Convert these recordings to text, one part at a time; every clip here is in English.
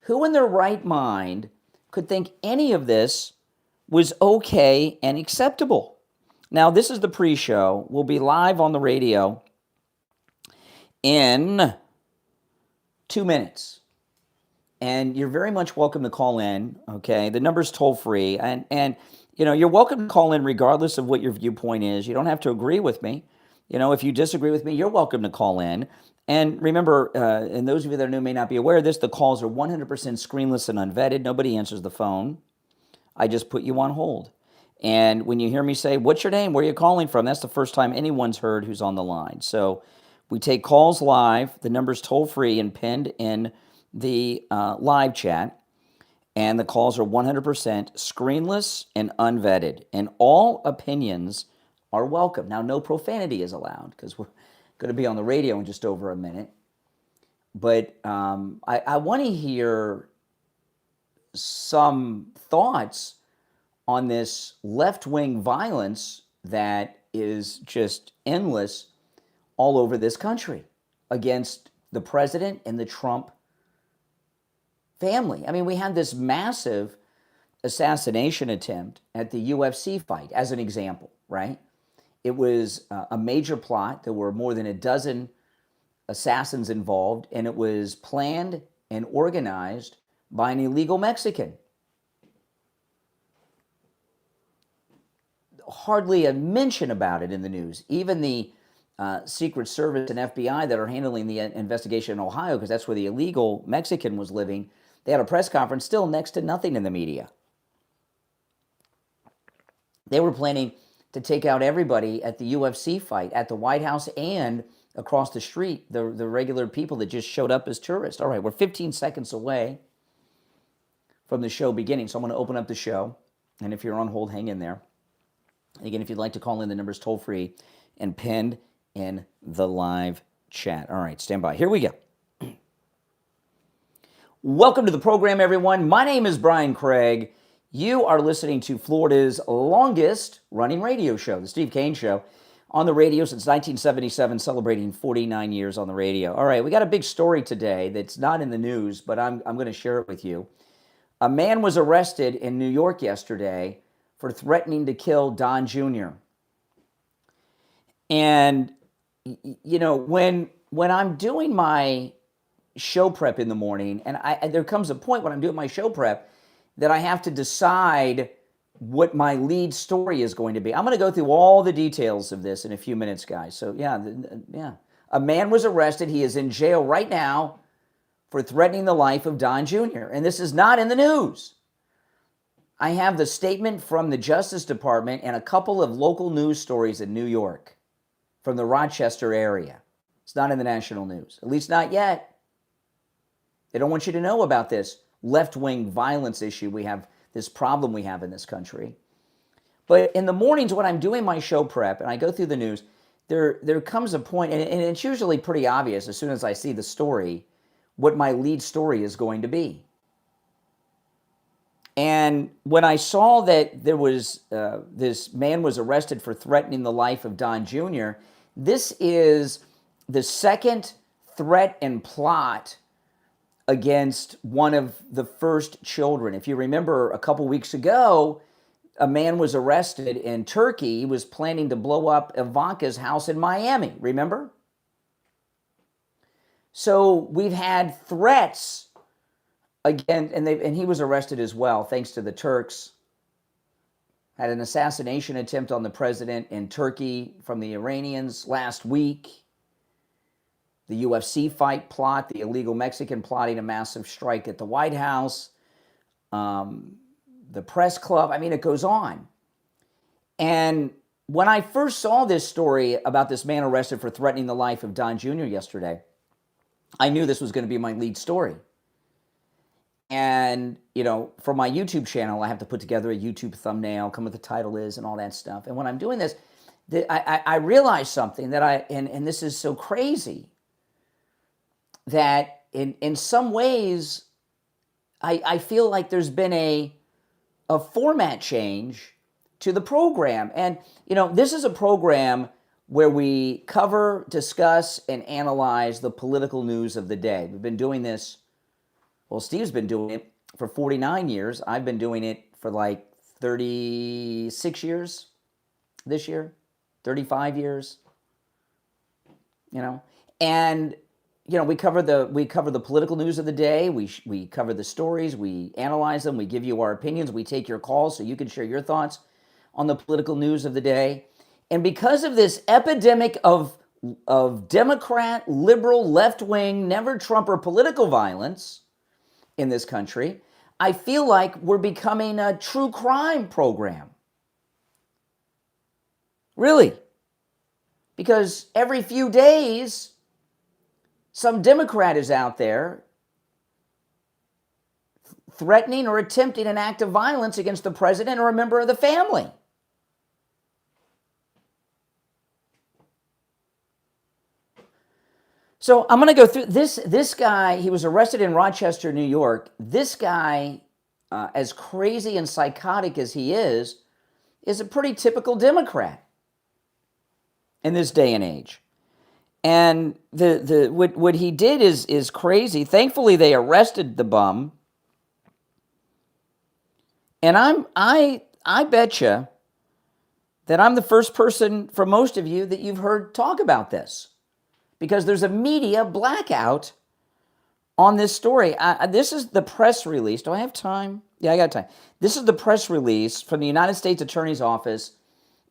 Who in their right mind could think any of this was okay and acceptable? Now, this is the pre-show. We'll be live on the radio in 2 minutes. And you're very much welcome to call in, okay? The number's toll free. And you're welcome to call in regardless of what your viewpoint is. You don't have to agree with me. If you disagree with me, you're welcome to call in. And remember, and those of you that are new may not be aware of this, the calls are 100% screenless and unvetted. Nobody answers the phone. I just put you on hold. And when you hear me say, what's your name? Where are you calling from? That's the first time anyone's heard who's on the line. So we take calls live. The number's toll free and pinned in the live chat. And the calls are 100% screenless and unvetted. And all opinions are welcome. Now, no profanity is allowed because we're going to be on the radio in just over a minute. But I want to hear some thoughts on this left-wing violence that is just endless all over this country against the president and the Trump family. I mean, we had this massive assassination attempt at the UFC fight as an example, right? It was a major plot. There were more than a dozen assassins involved, and it was planned and organized by an illegal Mexican. Hardly a mention about it in the news. Even the Secret Service and FBI that are handling the investigation in Ohio, because that's where the illegal Mexican was living, they had a press conference, still next to nothing in the media. They were planning to take out everybody at the UFC fight, at the White House, and across the street, the regular people that just showed up as tourists. All right, we're 15 seconds away from the show beginning, so I'm going to open up the show, and if you're on hold, hang in there. Again, if you'd like to call in, the number's toll-free and pinned in the live chat. All right, stand by. Here we go. Welcome to the program, everyone. My name is Brian Craig. You are listening to Florida's longest running radio show, the Steve Kane Show, on the radio since 1977, celebrating 49 years on the radio. All right, we got a big story today that's not in the news, but I'm going to share it with you. A man was arrested in New York yesterday for threatening to kill Don Jr. And, when I'm doing my show prep in the morning, and there comes a point when I'm doing my show prep that I have to decide what my lead story is going to be. I'm going to go through all the details of this in a few minutes, guys. So, yeah. A man was arrested. He is in jail right now for threatening the life of Don Jr., and this is not in the news. I have the statement from the Justice Department and a couple of local news stories in New York from the Rochester area. It's not in the national news, at least not yet. They don't want you to know about this left-wing violence issue we have, this problem we have in this country. But in the mornings when I'm doing my show prep and I go through the news, there comes a point, and it's usually pretty obvious as soon as I see the story, what my lead story is going to be. And when I saw that there was this man was arrested for threatening the life of Don Jr., this is the second threat and plot against one of the first children. If you remember, a couple weeks ago, a man was arrested in Turkey. He was planning to blow up Ivanka's house in Miami, remember? So we've had threats again, and he was arrested as well, thanks to the Turks. Had an assassination attempt on the president in Turkey from the Iranians last week. The UFC fight plot, the illegal Mexican plotting a massive strike at the White House, the press club. I mean, it goes on. And when I first saw this story about this man arrested for threatening the life of Don Jr. yesterday, I knew this was going to be my lead story. And, for my YouTube channel, I have to put together a YouTube thumbnail, come what the title is and all that stuff. And when I'm doing this, I realized something that and this is so crazy, that in some ways, I feel like there's been a format change to the program. And, this is a program where we cover, discuss, and analyze the political news of the day. We've been doing this, Well, Steve's been doing it for 49 years. I've been doing it for like 36 years this year, 35 years, And we cover the political news of the day. We cover the stories, we analyze them, we give you our opinions, we take your calls so you can share your thoughts on the political news of the day. And because of this epidemic of Democrat, liberal, left-wing, never-Trumper political violence in this country, I feel like we're becoming a true crime program. Really. Because every few days, some Democrat is out there threatening or attempting an act of violence against the president or a member of the family. So I'm going to go through this guy. He was arrested in Rochester, New York. This guy, as crazy and psychotic as he is a pretty typical Democrat in this day and age. And what he did is crazy. Thankfully, they arrested the bum. And I bet you that I'm the first person for most of you that you've heard talk about this, because there's a media blackout on this story. This is the press release. Do I have time? Yeah, I got time. This is the press release from the United States Attorney's Office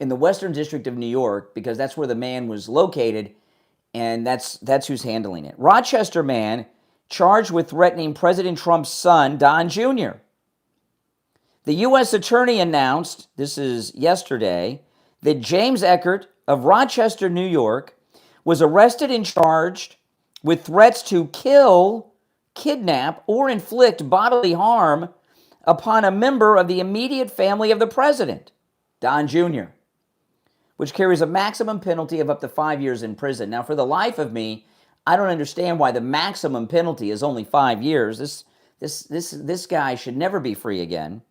in the Western District of New York, because that's where the man was located, and that's who's handling it. Rochester man charged with threatening President Trump's son, Don Jr. The U.S. Attorney announced, this is yesterday, that James Eckert of Rochester, New York, was arrested and charged with threats to kill, kidnap, or inflict bodily harm upon a member of the immediate family of the president, Don Jr., which carries a maximum penalty of up to 5 years in prison. Now, for the life of me, I don't understand why the maximum penalty is only 5 years. This guy should never be free again.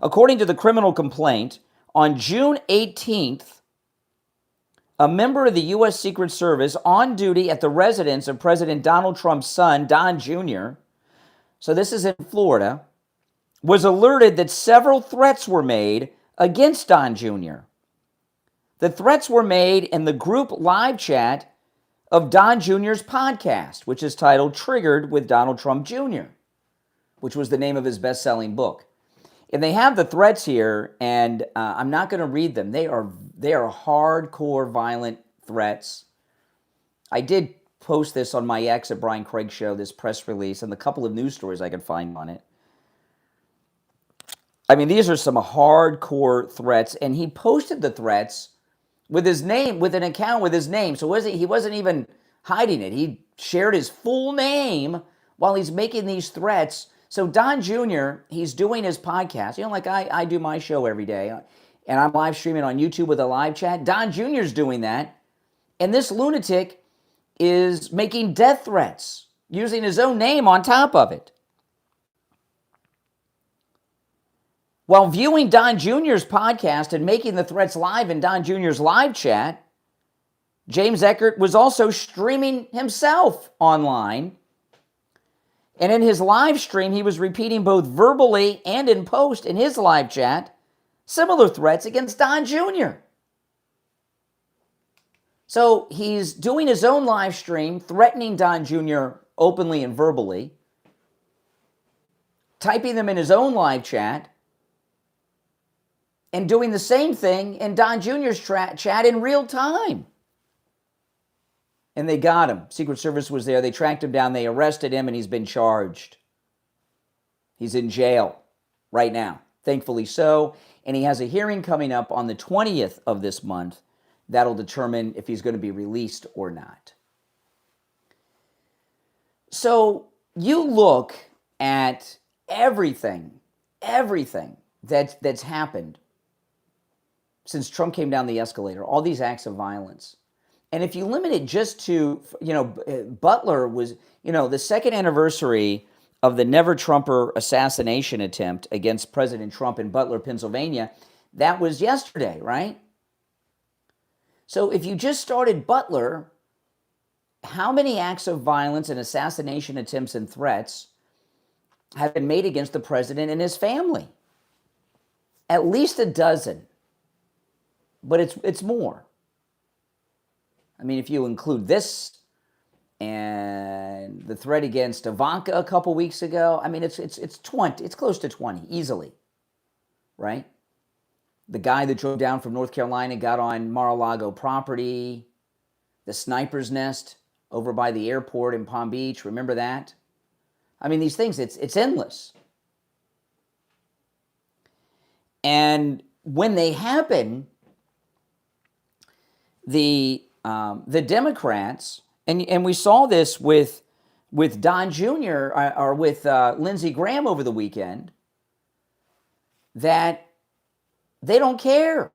According to the criminal complaint, on June 18th, a member of the U.S. Secret Service on duty at the residence of President Donald Trump's son, Don Jr., so this is in Florida, was alerted that several threats were made against Don Jr. The threats were made in the group live chat of Don Jr.'s podcast, which is titled Triggered with Donald Trump Jr., which was the name of his best-selling book. And they have the threats here, and I'm not going to read them. They are hardcore, violent threats. I did post this on my X at Brian Craig Show, this press release, and the couple of news stories I could find on it. I mean, these are some hardcore threats, and he posted the threats with his name, with an account with his name. So he wasn't even hiding it. He shared his full name while he's making these threats. So Don Jr., he's doing his podcast. Like I do my show every day, and I'm live streaming on YouTube with a live chat. Don Jr.'s doing that, and this lunatic is making death threats, using his own name on top of it. While viewing Don Jr.'s podcast and making the threats live in Don Jr.'s live chat, James Eckert was also streaming himself online. And in his live stream, he was repeating both verbally and in post in his live chat similar threats against Don Jr. So he's doing his own live stream, threatening Don Jr. openly and verbally, typing them in his own live chat, and doing the same thing in Don Jr.'s chat in real time. And they got him. Secret Service was there. They tracked him down. They arrested him, and he's been charged. He's in jail right now, thankfully so. And he has a hearing coming up on the 20th of this month that'll determine if he's going to be released or not. So you look at everything that's happened since Trump came down the escalator, all these acts of violence. And if you limit it just to, Butler was, the second anniversary of the never-Trumper assassination attempt against President Trump in Butler, Pennsylvania, that was yesterday, right? So if you just started Butler, how many acts of violence and assassination attempts and threats have been made against the president and his family. At least a dozen, but it's more. I mean, if you include this and the threat against Ivanka a couple weeks ago, I mean, it's 20. It's close to 20 easily, right? The guy that drove down from North Carolina got on Mar-a-Lago property, the sniper's nest over by the airport in Palm Beach. Remember that? I mean, these things, it's endless. And when they happen, the Democrats, and we saw this with Don Jr. or with Lindsey Graham over the weekend, that they don't care.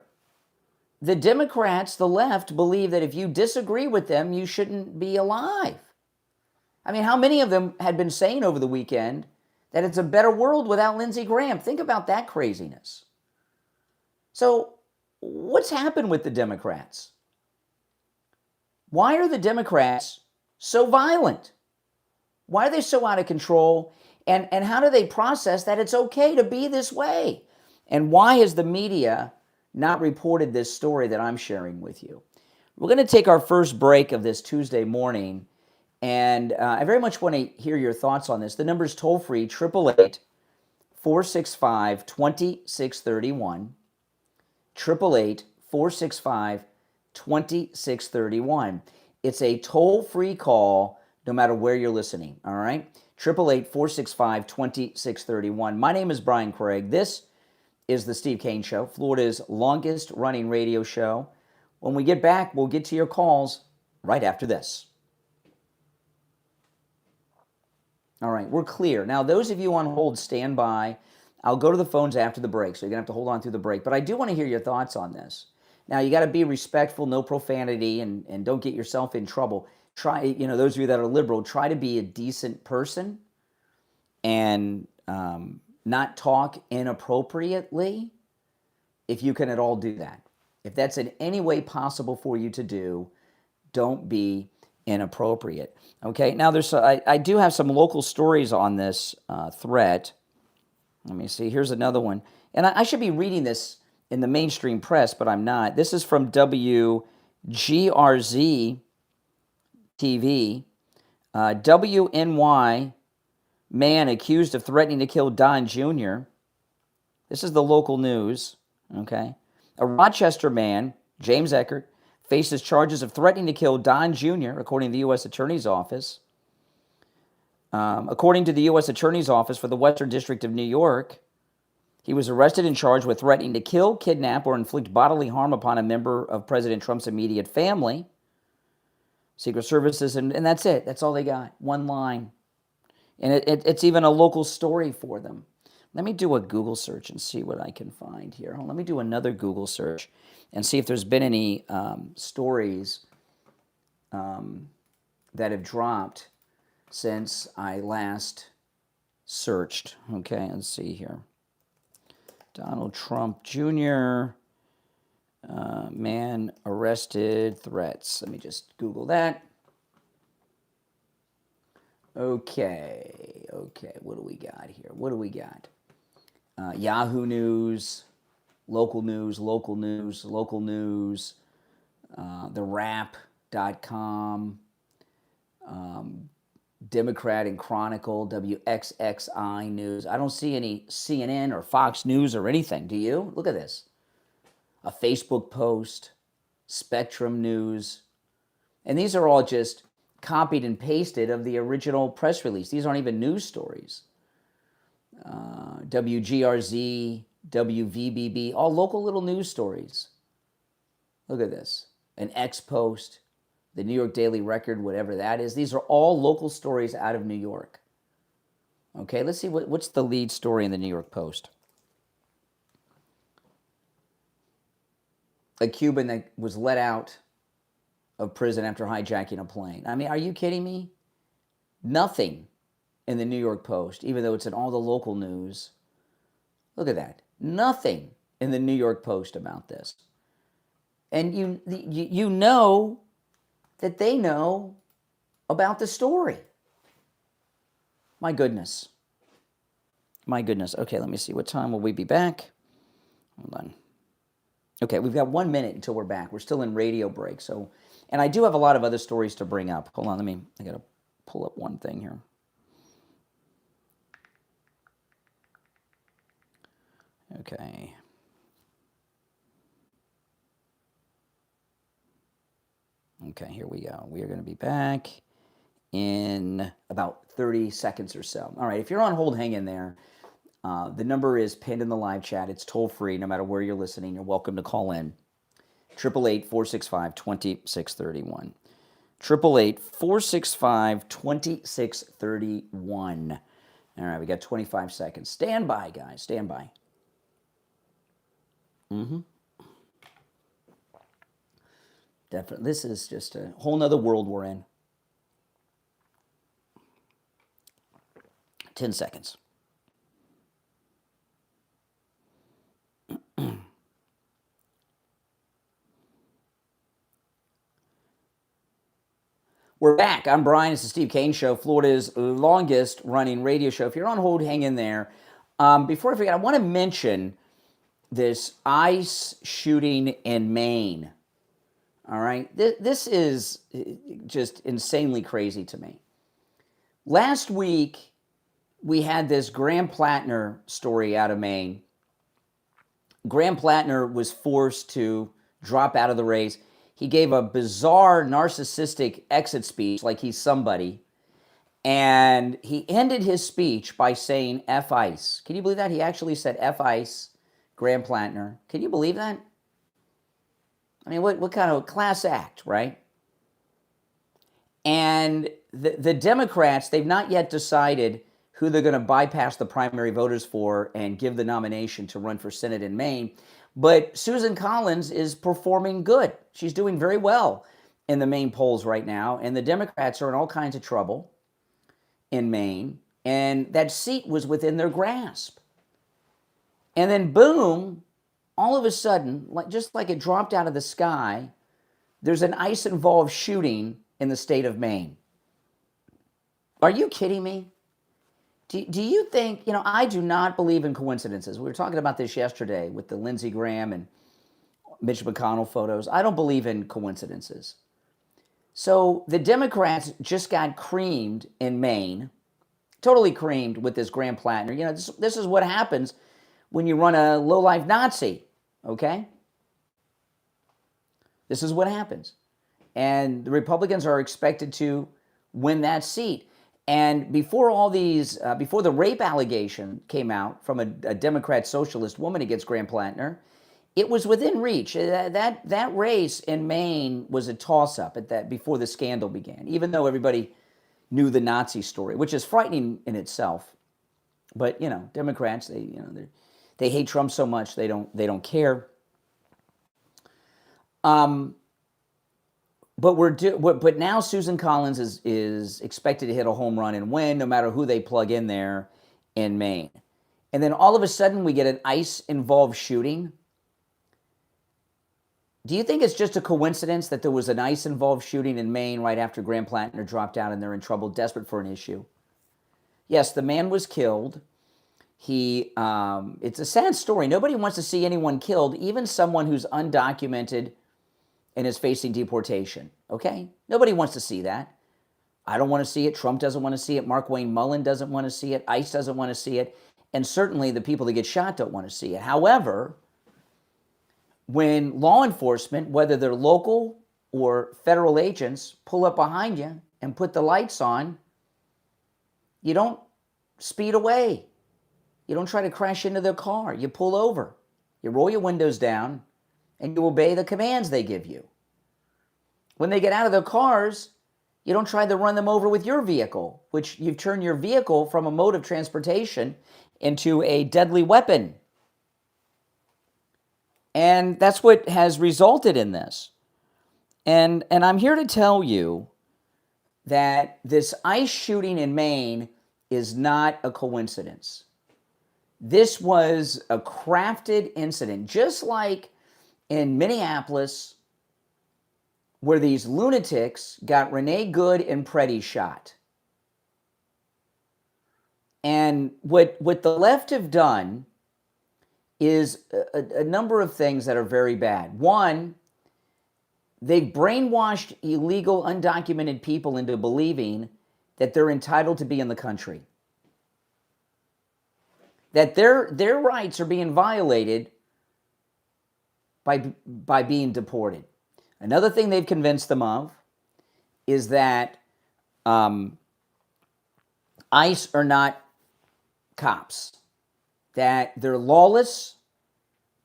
The Democrats, the left, believe that if you disagree with them, you shouldn't be alive. I mean, how many of them had been saying over the weekend that it's a better world without Lindsey Graham? Think about that craziness. So, what's happened with the Democrats? Why are the Democrats so violent? Why are they so out of control? And how do they process that it's okay to be this way? And why has the media not reported this story that I'm sharing with you? We're going to take our first break of this Tuesday morning, and I very much want to hear your thoughts on this. The number's toll-free, 888-465-2631, 888-465-2631. It's a toll-free call no matter where you're listening, all right? 888-465-2631. My name is Brian Craig. This is the Steve Kane Show, Florida's longest running radio show. When we get back, we'll get to your calls right after this. All right, we're clear. Now, those of you on hold, stand by. I'll go to the phones after the break, so you're going to have to hold on through the break. But I do want to hear your thoughts on this. Now, you got to be respectful, no profanity, and don't get yourself in trouble. Try, those of you that are liberal, try to be a decent person and not talk inappropriately, if you can at all do that. If that's in any way possible for you to do, don't be inappropriate. Okay, now I do have some local stories on this threat. Let me see, here's another one. And I should be reading this in the mainstream press, but I'm not. This is from WGRZ TV. WNY man accused of threatening to kill Don Jr. This is the local news, okay? A Rochester man, James Eckert, faces charges of threatening to kill Don Jr., according to the U.S. Attorney's Office. According to the U.S. Attorney's Office for the Western District of New York, he was arrested and charged with threatening to kill, kidnap, or inflict bodily harm upon a member of President Trump's immediate family. Secret Services, and that's it. That's all they got. One line. And it's even a local story for them. Let me do a Google search and see what I can find here. Let me do another Google search and see if there's been any stories that have dropped since I last searched. Okay, let's see here. Donald Trump Jr., man arrested, threats. Let me just Google that. Okay, what do we got here? Yahoo News, local news, therap.com, Democrat and Chronicle, WXXI News. I don't see any CNN or Fox News or anything. Do you? Look at this. A Facebook post, Spectrum News. And these are all just copied and pasted of the original press release. These aren't even news stories. WGRZ, WVBB, all local little news stories. Look at this. An X post, the New York Daily Record, whatever that is. These are all local stories out of New York. Okay, let's see what's the lead story in the New York Post. A Cuban that was let out of prison after hijacking a plane. I mean, are you kidding me? Nothing in the New York Post, even though it's in all the local news. Look at that. Nothing in the New York Post about this. And you know that they know about the story. My goodness. My goodness. Okay, let me see. What time will we be back? Hold on. Okay, we've got 1 minute until we're back. We're still in radio break. So, and I do have a lot of other stories to bring up. Hold on, I got to pull up one thing here. Okay. Okay, here we go. We are going to be back in about 30 seconds or so. All right, if you're on hold, hang in there. The number is pinned in the live chat. It's toll free. No matter where you're listening, you're welcome to call in. 888-465-2631. 888-465-2631. All right, we got 25 seconds. Stand by, guys. Stand by. Definitely. This is just a whole nother world we're in. 10 seconds. We're back. I'm Brian. It's the Steve Kane Show, Florida's longest running radio show. If you're on hold, hang in there. Before I forget, I want to mention this ICE shooting in Maine. All right? This is just insanely crazy to me. Last week, we had this Graham Plattner story out of Maine. Graham Plattner was forced to drop out of the race. He gave a bizarre narcissistic exit speech like he's somebody. And he ended his speech by saying F ICE. Can you believe that? He actually said F ICE, Graham Plattner. Can you believe that? I mean, what kind of class act, right? And the Democrats, they've not yet decided who they're going to bypass the primary voters for and give the nomination to run for Senate in Maine. But Susan Collins is performing good. She's doing very well in the Maine polls right now. And the Democrats are in all kinds of trouble in Maine. And that seat was within their grasp. And then boom, all of a sudden, just like it dropped out of the sky, there's an ICE-involved shooting in the state of Maine. Are you kidding me? Do you think, I do not believe in coincidences. We were talking about this yesterday with the Lindsey Graham and Mitch McConnell photos. I don't believe in coincidences. So the Democrats just got creamed in Maine, totally creamed with this Graham Plattner. This is what happens when you run a low-life Nazi, okay? This is what happens. And the Republicans are expected to win that seat. And before all these, before the rape allegation came out from a Democrat socialist woman against Graham Plattner, it was within reach. That race in Maine was a toss-up before the scandal began, even though everybody knew the Nazi story, which is frightening in itself. But Democrats, they hate Trump so much they don't care. But now Susan Collins is expected to hit a home run and win no matter who they plug in there in Maine. And then all of a sudden we get an ICE-involved shooting. Do you think it's just a coincidence that there was an ICE-involved shooting in Maine right after Graham Plattner dropped out and they're in trouble, desperate for an issue? Yes, the man was killed. It's a sad story. Nobody wants to see anyone killed, even someone who's undocumented and is facing deportation, okay? Nobody wants to see that. I don't want to see it. Trump doesn't want to see it. Mark Wayne Mullen doesn't want to see it. ICE doesn't want to see it. And certainly the people that get shot don't want to see it. However, when law enforcement, whether they're local or federal agents, pull up behind you and put the lights on, you don't speed away. You don't try to crash into their car. You pull over. You roll your windows down, and you obey the commands they give you. When they get out of their cars, you don't try to run them over with your vehicle, which you've turned your vehicle from a mode of transportation into a deadly weapon. And that's what has resulted in this. And I'm here to tell you that this ICE shooting in Maine is not a coincidence. This was a crafted incident, just like in Minneapolis, where these lunatics got Renee Good and Preddy shot. And what the left have done is a number of things that are very bad. One, they've brainwashed illegal, undocumented people into believing that they're entitled to be in the country, that their rights are being violated by being deported. Another thing they've convinced them of is that ICE are not cops, that they're lawless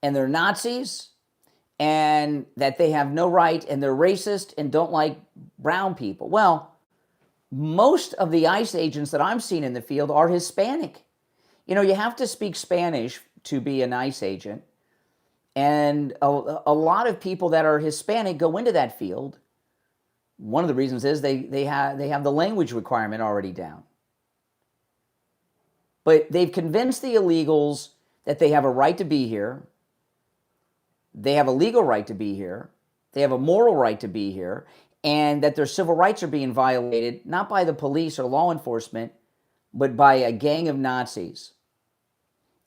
and they're Nazis and that they have no right and they're racist and don't like brown people. Well, most of the ICE agents that I'm seeing in the field are Hispanic. You know, you have to speak Spanish to be an ICE agent. And a lot of people that are Hispanic go into that field. One of the reasons is they have the language requirement already down. But they've convinced the illegals that they have a right to be here. They have a legal right to be here. They have a moral right to be here. And that their civil rights are being violated, not by the police or law enforcement, but by a gang of Nazis.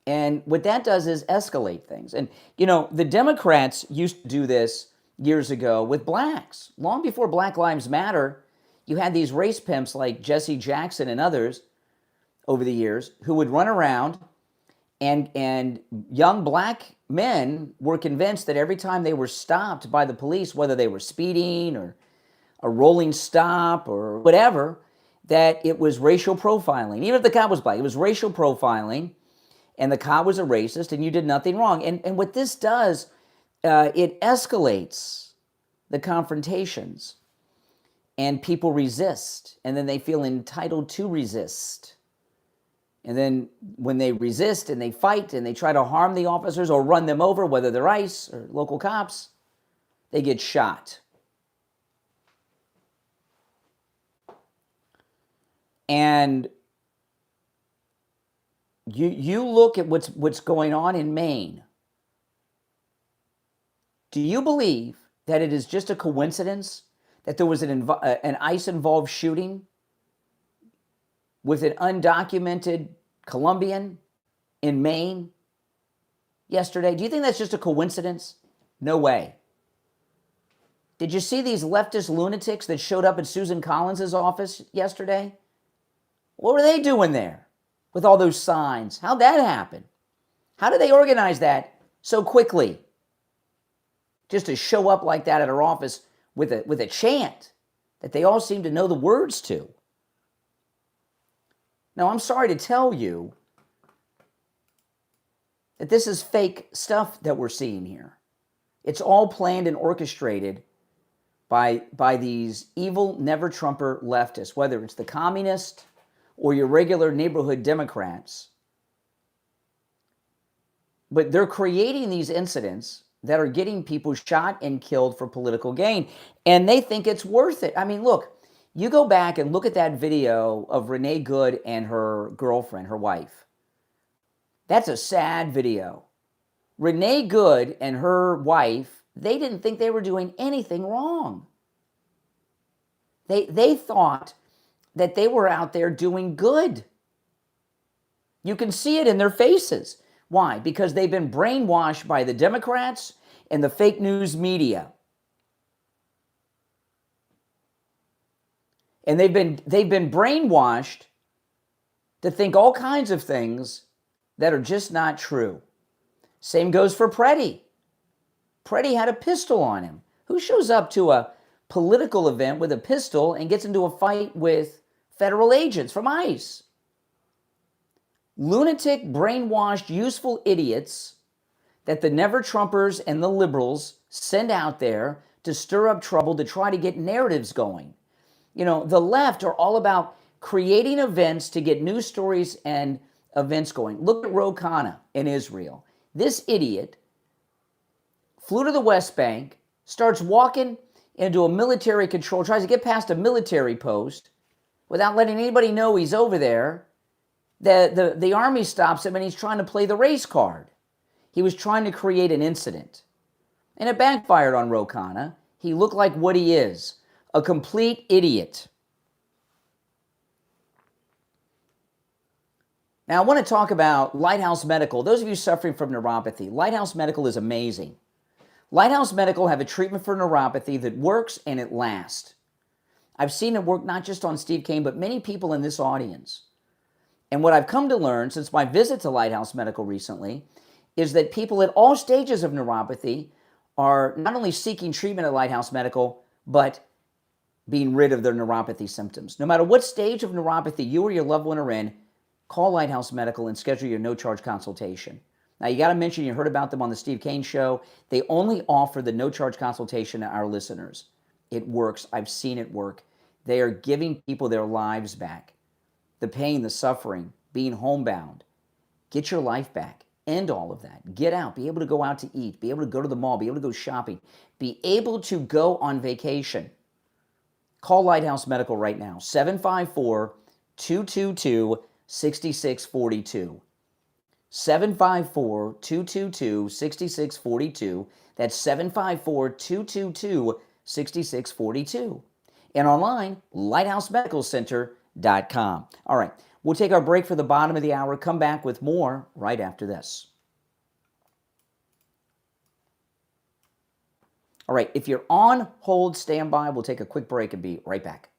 And what that does is escalate things. And, you know, the Democrats used to do this years ago with blacks. Long before Black Lives Matter, you had these race pimps like Jesse Jackson and others over the years who would run around, and young black men were convinced that every time they were stopped by the police, whether they were speeding or a rolling stop or whatever, that it was racial profiling. Even if the cop was black, it was racial profiling, and the cop was a racist, and you did nothing wrong. And what this does, it escalates the confrontations, and people resist, and then they feel entitled to resist. And then when they resist and they fight and they try to harm the officers or run them over, whether they're ICE or local cops, they get shot. And you look at what's going on in Maine. Do you believe that it is just a coincidence that there was an ICE-involved shooting with an undocumented Colombian in Maine yesterday? Do you think that's just a coincidence? No way. Did you see these leftist lunatics that showed up at Susan Collins' office yesterday? What were they doing there with all those signs? How'd that happen? How did they organize that so quickly? Just to show up like that at her office with a chant that they all seem to know the words to. Now, I'm sorry to tell you that this is fake stuff that we're seeing here. It's all planned and orchestrated by these evil never-Trumper leftists, whether it's the communist or your regular neighborhood Democrats. But they're creating these incidents that are getting people shot and killed for political gain, and they think it's worth it. I mean, look, you go back and look at that video of Renee Good and her girlfriend, her wife. That's a sad video. Renee Good and her wife, they didn't think they were doing anything wrong. They thought that they were out there doing good. You can see it in their faces. Why? Because they've been brainwashed by the Democrats and the fake news media. And they've been brainwashed to think all kinds of things that are just not true. Same goes for Preddy. Preddy had a pistol on him. Who shows up to a political event with a pistol and gets into a fight with federal agents from ICE? Lunatic, brainwashed, useful idiots that the never-Trumpers and the liberals send out there to stir up trouble, to try to get narratives going. You know, the left are all about creating events to get news stories and events going. Look at Ro Khanna in Israel. This idiot flew to the West Bank, starts walking into a military control, tries to get past a military post without letting anybody know he's over there. The army stops him and he's trying to play the race card. He was trying to create an incident. And it backfired on Ro Khanna. He looked like what he is, a complete idiot. Now, I want to talk about Lighthouse Medical. Those of you suffering from neuropathy, Lighthouse Medical is amazing. Lighthouse Medical have a treatment for neuropathy that works and it lasts. I've seen it work not just on Steve Kane, but many people in this audience. And what I've come to learn since my visit to Lighthouse Medical recently is that people at all stages of neuropathy are not only seeking treatment at Lighthouse Medical, but being rid of their neuropathy symptoms. No matter what stage of neuropathy you or your loved one are in, call Lighthouse Medical and schedule your no-charge consultation. Now, you got to mention you heard about them on the Steve Kane Show. They only offer the no-charge consultation to our listeners. It works. I've seen it work. They are giving people their lives back. The pain, the suffering, being homebound. Get your life back. End all of that. Get out. Be able to go out to eat. Be able to go to the mall. Be able to go shopping. Be able to go on vacation. Call Lighthouse Medical right now. 754-222-6642. 754-222-6642. That's 754-222-6642. And online, lighthousemedicalcenter.com. All right, we'll take our break for the bottom of the hour. Come back with more right after this. All right, if you're on hold, stand by. We'll take a quick break and be right back.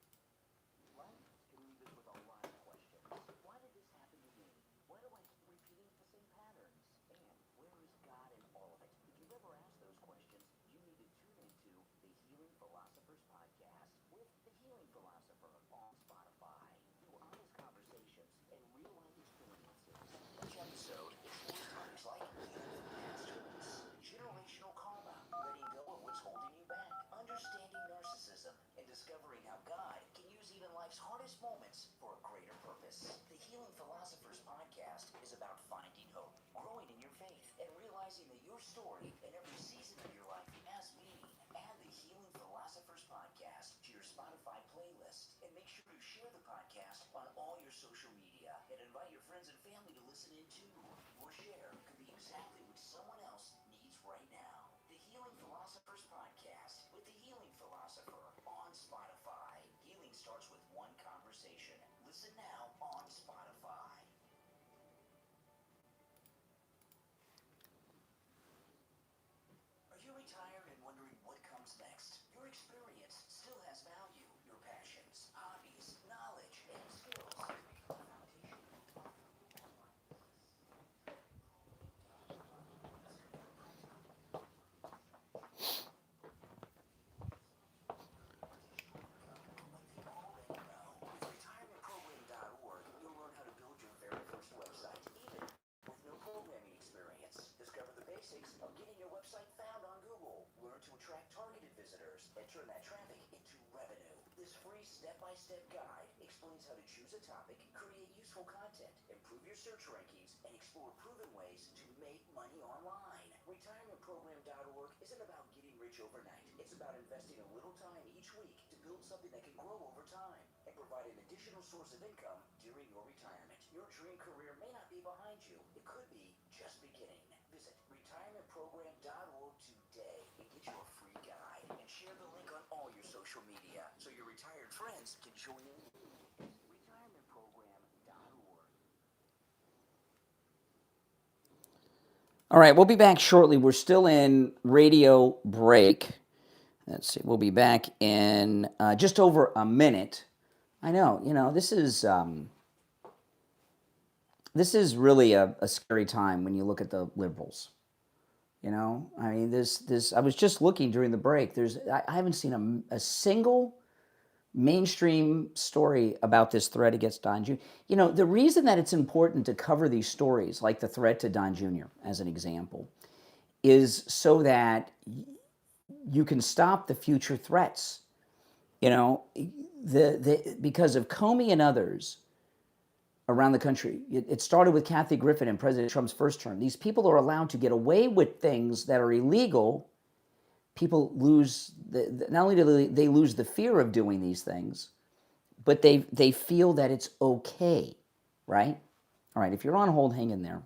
All right, we'll be back shortly. We're still in radio break. Let's see, we'll be back in just over a minute. I know, this is really a scary time when you look at the liberals. I mean, I was just looking during the break. I haven't seen a single mainstream story about this threat against Don Jr. The reason that it's important to cover these stories, like the threat to Don Jr. as an example, is so that you can stop the future threats. Because of Comey and others around the country, it started with Kathy Griffin in President Trump's first term. These people are allowed to get away with things that are illegal. People lose not only do they lose the fear of doing these things, but they feel that it's okay, right? All right, if you're on hold, hang in there.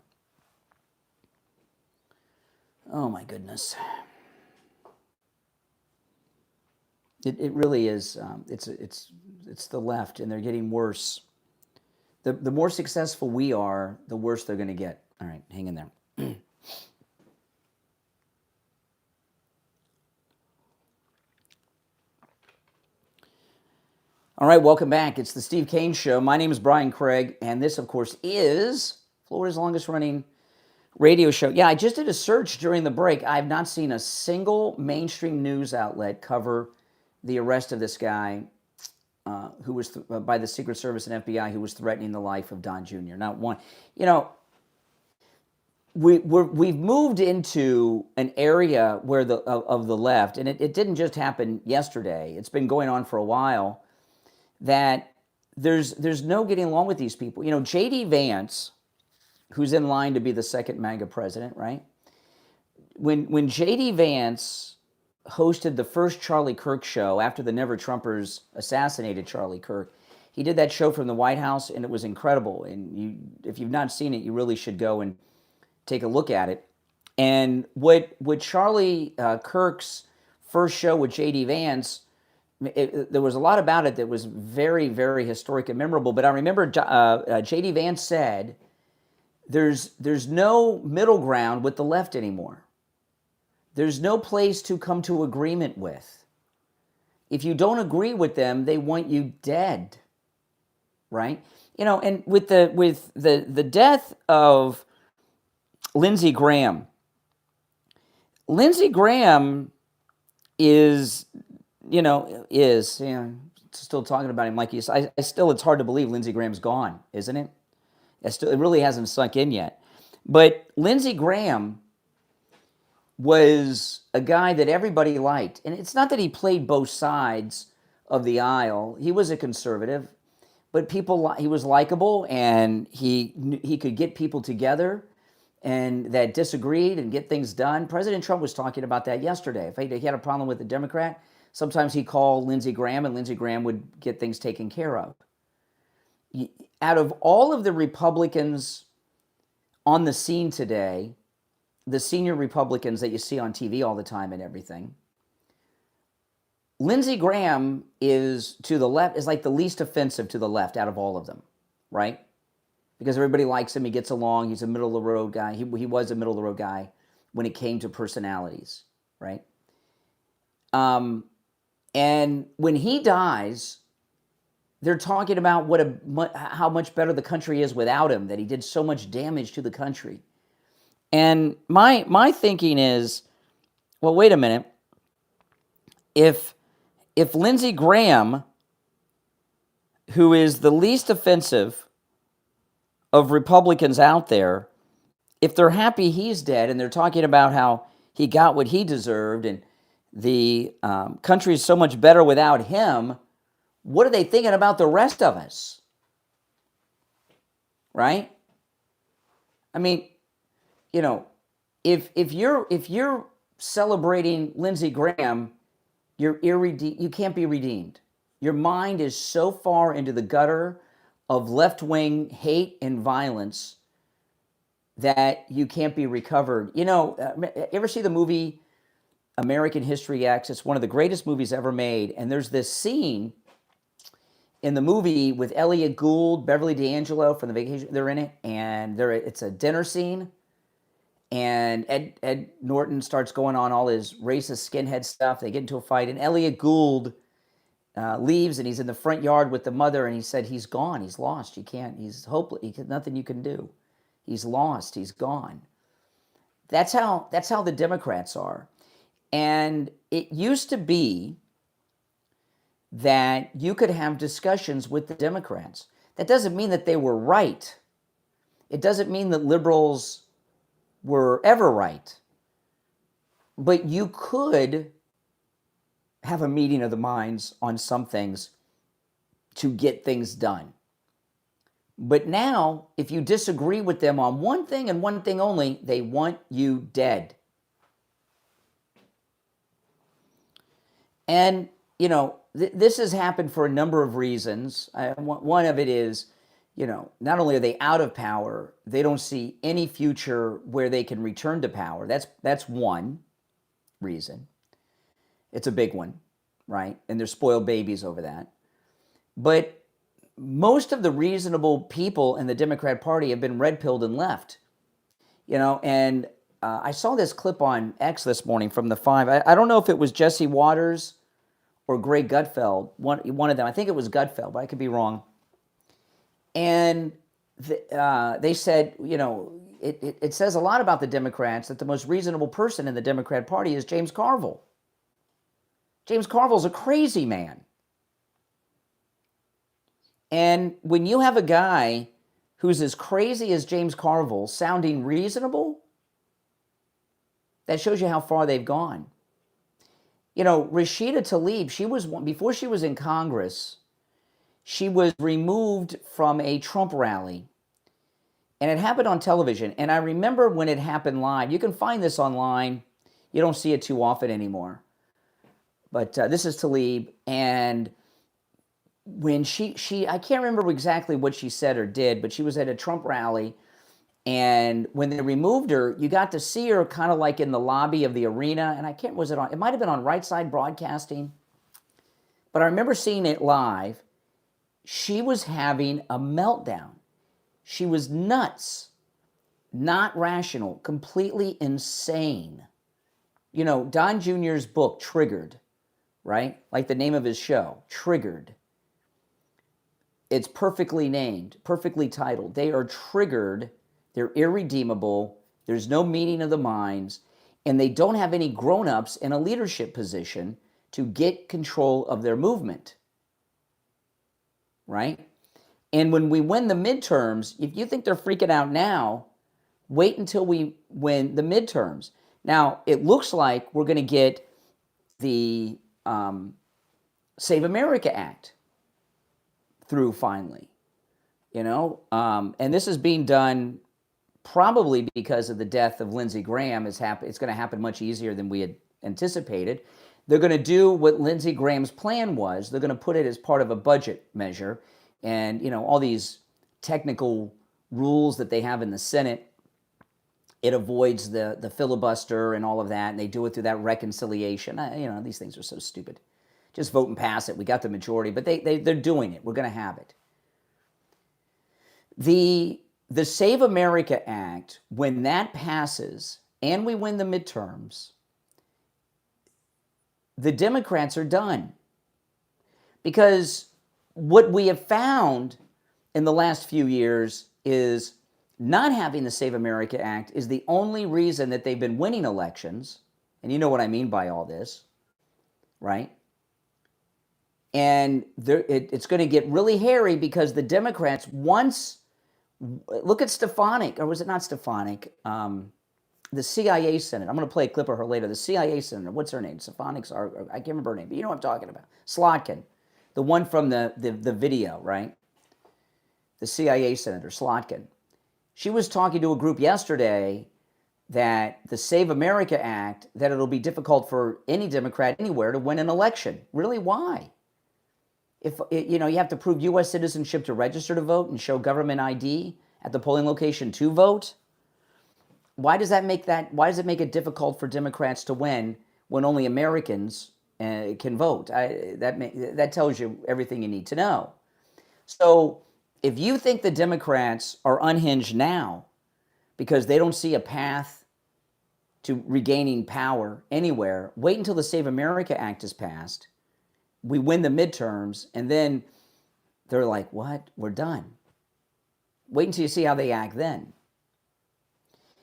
Oh my goodness. It really is. It's the left, and they're getting worse. The more successful we are, the worse they're going to get. All right, hang in there. All right, welcome back. It's the Steve Kane Show. My name is Brian Craig, and this, of course, is Florida's longest-running radio show. Yeah, I just did a search during the break. I have not seen a single mainstream news outlet cover the arrest of this guy who was by the Secret Service and FBI who was threatening the life of Don Jr. Not one. You know, we've moved into an area where of the left, and it didn't just happen yesterday. It's been going on for a while. That there's no getting along with these people. You know, J.D. Vance, who's in line to be the second MAGA president, right? When J.D. Vance hosted the first Charlie Kirk show after the Never Trumpers assassinated Charlie Kirk, he did that show from the White House, and it was incredible. And if you've not seen it, you really should go and take a look at it. And what Charlie Kirk's first show with J.D. Vance, there was a lot about it that was very, very historic and memorable. But I remember J.D. Vance said, there's no middle ground with the left anymore. There's no place to come to agreement with. If you don't agree with them, they want you dead, right? You know, and with the death of Lindsey Graham is... still talking about him like he's. It's hard to believe Lindsey Graham's gone, isn't it? It really hasn't sunk in yet. But Lindsey Graham was a guy that everybody liked, and it's not that he played both sides of the aisle. He was a conservative, but he was likable, and he could get people together and that disagreed and get things done. President Trump was talking about that yesterday. If he had a problem with a Democrat, sometimes he'd call Lindsey Graham, and Lindsey Graham would get things taken care of. Out of all of the Republicans on the scene today, the senior Republicans that you see on TV all the time and everything, Lindsey Graham is like the least offensive to the left out of all of them, right? Because everybody likes him, he gets along, he's a middle-of-the-road guy. He was a middle-of-the-road guy when it came to personalities, right? And when he dies, they're talking about how much better the country is without him, that he did so much damage to the country. And my thinking is, well, wait a minute. If Lindsey Graham, who is the least offensive of Republicans out there, if they're happy he's dead and they're talking about how he got what he deserved and the country is so much better without him, what are they thinking about the rest of us? Right? I mean, you know, if you're celebrating Lindsey Graham, you can't be redeemed. Your mind is so far into the gutter of left-wing hate and violence that you can't be recovered. You know, ever see the movie American History X? It's one of the greatest movies ever made. And there's this scene in the movie with Elliot Gould, Beverly D'Angelo from The Vacation. They're in it, and it's a dinner scene. And Ed Norton starts going on all his racist skinhead stuff. They get into a fight, and Elliot Gould leaves, and he's in the front yard with the mother, and he said, he's gone, he's lost, he's hopeless, nothing you can do. He's lost, he's gone. That's how the Democrats are. And it used to be that you could have discussions with the Democrats. That doesn't mean that they were right. It doesn't mean that liberals were ever right. But you could have a meeting of the minds on some things to get things done. But now, if you disagree with them on one thing and one thing only, they want you dead. And, you know, this has happened for a number of reasons. One of it is, you know, not only are they out of power, they don't see any future where they can return to power. That's one reason. It's a big one, right? And they're spoiled babies over that. But most of the reasonable people in the Democrat Party have been red-pilled and left. And I saw this clip on X this morning from the Five. I don't know if it was Jesse Waters or Greg Gutfeld, one of them. I think it was Gutfeld, but I could be wrong. And they said, it says a lot about the Democrats that the most reasonable person in the Democrat Party is James Carville. James Carville's a crazy man. And when you have a guy who's as crazy as James Carville sounding reasonable, that shows you how far they've gone. Rashida Tlaib, before she was in Congress, she was removed from a Trump rally. And it happened on television. And I remember when it happened live. You can find this online. You don't see it too often anymore. But this is Tlaib. And when I can't remember exactly what she said or did, but she was at a Trump rally. And when they removed her, you got to see her kind of like in the lobby of the arena. And it might have been on Right Side Broadcasting. But I remember seeing it live. She was having a meltdown. She was nuts, not rational, completely insane. Don Jr.'s book, Triggered, right? Like the name of his show, Triggered. It's perfectly named, perfectly titled. They are triggered. They're irredeemable. There's no meaning of the minds. And they don't have any grown-ups in a leadership position to get control of their movement. Right? And when we win the midterms, if you think they're freaking out now, wait until we win the midterms. Now, it looks like we're going to get the Save America Act through finally. And this is being done probably because of the death of Lindsey Graham. It's going to happen much easier than we had anticipated. They're going to do what Lindsey Graham's plan was. They're going to put it as part of a budget measure. And, all these technical rules that they have in the Senate, it avoids the filibuster and all of that. And they do it through that reconciliation. These things are so stupid. Just vote and pass it. We got the majority, but they're doing it. We're going to have it. The Save America Act, when that passes and we win the midterms, the Democrats are done. Because what we have found in the last few years is not having the Save America Act is the only reason that they've been winning elections. And you know what I mean by all this, right? And it's going to get really hairy because the Democrats, look at Stefanik, or was it not Stefanik? The CIA senator. I'm going to play a clip of her later. The CIA senator, what's her name? Stefanik's, I can't remember her name, but you know what I'm talking about. Slotkin. The one from the video, right? The CIA senator, Slotkin. She was talking to a group yesterday that the Save America Act, that it'll be difficult for any Democrat anywhere to win an election. Really, why? If you have to prove U.S. citizenship to register to vote and show government ID at the polling location to vote. Why does it make it difficult for Democrats to win when only Americans can vote? That tells you everything you need to know. So if you think the Democrats are unhinged now because they don't see a path to regaining power anywhere, wait until the Save America Act is passed. We win the midterms, and then they're like, what? We're done. Wait until you see how they act then.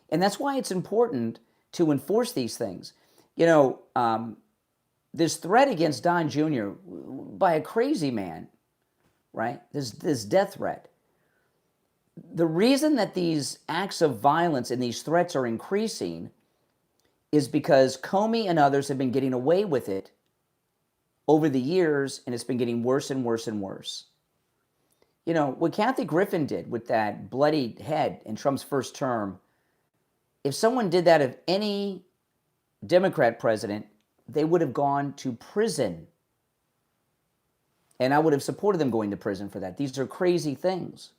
And that's why it's important to enforce these things. This threat against Don Jr. by a crazy man, right? This death threat. The reason that these acts of violence and these threats are increasing is because Comey and others have been getting away with it over the years, and it's been getting worse and worse and worse. What Kathy Griffin did with that bloodied head in Trump's first term, if someone did that of any Democrat president, they would have gone to prison. And I would have supported them going to prison for that. These are crazy things.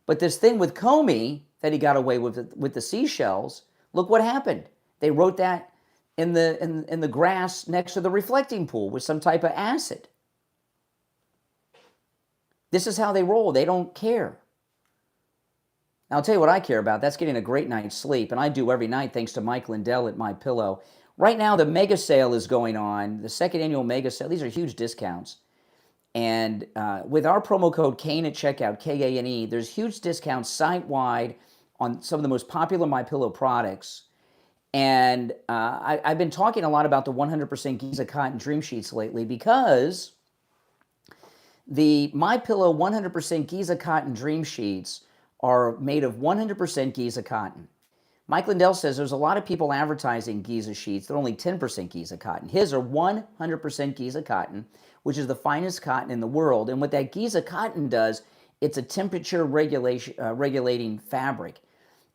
But this thing with Comey that he got away with the seashells, look what happened. They wrote that in the grass next to the reflecting pool with some type of acid. This is how they roll. They don't care. Now, I'll tell you what I care about. That's getting a great night's sleep, and I do every night thanks to Mike Lindell at MyPillow. Right now, the mega sale is going on, the second annual mega sale. These are huge discounts. And with our promo code KANE at checkout, K-A-N-E, there's huge discounts site-wide on some of the most popular MyPillow products. And I've been talking a lot about the 100% Giza Cotton Dream Sheets lately because the MyPillow 100% Giza Cotton Dream Sheets are made of 100% Giza cotton. Mike Lindell says there's a lot of people advertising Giza sheets. They're only 10% Giza cotton. His are 100% Giza cotton, which is the finest cotton in the world. And what that Giza cotton does, it's a temperature regulating fabric.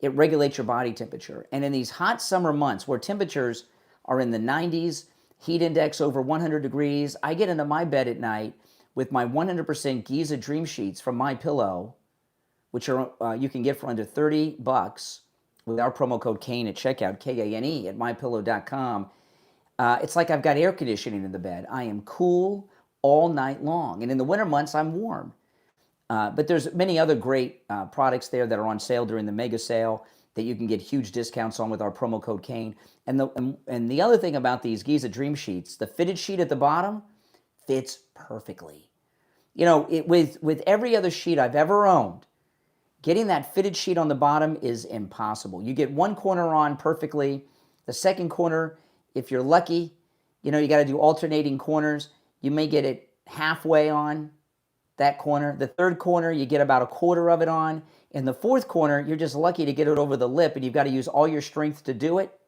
It regulates your body temperature. And in these hot summer months where temperatures are in the 90s, heat index over 100 degrees, I get into my bed at night with my 100% Giza Dream Sheets from MyPillow, which are you can get for under $30 with our promo code KANE at checkout, K-A-N-E, at MyPillow.com. It's like I've got air conditioning in the bed. I am cool all night long. And in the winter months, I'm warm. But there's many other great products there that are on sale during the mega sale that you can get huge discounts on with our promo code KANE. And the other thing about these Giza Dream Sheets, the fitted sheet at the bottom fits perfectly. You know, with every other sheet I've ever owned, getting that fitted sheet on the bottom is impossible. You get one corner on perfectly. The second corner, if you're lucky, you know, you got to do alternating corners. You may get it halfway on that corner. The third corner, you get about a quarter of it on. In the fourth corner, you're just lucky to get it over the lip, and you've got to use all your strength to do it.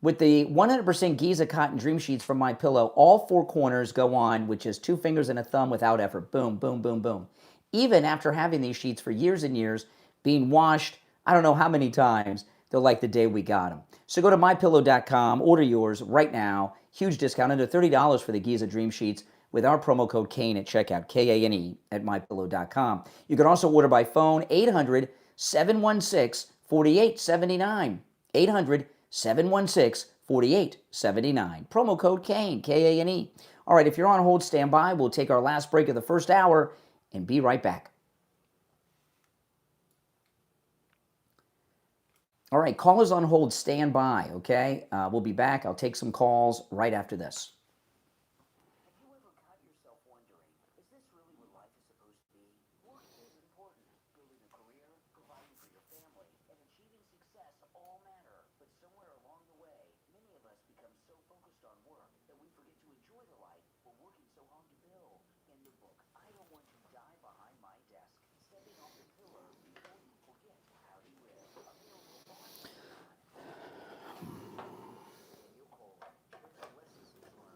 With the 100% Giza Cotton Dream Sheets from MyPillow, all four corners go on with just 2 fingers and a thumb without effort. Boom, boom, boom, boom. Even after having these sheets for years and years, being washed, I don't know how many times, they're like the day we got them. So go to MyPillow.com, order yours right now. Huge discount, under $30 for the Giza Dream Sheets with our promo code KANE at checkout, K-A-N-E, at MyPillow.com. You can also order by phone, 800-716-4879. 800-716-4879. Promo code KANE, K-A-N-E. All right, if you're on hold, stand by. We'll take our last break of the first hour and be right back. All right, callers on hold, stand by, okay? We'll be back. I'll take some calls right after this. Have you ever caught yourself wondering, is this really what life is supposed to be? Work is important. Building a career, providing for your family, and achieving success all matter. But somewhere along the way, many of us become so focused on work that we forget to enjoy the life we're working so hard to build. In the book, I Don't Want to Die Behind My Desk, Stepping Off the Pillar Before You Forget How to Live. Available on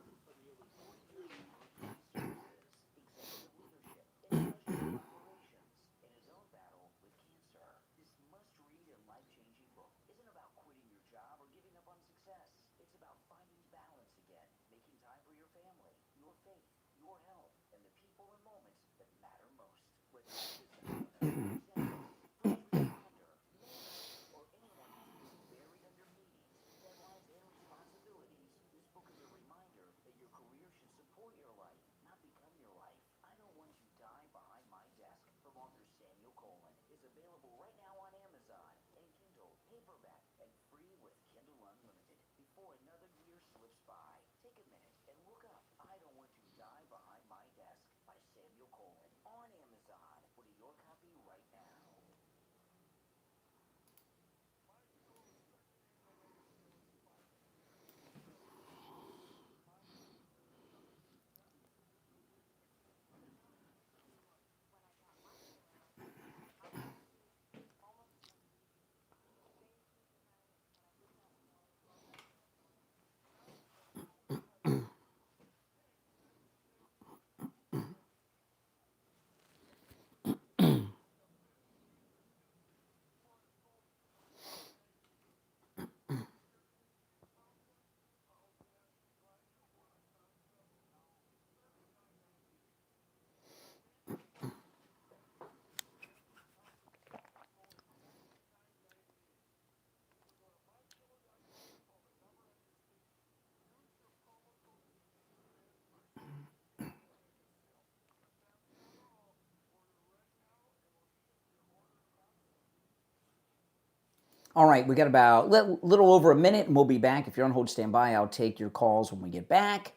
All right, we got about little over a minute, and we'll be back. If you're on hold, stand by. I'll take your calls when we get back.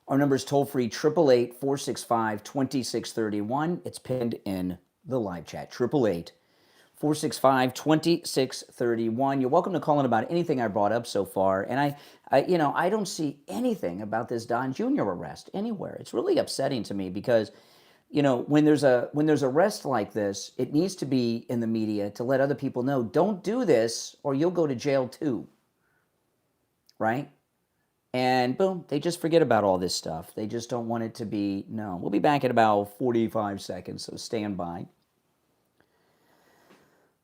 Our number is toll-free, 888-465-2631. It's pinned in the live chat, 888-465-2631. You're welcome to call in about anything I brought up so far. And I don't see anything about this Don Jr. arrest anywhere. It's really upsetting to me because, when there's arrest like this, it needs to be in the media to let other people know, don't do this or you'll go to jail too, right? And boom, they just forget about all this stuff. They just don't want it to be known. We'll be back in about 45 seconds, so stand by.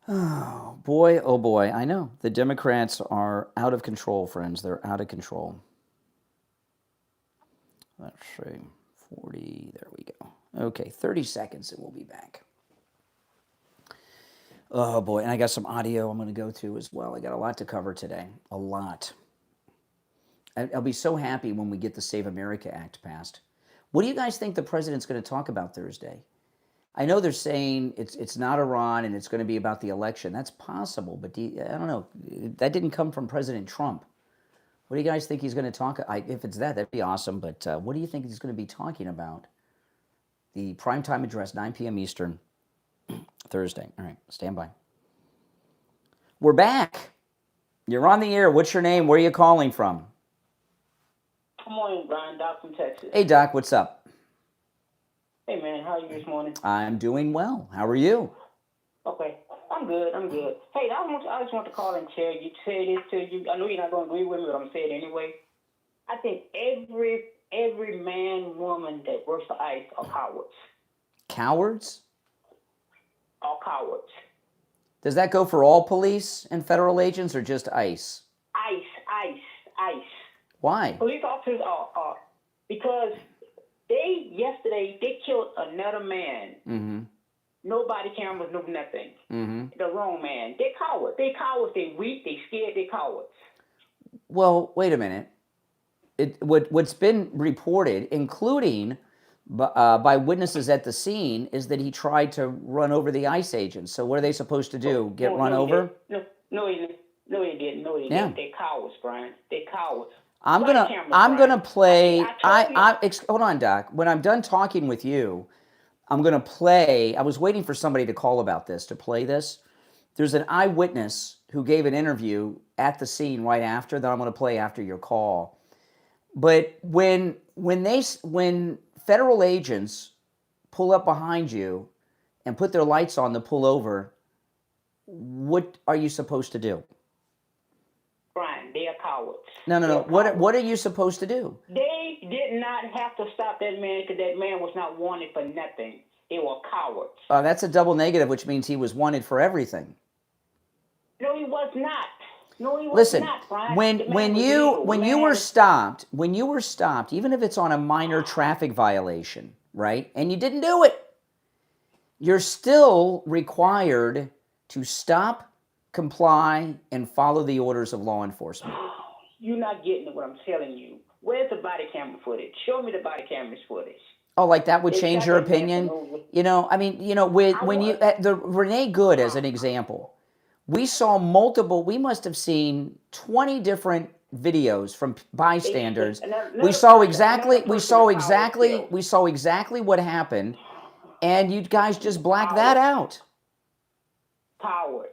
Oh boy, I know. The Democrats are out of control, friends. They're out of control. Let's see, 40, there we go. Okay, 30 seconds and we'll be back. Oh boy, and I got some audio I'm going to go through as well. I got a lot to cover today, a lot. I'll be so happy when we get the Save America Act passed. What do you guys think the president's going to talk about Thursday? I know they're saying it's not Iran and it's going to be about the election. That's possible, but I don't know. That didn't come from President Trump. What do you guys think he's going to talk? If it's that'd be awesome. But what do you think he's going to be talking about? The primetime address, 9 p.m. Eastern, Thursday. All right, stand by. We're back. You're on the air. What's your name? Where are you calling from? Good morning, Brian. Doc from Texas. Hey, Doc. What's up? Hey, man. How are you this morning? I'm doing well. How are you? Okay. I'm good. Hey, I just want to call and tell you, say this to you. I know you're not going to agree with me, but I'm going to say it anyway. I think every man, woman that works for ICE are cowards. Cowards? Are cowards. Does that go for all police and federal agents or just ICE? ICE. Why? Police officers are because yesterday they killed another man. Mm-hmm. No body cameras, no nothing. Mm-hmm. The wrong man. They're cowards. They weak. They scared. They cowards. Well, wait a minute. What's been reported, including by witnesses at the scene, is that he tried to run over the ICE agents. So what are they supposed to do? Run over? No, he didn't. Yeah. They're cowards, Brian. They're cowards. I'm gonna play. Hold on, Doc. When I'm done talking with you, I'm gonna play. I was waiting for somebody to call about this to play this. There's an eyewitness who gave an interview at the scene right after that I'm gonna play after your call. But when federal agents pull up behind you and put their lights on to pull over, what are you supposed to do? Brian, they are cowards. No. What are you supposed to do? They did not have to stop that man because that man was not wanted for nothing. They were cowards. That's a double negative, which means he was wanted for everything. No, he was not. Listen, not, Brian. when you were stopped, even if it's on a minor traffic violation, right? And you didn't do it, you're still required to stop, comply, and follow the orders of law enforcement. You're not getting what I'm telling you. Where's the body camera footage? Show me the body camera footage. Oh, like that would change your opinion? The Renee Good as an example. We must have seen 20 different videos from bystanders. We saw exactly what happened, and you guys just blacked that out. Cowards.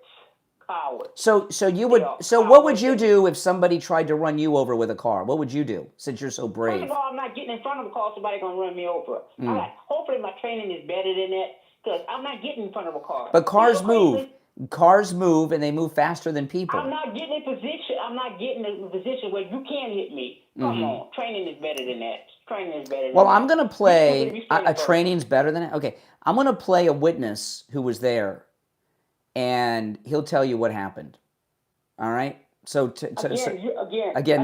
So what would you do if somebody tried to run you over with a car? What would you do, since you're so brave? First of all, I'm not getting in front of a car. Somebody's going to run me over. Hopefully my training is better than that, because I'm not getting in front of a car. But cars move. Cars move, and they move faster than people. I'm not getting in a position where you can hit me. Come on. Training is better than that. Well, I'm going to play a training's better than that. Okay. I'm going to play a witness who was there, and he'll tell you what happened. All right? So again,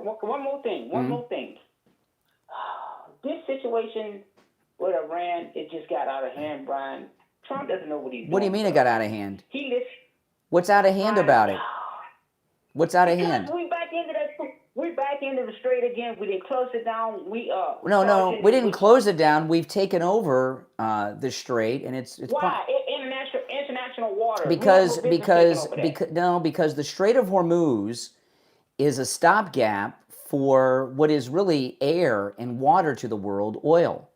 one more thing. This situation with Iran, it just got out of hand, Brian. Trump doesn't know what he's doing. What do you mean it got out of hand? What's out of hand about it? What's out of hand? We back into the strait again. We didn't close it down. No, we didn't close it down. We've taken over the strait, and it's why? International water. Because we have no business taking over that. because the Strait of Hormuz is a stopgap for what is really air and water to the world, oil.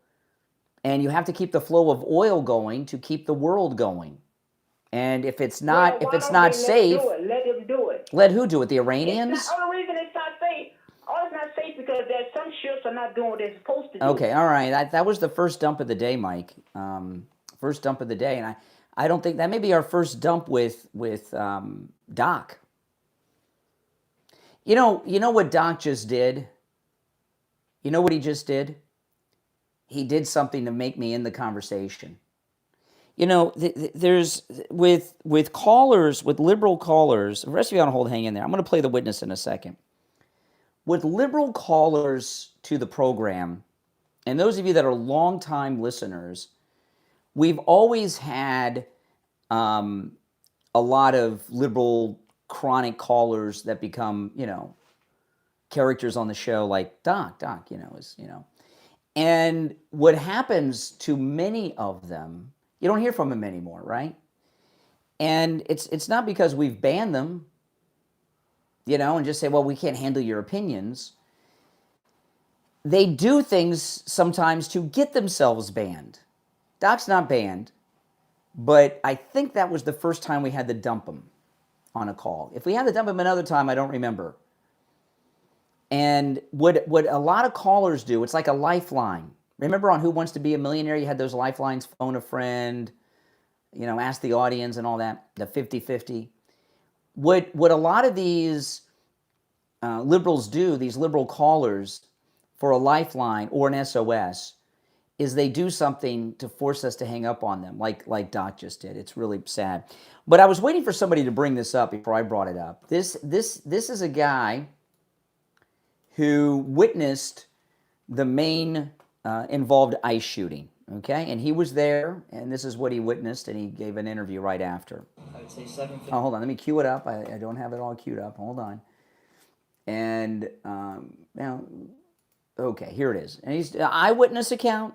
And you have to keep the flow of oil going to keep the world going. And if it's not safe, let them do it. Let who do it? The It's Iranians? not, only reason it's not safe. Oh, it's not safe because there's some ships are not doing what they're supposed to do. Okay, all right. That was the first dump of the day, Mike. First dump of the day, and I don't think that may be our first dump with Doc. You know what Doc just did? You know what he just did? He did something to make me in the conversation. You know, there's with callers, with liberal callers. The rest of you on hold, hang in there. I'm going to play the witness in a second. With liberal callers to the program, and those of you that are longtime listeners, we've always had a lot of liberal chronic callers that become, characters on the show like Doc, And what happens to many of them, you don't hear from them anymore, right? And it's not because we've banned them, and just say, well, we can't handle your opinions. They do things sometimes to get themselves banned. Doc's not banned, but I think that was the first time we had to dump him on a call. If we had to dump him another time, I don't remember. And what a lot of callers do, it's like a lifeline. Remember on Who Wants to Be a Millionaire, you had those lifelines, phone a friend, ask the audience and all that, the 50-50. What a lot of these liberals do, these liberal callers, for a lifeline or an SOS, is they do something to force us to hang up on them, like Doc just did. It's really sad. But I was waiting for somebody to bring this up before I brought it up. This is a guy who witnessed the main involved ICE shooting, okay? And he was there, and this is what he witnessed, and he gave an interview right after. I would say 7:50. Oh, hold on. Let me cue it up. I don't have it all queued up. Hold on. And now, okay, here it is. And he's eyewitness account.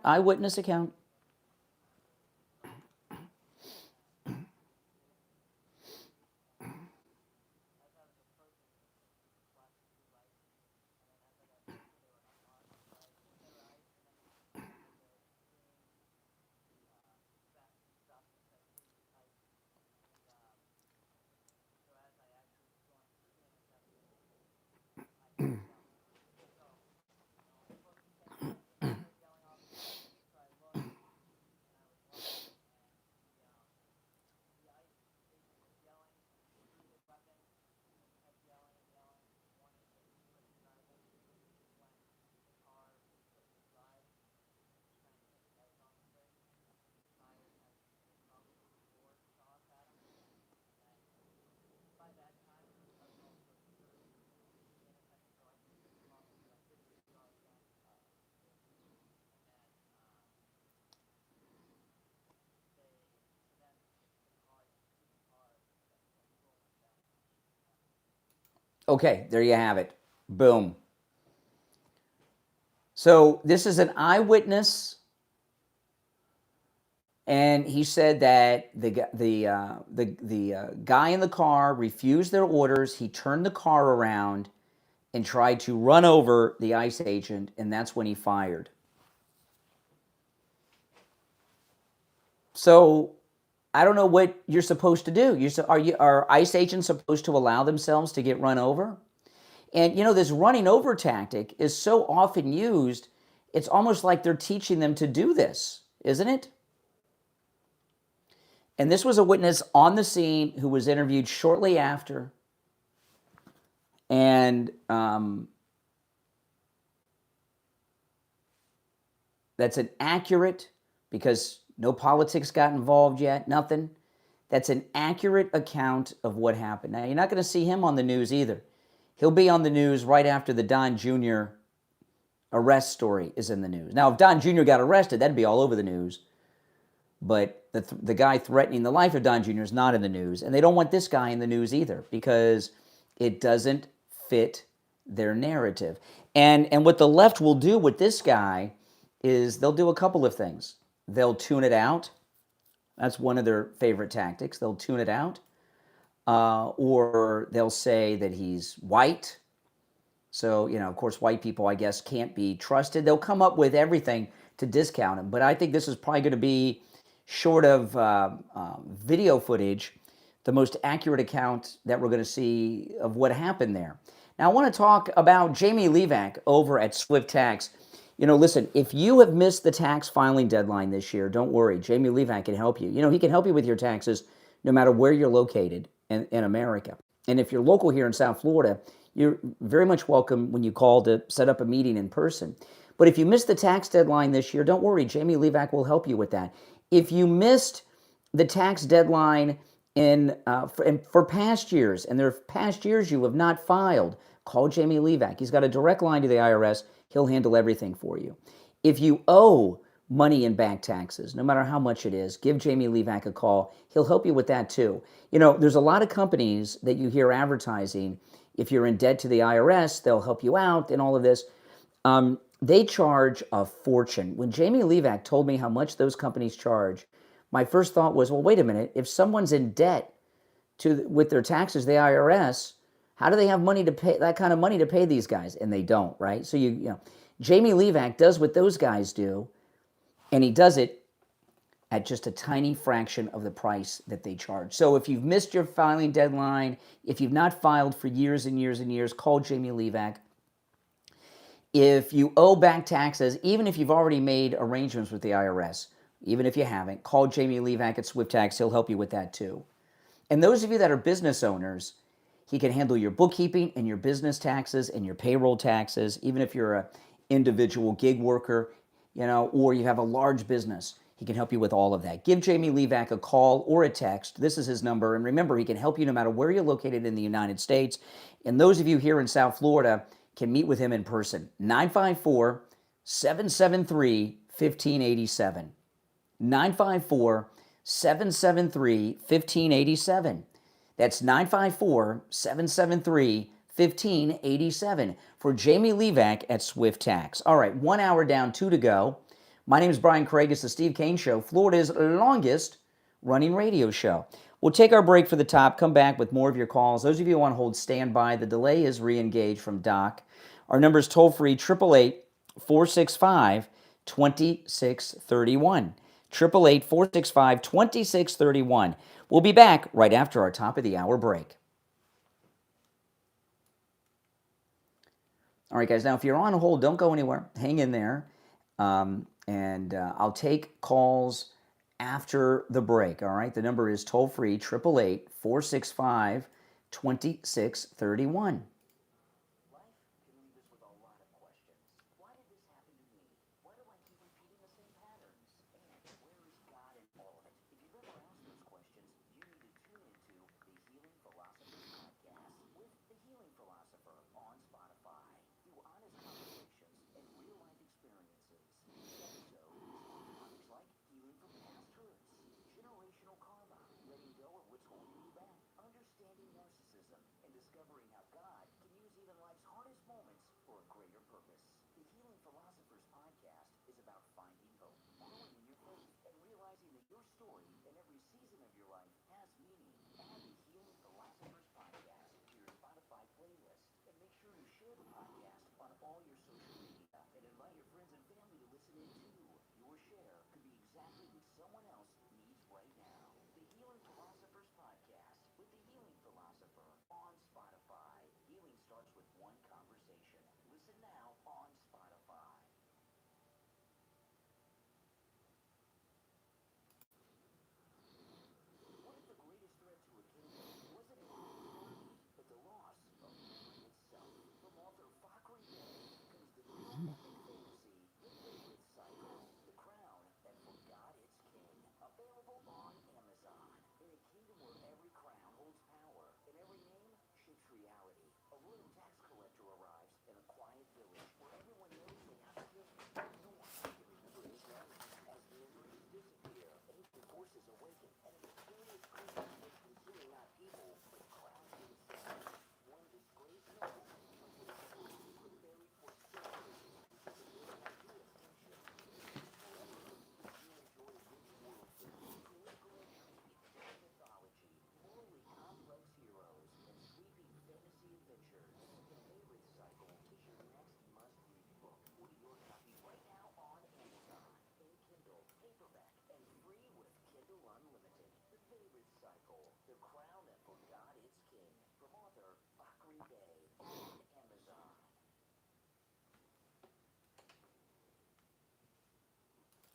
Okay, there you have it. Boom. So this is an eyewitness, and he said that the guy in the car refused their orders. He turned the car around and tried to run over the ICE agent, and that's when he fired. So I don't know what you're supposed to do. Are ICE agents supposed to allow themselves to get run over? And this running over tactic is so often used, it's almost like they're teaching them to do this, isn't it? And this was a witness on the scene who was interviewed shortly after. And that's an accurate, because no politics got involved yet, nothing. That's an accurate account of what happened. Now, you're not going to see him on the news either. He'll be on the news right after the Don Jr. arrest story is in the news. Now, if Don Jr. got arrested, that'd be all over the news. But the guy threatening the life of Don Jr. is not in the news. And they don't want this guy in the news either, because it doesn't fit their narrative. And what the left will do with this guy is they'll do a couple of things. They'll tune it out. That's one of their favorite tactics. They'll tune it out, or they'll say that he's white. So, of course, white people, I guess, can't be trusted. They'll come up with everything to discount him. But I think this is probably going to be, short of video footage, the most accurate account that we're going to see of what happened there. Now, I want to talk about Jamie Levac over at Swift Tax. Listen, if you have missed the tax filing deadline this year, don't worry. Jamie Levac can help you. He can help you with your taxes no matter where you're located in America. And if you're local here in South Florida, you're very much welcome when you call to set up a meeting in person. But if you missed the tax deadline this year, don't worry. Jamie Levac will help you with that. If you missed the tax deadline for past years, and there are past years you have not filed, call Jamie Levac. He's got a direct line to the IRS. He'll handle everything for you. If you owe money in back taxes, no matter how much it is, give Jamie Levac a call. He'll help you with that too. There's a lot of companies that you hear advertising. If you're in debt to the IRS, they'll help you out and all of this. They charge a fortune. When Jamie Levac told me how much those companies charge, my first thought was, well, wait a minute. If someone's in debt with their taxes, the IRS, how do they have money to pay that kind of money to pay these guys? And they don't, right? So Jamie Levac does what those guys do, and he does it at just a tiny fraction of the price that they charge. So if you've missed your filing deadline, if you've not filed for years and years and years, call Jamie Levac. If you owe back taxes, even if you've already made arrangements with the IRS, even if you haven't, call Jamie Levac at Swift Tax. He'll help you with that too. And those of you that are business owners, he can handle your bookkeeping and your business taxes and your payroll taxes, even if you're an individual gig worker, or you have a large business. He can help you with all of that. Give Jamie Levac a call or a text. This is his number. And remember, he can help you no matter where you're located in the United States. And those of you here in South Florida can meet with him in person. 954-773-1587. 954-773-1587. That's 954-773-1587 for Jamie Levac at Swift Tax. All right, 1 hour down, 2 to go. My name is Brian Craig. It's the Steve Kane Show, Florida's longest running radio show. We'll take our break for the top, come back with more of your calls. Those of you who want to hold standby, the delay is re-engaged from Doc. Our number is toll-free, 888-465-2631. 888-465-2631. We'll be back right after our top of the hour break. All right, guys, now if you're on hold, don't go anywhere. Hang in there. And I'll take calls after the break, all right? The number is toll-free, 888-465-2631.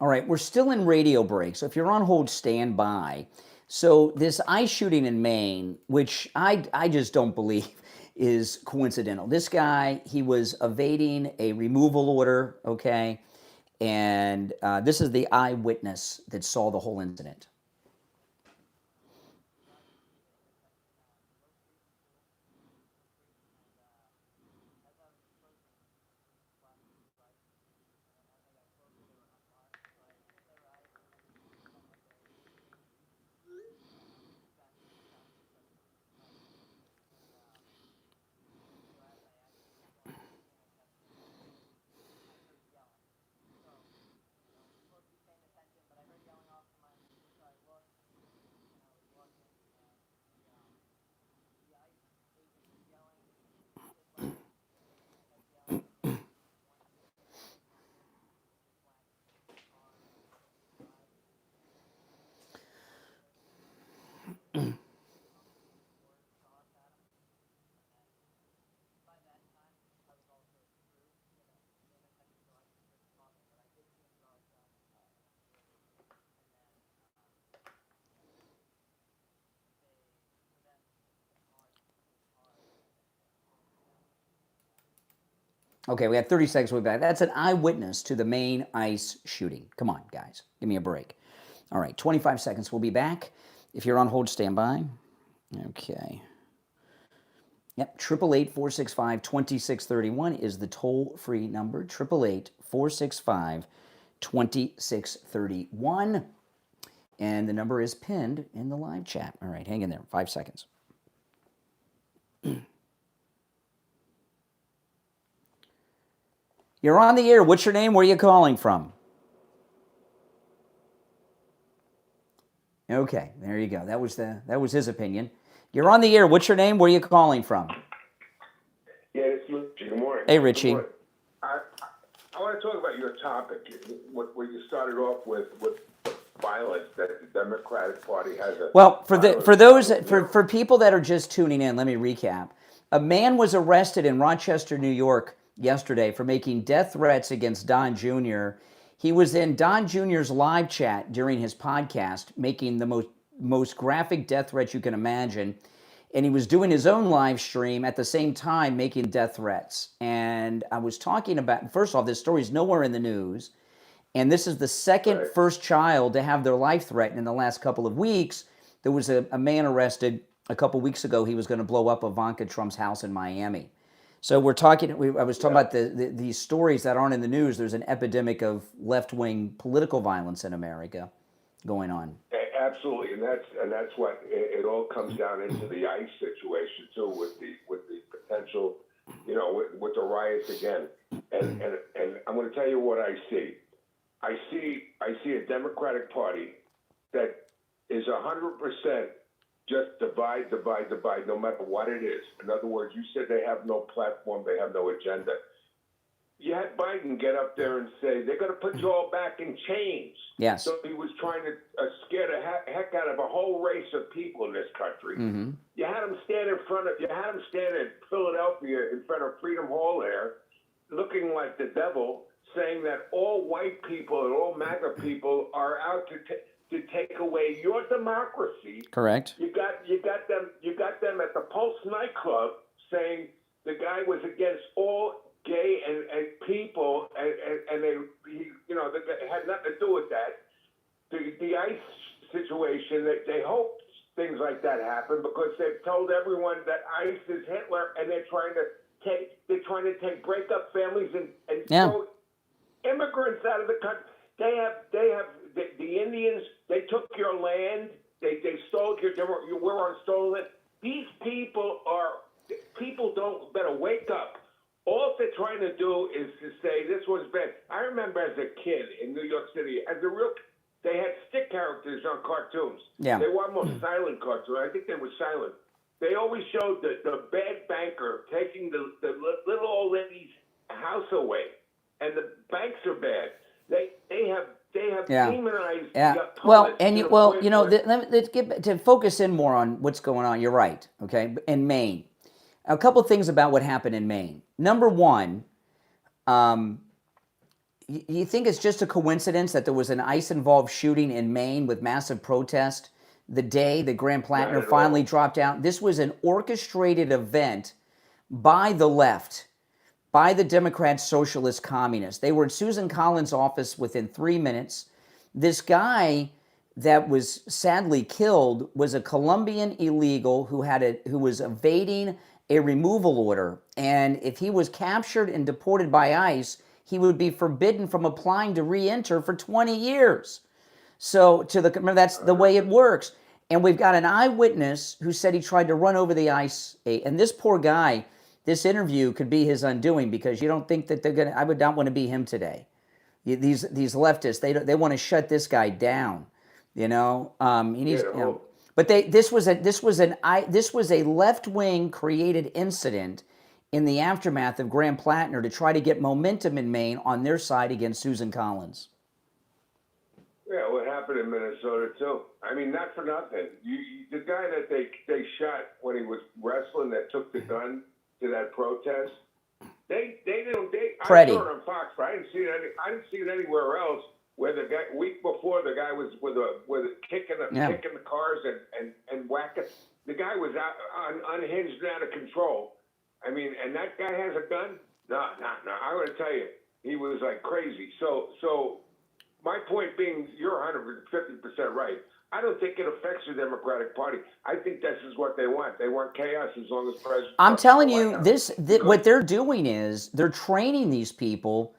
All right, we're still in radio break, so if you're on hold, stand by. So this ICE shooting in Maine, which I just don't believe is coincidental. This guy, he was evading a removal order, okay? And this is the eyewitness that saw the whole incident. Okay, we got 30 seconds. We'll be back. That's an eyewitness to the Maine ICE shooting. Come on, guys. Give me a break. All right, 25 seconds. We'll be back. If you're on hold, stand by. Okay. Yep, 888-465-2631 is the toll-free number. 888-465-2631. And the number is pinned in the live chat. All right, hang in there. 5 seconds. You're on the air. What's your name? Where are you calling from? Okay, there you go. That was his opinion. You're on the air. What's your name? Where are you calling from? Yeah, it's Richie. Good morning. Hey, Richie. Good morning. I want to talk about your topic, what you started off with violence that the Democratic Party has. Well, for people that are just tuning in, let me recap. A man was arrested in Rochester, New York, yesterday for making death threats against Don Jr. He was in Don Jr.'s live chat during his podcast, making the most graphic death threats you can imagine. And he was doing his own live stream at the same time making death threats. And I was talking about, first off, this story is nowhere in the news. And this is the second first child to have their life threatened in the last couple of weeks. There was a man arrested a couple weeks ago. He was going to blow up Ivanka Trump's house in Miami. So I was talking about these stories that aren't in the news. There's an epidemic of left-wing political violence in America going on. Absolutely, and that's what it all comes down into the ICE situation too, with the potential, with the riots again. And I'm going to tell you what I see. I see a Democratic Party that is 100%. Just divide, no matter what it is. In other words, you said they have no platform, they have no agenda. You had Biden get up there and say, they're going to put you all back in chains. Yes. So he was trying to scare the heck out of a whole race of people in this country. Mm-hmm. You had him stand in Philadelphia in front of Freedom Hall there, looking like the devil, saying that all white people and all MAGA people are out to take away your democracy. Correct. You got them at the Pulse nightclub saying the guy was against all gay and people and they had nothing to do with that. The ICE situation, they hope things like that happen because they've told everyone that ICE is Hitler and they're trying to break up families and throw immigrants out of the country. They have the Indians. They took your land. They stole you were on stolen. These people don't better wake up. All they're trying to do is to say this was bad. I remember as a kid in New York City, they had stick characters on cartoons. Yeah. They were almost silent cartoons. I think they were silent. They always showed the bad banker taking the little old lady's house away, and the banks are bad. They have demonized. Yeah. Let's get to focus in more on what's going on. You're right. Okay, in Maine, a couple things about what happened in Maine. Number one, You think it's just a coincidence that there was an ICE-involved shooting in Maine with massive protest the day that Graham Plattner finally dropped out? This was an orchestrated event by the left, by the Democrats, Socialists, Communists. They were at Susan Collins' office within 3 minutes. This guy that was sadly killed was a Colombian illegal who was evading a removal order. And if he was captured and deported by ICE, he would be forbidden from applying to re-enter for 20 years. So remember, that's the way it works. And we've got an eyewitness who said he tried to run over the ICE. And this poor guy, this interview could be his undoing, because you don't think that they're going to, I would not want to be him today. These leftists, they want to shut this guy down. He needs, but this was a left-wing created incident in the aftermath of Graham Plattner to try to get momentum in Maine on their side against Susan Collins. Yeah, what happened in Minnesota too. I mean, not for nothing. The guy that they shot when he was wrestling, that took the gun to that protest. I saw it on Fox, but I didn't see it anywhere else. Where the guy, week before, the guy was with a kicking the cars and whacking. The guy was unhinged and out of control. I mean, and that guy has a gun? No. I'm going to tell you, he was like crazy. So my point being, you're 150% right. I don't think it affects the Democratic Party. I think this is what they want. They want chaos as long as President. I'm telling you, what they're doing is they're training these people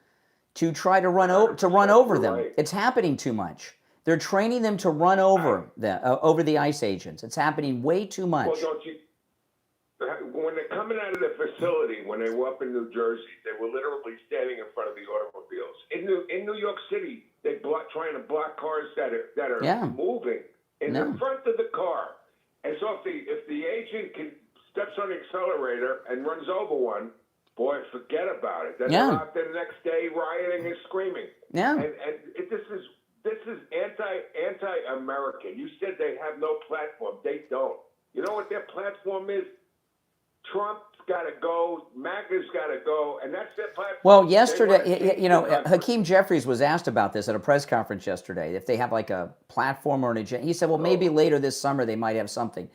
to try to run over them. Right. It's happening too much. They're training them to run over over the ICE agents. It's happening way too much. Well, don't you? When they're coming out of the facility, when they were up in New Jersey, they were literally standing in front of the automobiles. In New York City, they're trying to block cars that are moving in the front of the car. And so if the agent steps on the accelerator and runs over one, boy, forget about it. Then they're out there the next day rioting and screaming. Yeah. And this is anti-American. You said they have no platform. They don't. You know what their platform is? Trump's got to go, MAGA's got to go, and that's their platform. Well, yesterday, Hakeem Jeffries was asked about this at a press conference yesterday, if they have like a platform or an agenda. He said, well, maybe later this summer they might have something.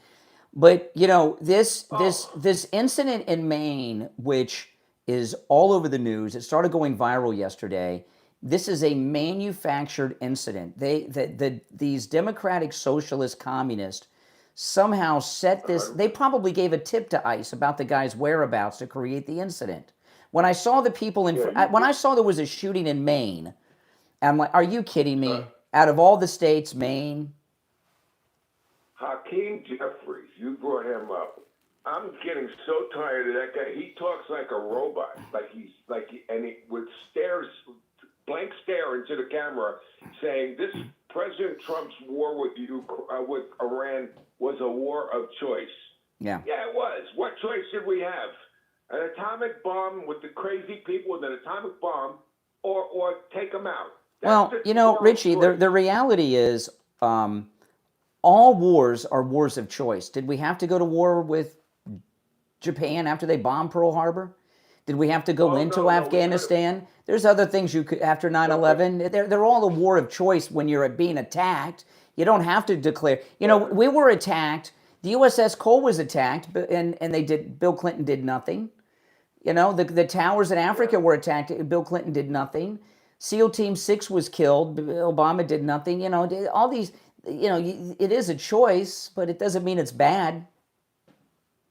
But, this incident in Maine, which is all over the news, it started going viral yesterday. This is a manufactured incident. These Democratic Socialist Communists somehow set this. They probably gave a tip to ICE about the guy's whereabouts to create the incident. When I saw the people when I saw there was a shooting in Maine, I'm like, are you kidding me? Out of all the states, Maine. Hakeem Jeffries, you brought him up. I'm getting so tired of that guy. He talks like a robot, and he would blank stare into the camera, saying this President Trump's war with Iran was a war of choice. Yeah, it was. What choice did we have? An atomic bomb with the crazy people with an atomic bomb, or take them out? Richie, the reality is, all wars are wars of choice. Did we have to go to war with Japan after they bombed Pearl Harbor? Did we have to go into Afghanistan? There's other things you could, after 9/11. They're all a war of choice when you're being attacked. You don't have to declare. We were attacked. The USS Cole was attacked, and Bill Clinton did nothing. The towers in Africa were attacked. Bill Clinton did nothing. SEAL Team 6 was killed. Obama did nothing. All these. It is a choice, but it doesn't mean it's bad.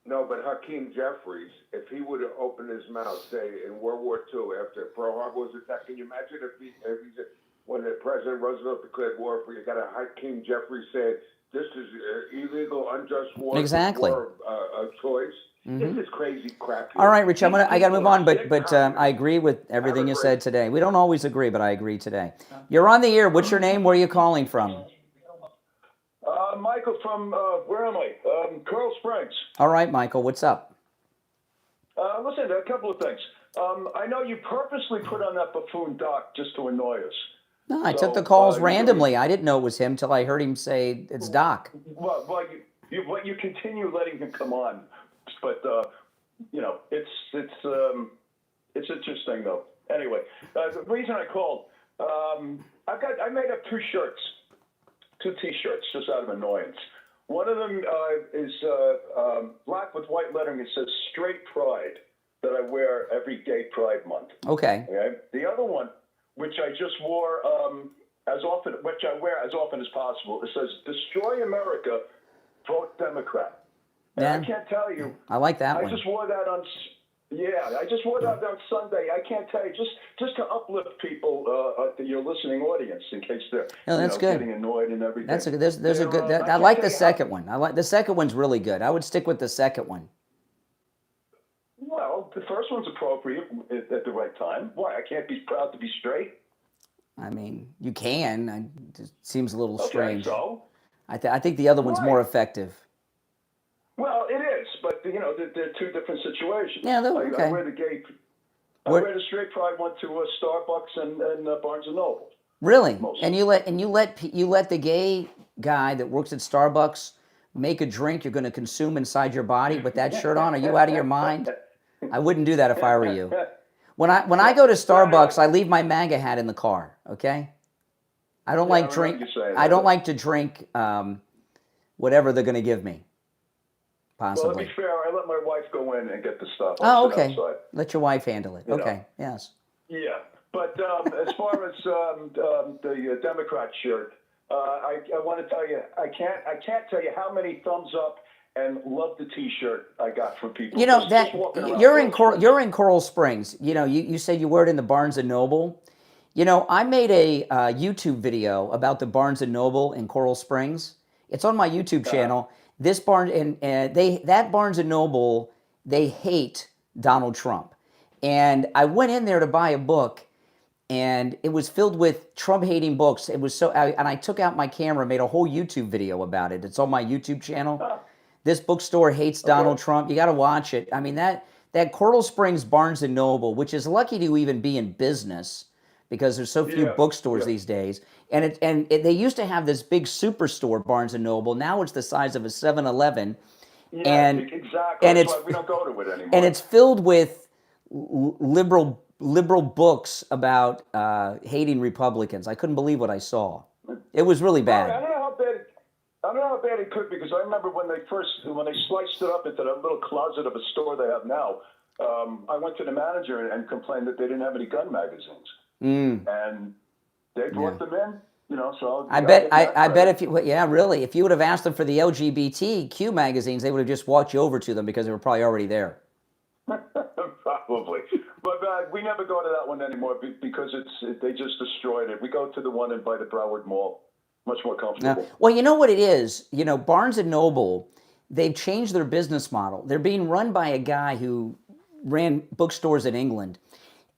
No, but Hakeem Jeffries, if he would have opened his mouth, say, in World War II, after Pearl Harbor was attacked, can you imagine if he said, when the President Roosevelt declared war, you got a Hakeem Jeffries saying, this is illegal, unjust war, war of choice? Mm-hmm. This is crazy crap. All right, Rich, I got to move on, but I agree with everything you said today. We don't always agree, but I agree today. You're on the air. What's your name? Where are you calling from? Michael from Burnley, Coral Springs. All right, Michael, what's up? Listen, a couple of things. I know you purposely put on that buffoon Doc just to annoy us. No, I took the calls randomly. I didn't know it was him till I heard him say it's Doc. Well, you continue letting him come on, but it's interesting though. Anyway, the reason I called, I made up 2 shirts, 2 T-shirts, just out of annoyance. One of them is black with white lettering. It says "Straight Pride," that I wear every Gay Pride Month. Okay. The other one, which I just wore which I wear as often as possible, it says "Destroy America, Vote Democrat." And Yeah. I can't tell you. I like that I one. just wore that on. Yeah, I just wore that on Sunday. I can't tell you, just to uplift people, your listening audience, in case they're that's good. getting annoyed and everything. That's a good. There's a good. I can't like tell the you second one. I like the second one's really good. I would stick with the second one. Well, the first one's appropriate at the right time. Why? I can't be proud to be straight. I mean, you can. It just seems a little strange. So? I think the other one's more effective. Well, it is, but they're 2 different situations. Yeah, okay. I wear the straight pride one to Starbucks and Barnes and Noble. Really? Mostly. And you let the gay guy that works at Starbucks make a drink you're going to consume inside your body with that shirt on? Are you out of your mind? I wouldn't do that if I were you. When I go to Starbucks, I leave my MAGA hat in the car. Okay. I don't like drink. I don't like to drink whatever they're going to give me. Possibly. Well, to be fair, I let my wife go in and get the stuff. Oh, okay. Let your wife handle it. Okay. Yes. Yeah, but as far as the Democrat shirt, I want to tell you, I can't tell you how many thumbs up and love the T-shirt I got from people. You're in Coral Springs. You said you wear it in the Barnes and Noble. I made a YouTube video about the Barnes and Noble in Coral Springs. It's on my YouTube channel. This Barnes that Barnes and Noble, they hate Donald Trump, and I went in there to buy a book, and it was filled with Trump-hating books. It was and I took out my camera, made a whole YouTube video about it. It's on my YouTube channel. This bookstore hates Donald Trump. You got to watch it. I mean that Coral Springs Barnes and Noble, which is lucky to even be in business because there's so few bookstores these days. And they used to have this big superstore, Barnes and Noble. Now it's the size of a 7-Eleven. Yeah, exactly. That's why we don't go to it anymore. And it's filled with liberal books about hating Republicans. I couldn't believe what I saw. It was really bad. I don't know how bad it could be, because I remember when they sliced it up into that little closet of a store they have now. I went to the manager and complained that they didn't have any gun magazines. And they brought them in, so I bet if you would have asked them for the LGBTQ magazines, they would have just walked you over to them because they were probably already there. Probably, but we never go to that one anymore because they just destroyed it. We go to the one by the Broward Mall, much more comfortable. Well, you know what it is. Barnes and Noble, they've changed their business model. They're being run by a guy who ran bookstores in England.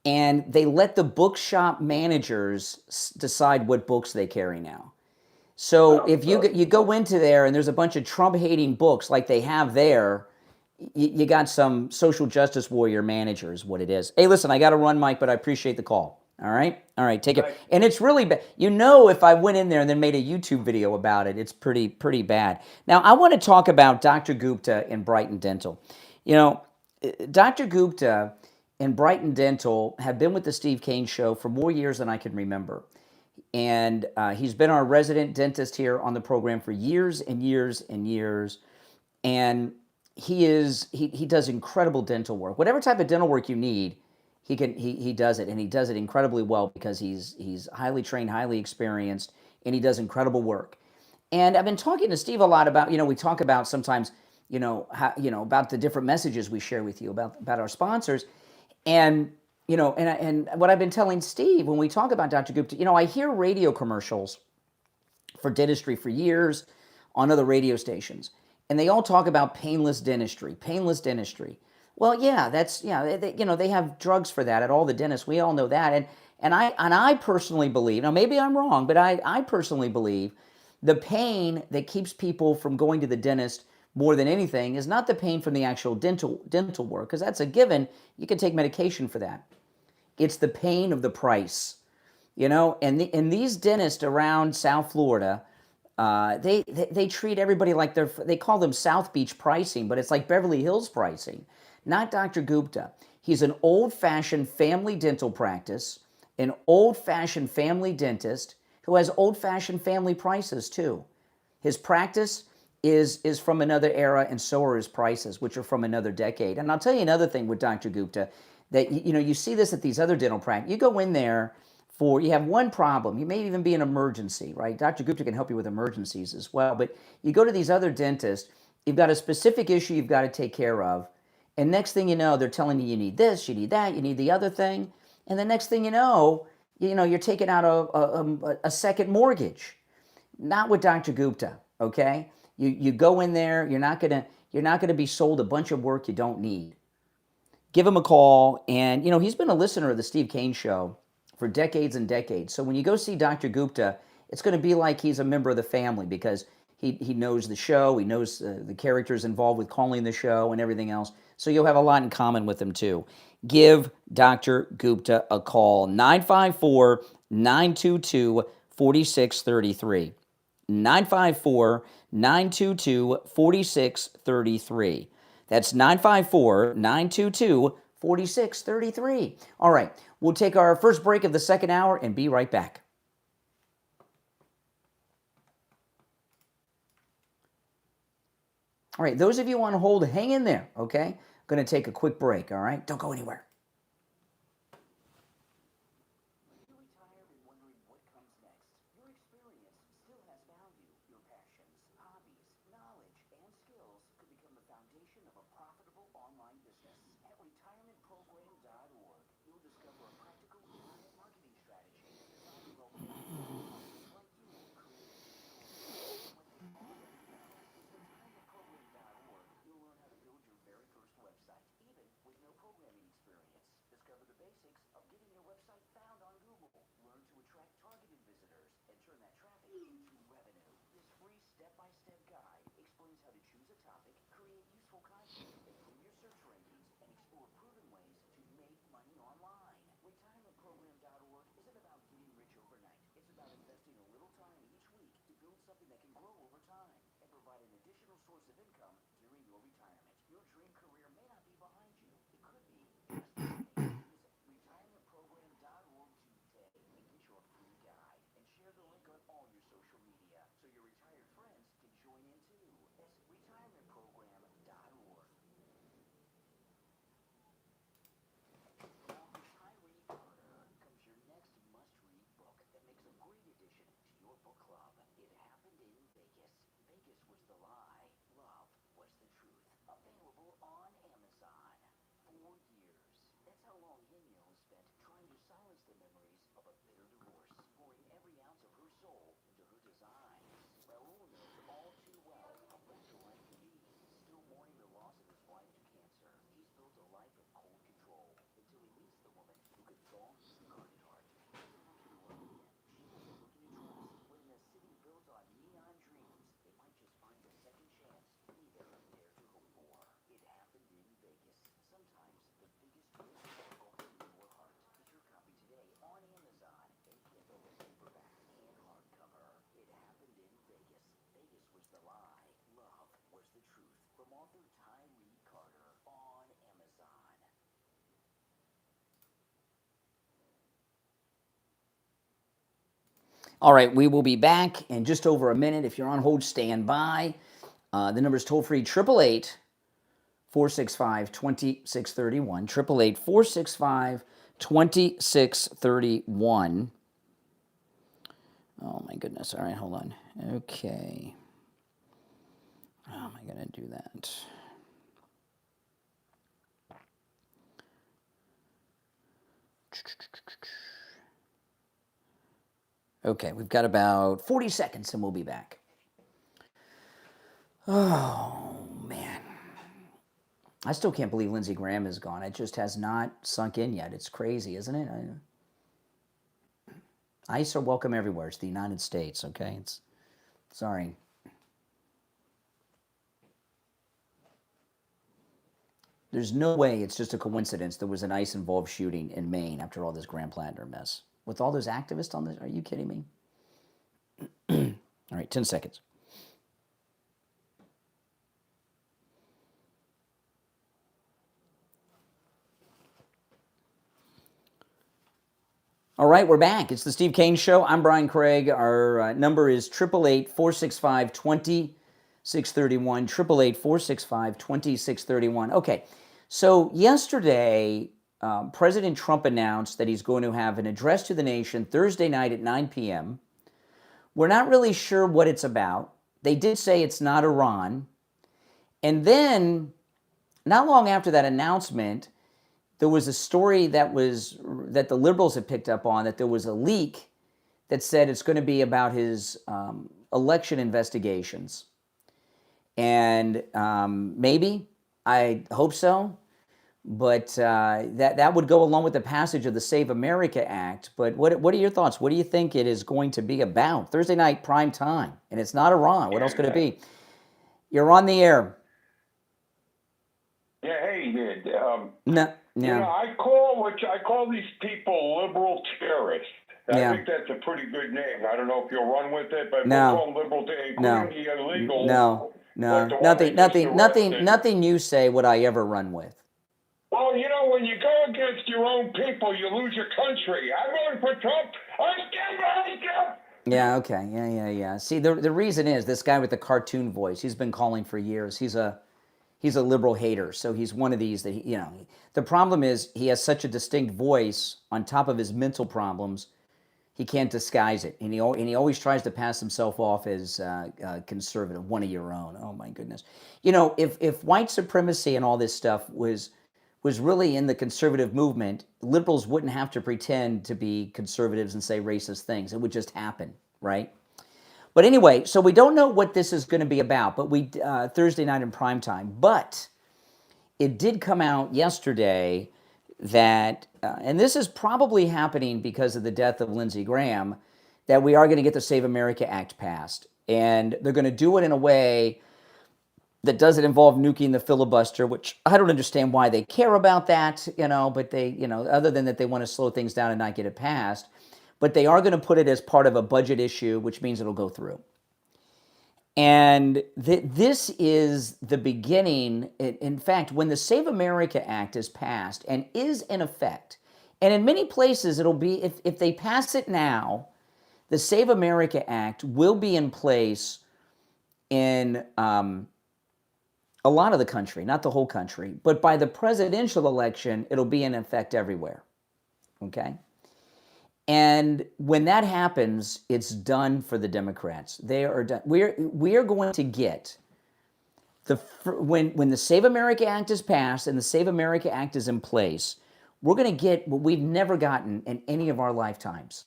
And they let the bookshop managers decide what books they carry now. So if you go into there and there's a bunch of Trump-hating books like they have there, you got some social justice warrior managers, what it is. Hey, listen, I got to run, Mike, but I appreciate the call. All right, take it. And it's really bad. If I went in there and then made a YouTube video about it, it's pretty bad. Now, I want to talk about Dr. Gupta and Brighton Dental. Dr. Gupta and Brighton Dental have been with the Steve Kane Show for more years than I can remember. And he's been our resident dentist here on the program for years and years and years. And he does incredible dental work. Whatever type of dental work you need, he does it. And he does it incredibly well because he's highly trained, highly experienced, and he does incredible work. And I've been talking to Steve a lot about, we talk about sometimes, about the different messages we share with you about our sponsors. And, and what I've been telling Steve when we talk about Dr. Gupta, I hear radio commercials for dentistry for years on other radio stations, and they all talk about painless dentistry. Well, yeah, they have drugs for that at all the dentists. We all know that. And I personally believe, now maybe I'm wrong, but I personally believe the pain that keeps people from going to the dentist more than anything is not the pain from the actual dental work, because that's a given. You can take medication for that. It's the pain of the price, and these dentists around South Florida, they treat everybody like they call them South Beach pricing, but it's like Beverly Hills pricing. Not Dr. Gupta. He's an old-fashioned family dental practice, an old-fashioned family dentist who has old-fashioned family prices too. His practice is from another era, and so are his prices, which are from another decade. And I'll tell you another thing with Dr. Gupta, that you see this at these other dental practices. You go in there you have one problem. You may even be an emergency, right? Dr. Gupta can help you with emergencies as well. But you go to these other dentists, you've got a specific issue you've got to take care of. And next thing you know, they're telling you need this, you need that, you need the other thing. And the next thing you know, you're taking out a second mortgage. Not with Dr. Gupta, okay? You go in there, you're not gonna be sold a bunch of work you don't need. Give him a call, and he's been a listener of the Steve Kane Show for decades and decades. So when you go see Dr. Gupta, it's going to be like he's a member of the family, because he knows the show, he knows the characters involved with calling the show and everything else. So you'll have a lot in common with him too. Give Dr. Gupta a call, 954-922-4633. 954-922-4633. That's 954-922-4633. All right, we'll take our first break of the second hour and be right back. All right, those of you on hold, hang in there, okay? I'm going to take a quick break, all right? Don't go anywhere. All right, we will be back in just over a minute. If you're on hold, stand by. The number is toll free, 888-465-2631. 888-465-2631. Oh my goodness. All right, hold on. Okay. How am I going to do that? Okay, we've got about 40 seconds and we'll be back. Oh, man. I still can't believe Lindsey Graham is gone. It just has not sunk in yet. It's crazy, isn't it? ICE are welcome everywhere. It's the United States, okay? Sorry. There's no way it's just a coincidence there was an ICE-involved shooting in Maine after all this Grand Platter mess. With all those activists on this, are you kidding me? All right, 10 seconds. All right, we're back. It's the Steve Kane Show. I'm Brian Craig. Our number is 888-465-2631, 888-465-2631. Okay, so yesterday, President Trump announced that he's going to have an address to the nation Thursday night at 9 p.m. We're not really sure what it's about. They did say it's not Iran. And then, not long after that announcement, there was a story that the liberals had picked up on, that there was a leak that said it's going to be about his election investigations. And maybe, I hope so, but that would go along with the passage of the Save America Act. But what are your thoughts? What do you think it is going to be about? Thursday night, prime time, and it's not Iran. What else could it be? You're on the air. Yeah, hey, No. you know, I call these people liberal terrorists. I think that's a pretty good name. I don't know if you'll run with it, but we'll call them liberal terrorists, including the illegal. Nothing you say would I ever run with. Well, you know, when you go against your own people, you lose your country. I'm voting for Trump. Yeah, okay. Yeah. See, the reason is this guy with the cartoon voice, he's been calling for years. He's a liberal hater, so he's one of these that, the problem is he has such a distinct voice on top of his mental problems, he can't disguise it. And he always tries to pass himself off as conservative, one of your own. Oh, my goodness. If white supremacy and all this stuff was really in the conservative movement, liberals wouldn't have to pretend to be conservatives and say racist things. It would just happen, right? But anyway, so we don't know what this is going to be about, but Thursday night in prime time. But it did come out yesterday that, and this is probably happening because of the death of Lindsey Graham, that we are going to get the Save America Act passed. And they're going to do it in a way that doesn't involve nuking the filibuster, which I don't understand why they care about that, but they, other than that they want to slow things down and not get it passed. But they are going to put it as part of a budget issue, which means it'll go through. And this is the beginning. In fact, when the Save America Act is passed and is in effect, and in many places it'll be, if they pass it now, the Save America Act will be in place in a lot of the country, not the whole country, but by the presidential election, it'll be in effect everywhere. Okay? And when that happens, it's done for the Democrats. They are done. We are going to get when the Save America Act is passed and the Save America Act is in place, we're going to get what we've never gotten in any of our lifetimes.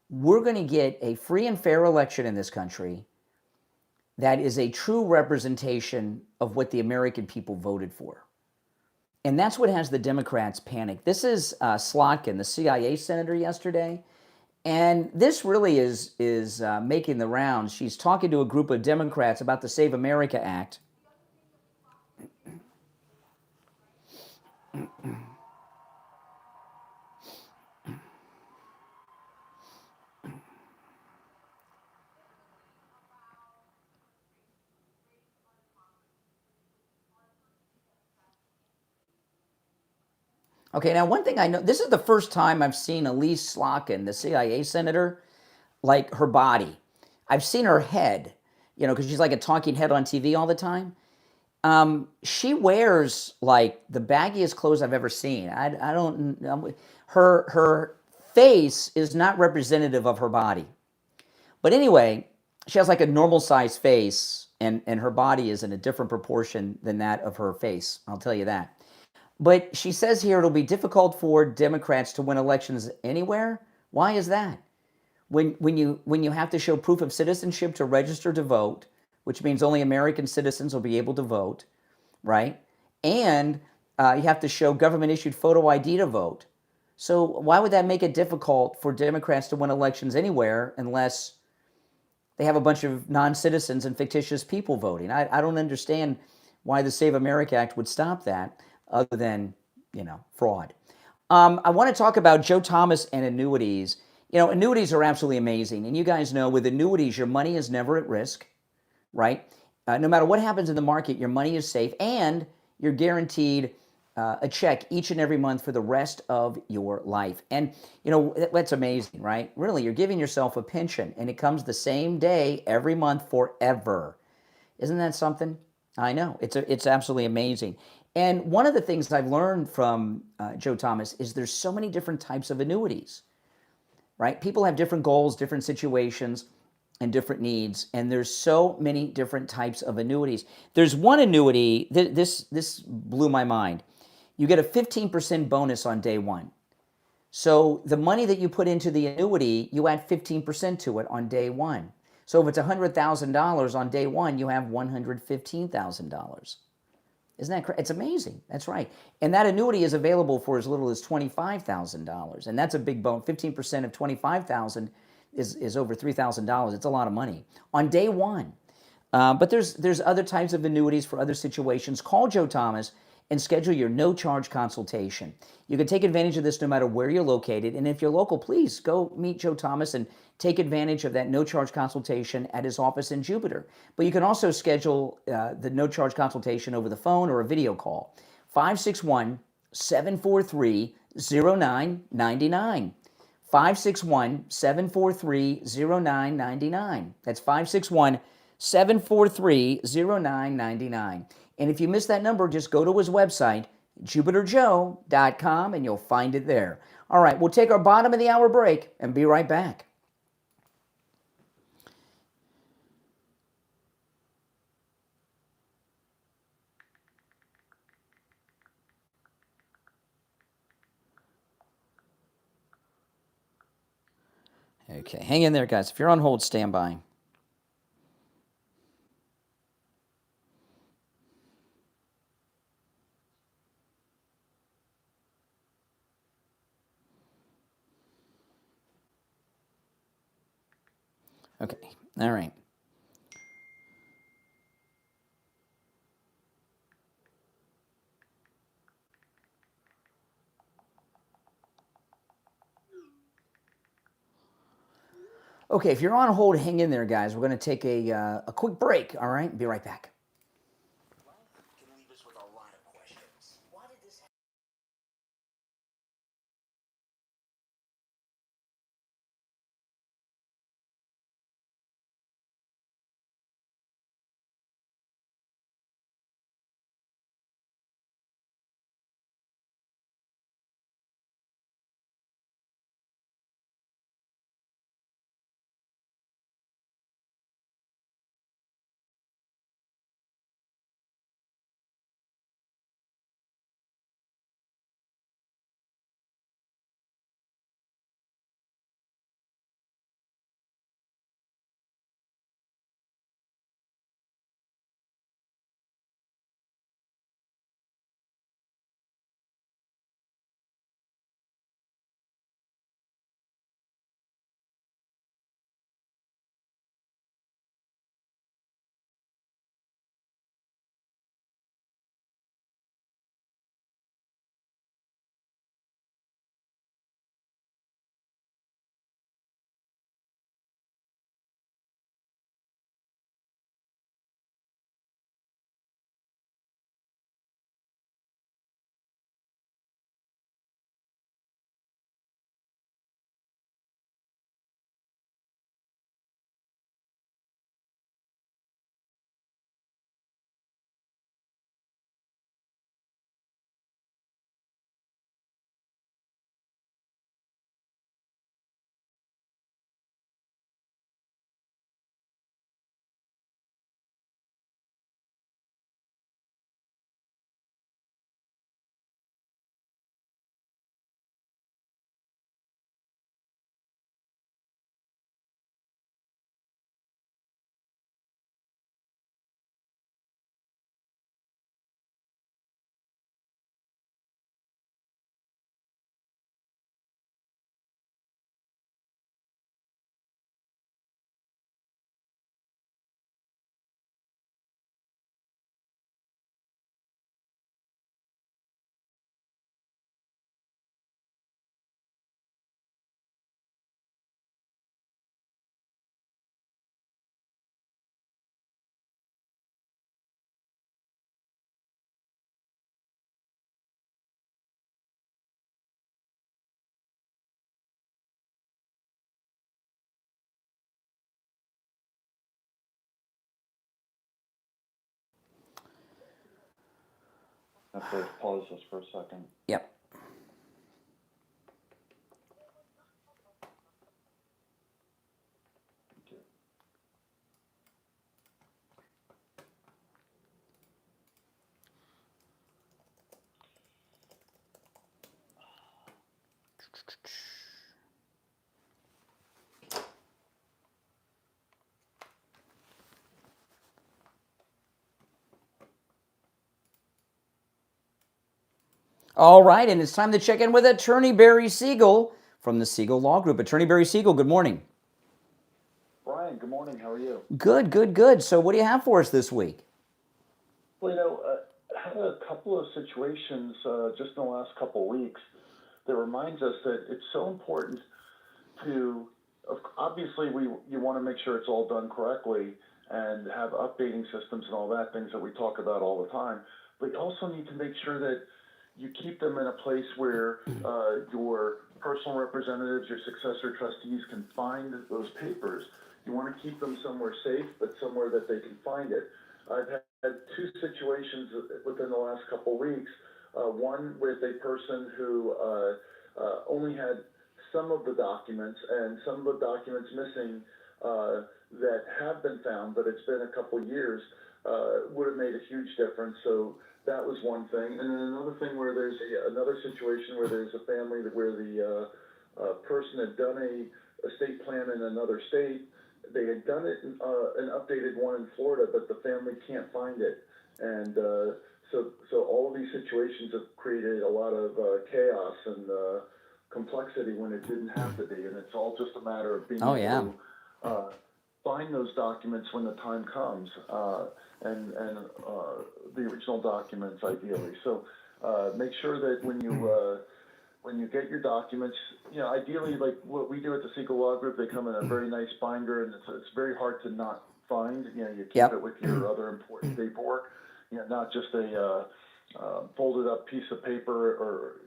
We're going to get a free and fair election in this country that is a true representation of what the American people voted for. And that's what has the Democrats panicked. This is Slotkin, the CIA senator yesterday. And this really is making the rounds. She's talking to a group of Democrats about the Save America Act. Okay, now one thing I know, this is the first time I've seen Elise Slotkin, the CIA senator, like her body. I've seen her head, because she's like a talking head on TV all the time. She wears like the baggiest clothes I've ever seen. Her face is not representative of her body. But anyway, she has like a normal size face, and her body is in a different proportion than that of her face. I'll tell you that. But she says here it'll be difficult for Democrats to win elections anywhere. Why is that? When you have to show proof of citizenship to register to vote, which means only American citizens will be able to vote, right? And you have to show government-issued photo ID to vote. So why would that make it difficult for Democrats to win elections anywhere unless they have a bunch of non-citizens and fictitious people voting? I don't understand why the Save America Act would stop that, other than, fraud. I want to talk about Joe Thomas and annuities. Annuities are absolutely amazing. And you guys know with annuities, your money is never at risk, right? No matter what happens in the market, your money is safe and you're guaranteed a check each and every month for the rest of your life. And, you know, that's amazing, right? Really, you're giving yourself a pension, and it comes the same day every month forever. Isn't that something? I know. It's absolutely amazing. And one of the things I've learned from Joe Thomas is there's so many different types of annuities, right? People have different goals, different situations, and different needs, and there's so many different types of annuities. There's one annuity, this blew my mind. You get a 15% bonus on day one. So the money that you put into the annuity, you add 15% to it on day one. So if it's $100,000 on day one, you have $115,000. Isn't that crazy? It's amazing. That's right. And that annuity is available for as little as $25,000. And that's a big bone. 15% of $25,000 is over $3,000. It's a lot of money on day one. But there's other types of annuities for other situations. Call Joe Thomas and schedule your no-charge consultation. You can take advantage of this no matter where you're located. And if you're local, please go meet Joe Thomas and take advantage of that no-charge consultation at his office in Jupiter. But you can also schedule the no-charge consultation over the phone or a video call. 561-743-0999. 561-743-0999. That's 561-743-0999. And if you missed that number, just go to his website, jupiterjoe.com, and you'll find it there. All right, we'll take our bottom of the hour break and be right back. Okay, hang in there, guys. If you're on hold, stand by. Okay, all right. Okay, if you're on hold, hang in there, guys. We're going to take a quick break, all right? Be right back. I have to pause this for a second. Yep. All right, and it's time to check in with Attorney Barry Siegel from the Siegel Law Group. Attorney Barry Siegel, good morning. Brian, good morning. How are you? Good, good, good. So what do you have for us this week? Well, I had a couple of situations just in the last couple of weeks that reminds us that it's so important to, obviously, you want to make sure it's all done correctly and have updating systems and all that, things that we talk about all the time. But you also need to make sure that you keep them in a place where your personal representatives, your successor trustees can find those papers. You want to keep them somewhere safe, but somewhere that they can find it. I've had two situations within the last couple of weeks. One with a person who only had some of the documents and some of the documents missing that have been found, but it's been a couple of years, would have made a huge difference. So that was one thing. And then another thing where there's another situation where there's a family where the person had done a estate plan in another state. They had done it, an updated one in Florida, but the family can't find it. And so all of these situations have created a lot of chaos and complexity when it didn't have to be. And it's all just a matter of being able to find those documents when the time comes, and the original documents ideally. So make sure that when you get your documents, ideally, like what we do at the Siegel Law Group, they come in a very nice binder, and it's very hard to not find. You keep it with your other important paperwork, not just a folded up piece of paper or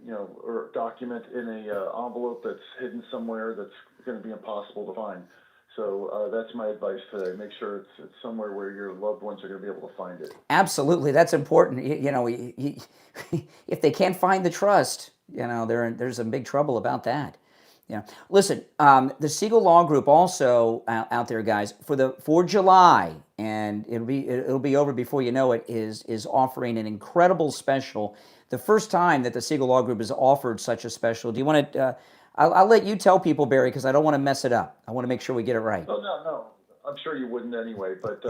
document in a envelope that's hidden somewhere that's going to be impossible to find. So that's my advice today. Make sure it's somewhere where your loved ones are going to be able to find it. Absolutely, that's important. If they can't find the trust, there's some big trouble about that. Listen, the Siegel Law Group also out there, guys, for July, and it'll be over before you know it, is offering an incredible special. The first time that the Siegel Law Group has offered such a special. Do you want to? I'll let you tell people, Barry, because I don't want to mess it up. I want to make sure we get it right. Oh, no. I'm sure you wouldn't anyway. But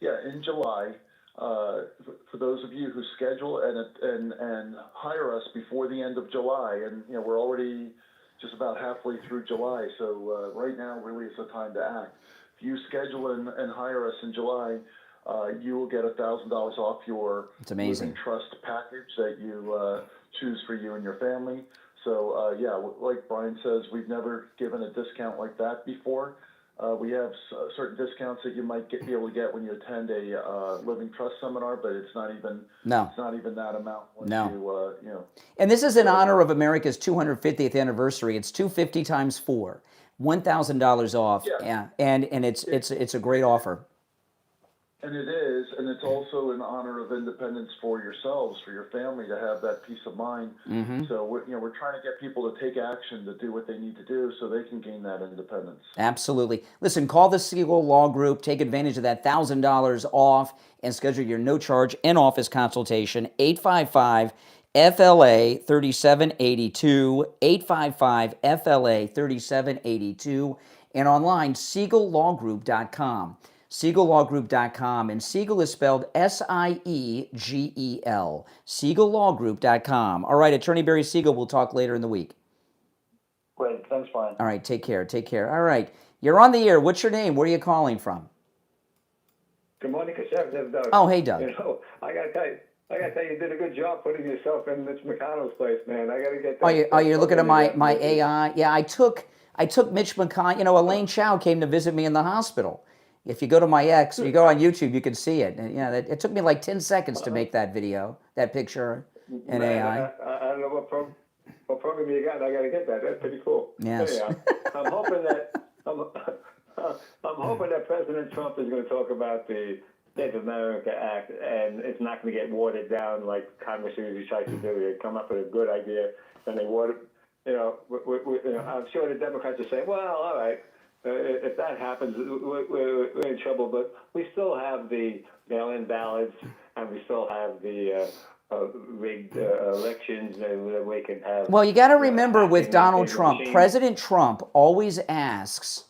in July, for those of you who schedule and hire us before the end of July, and we're already just about halfway through July, so right now really is the time to act. If you schedule and hire us in July, you will get $1,000 off your living trust package that you choose for you and your family. So, like Brian says, we've never given a discount like that before. We have certain discounts that you might be able to get when you attend a living trust seminar, but it's not even that amount. And this is in honor of America's 250th anniversary. It's $250 times 4, $1,000 off. Yeah, and it's a great offer. And it is, and it's also in honor of independence for yourselves, for your family, to have that peace of mind. Mm-hmm. So we're trying to get people to take action to do what they need to do so they can gain that independence. Absolutely. Listen, call the Siegel Law Group, take advantage of that $1,000 off, and schedule your no-charge in-office consultation. 855-FLA 3782, 855-FLA 3782, and online SiegelLawGroup.com. SiegelLawGroup.com, and Siegel is spelled S-I-E-G-E-L. SiegelLawGroup.com. All right, Attorney Barry Siegel, we'll talk later in the week. Great, thanks, Brian. All right, take care. All right, you're on the air. What's your name? Where are you calling from? Good morning, Conservative Doug. Oh, hey, Doug. I gotta tell you, you did a good job putting yourself in Mitch McConnell's place, man. I gotta get that. Oh, you're looking at my AI? Yeah, I took Mitch McConnell. Elaine Chao came to visit me in the hospital. If you go to my X, you go on YouTube, you can see it. And, it took me like 10 seconds to make that picture in AI. I don't know what program you got. I got to get that. That's pretty cool. Yes. Anyhow, I'm hoping that President Trump is going to talk about the Save America Act, and it's not going to get watered down like Congress usually tries to do. They come up with a good idea, and they water. I'm sure the Democrats are saying, "Well, all right, if that happens, we're in trouble." But we still have the mail-in ballots, and we still have the rigged elections, and we can have. Well, you got to remember with Donald Trump, President Trump always asks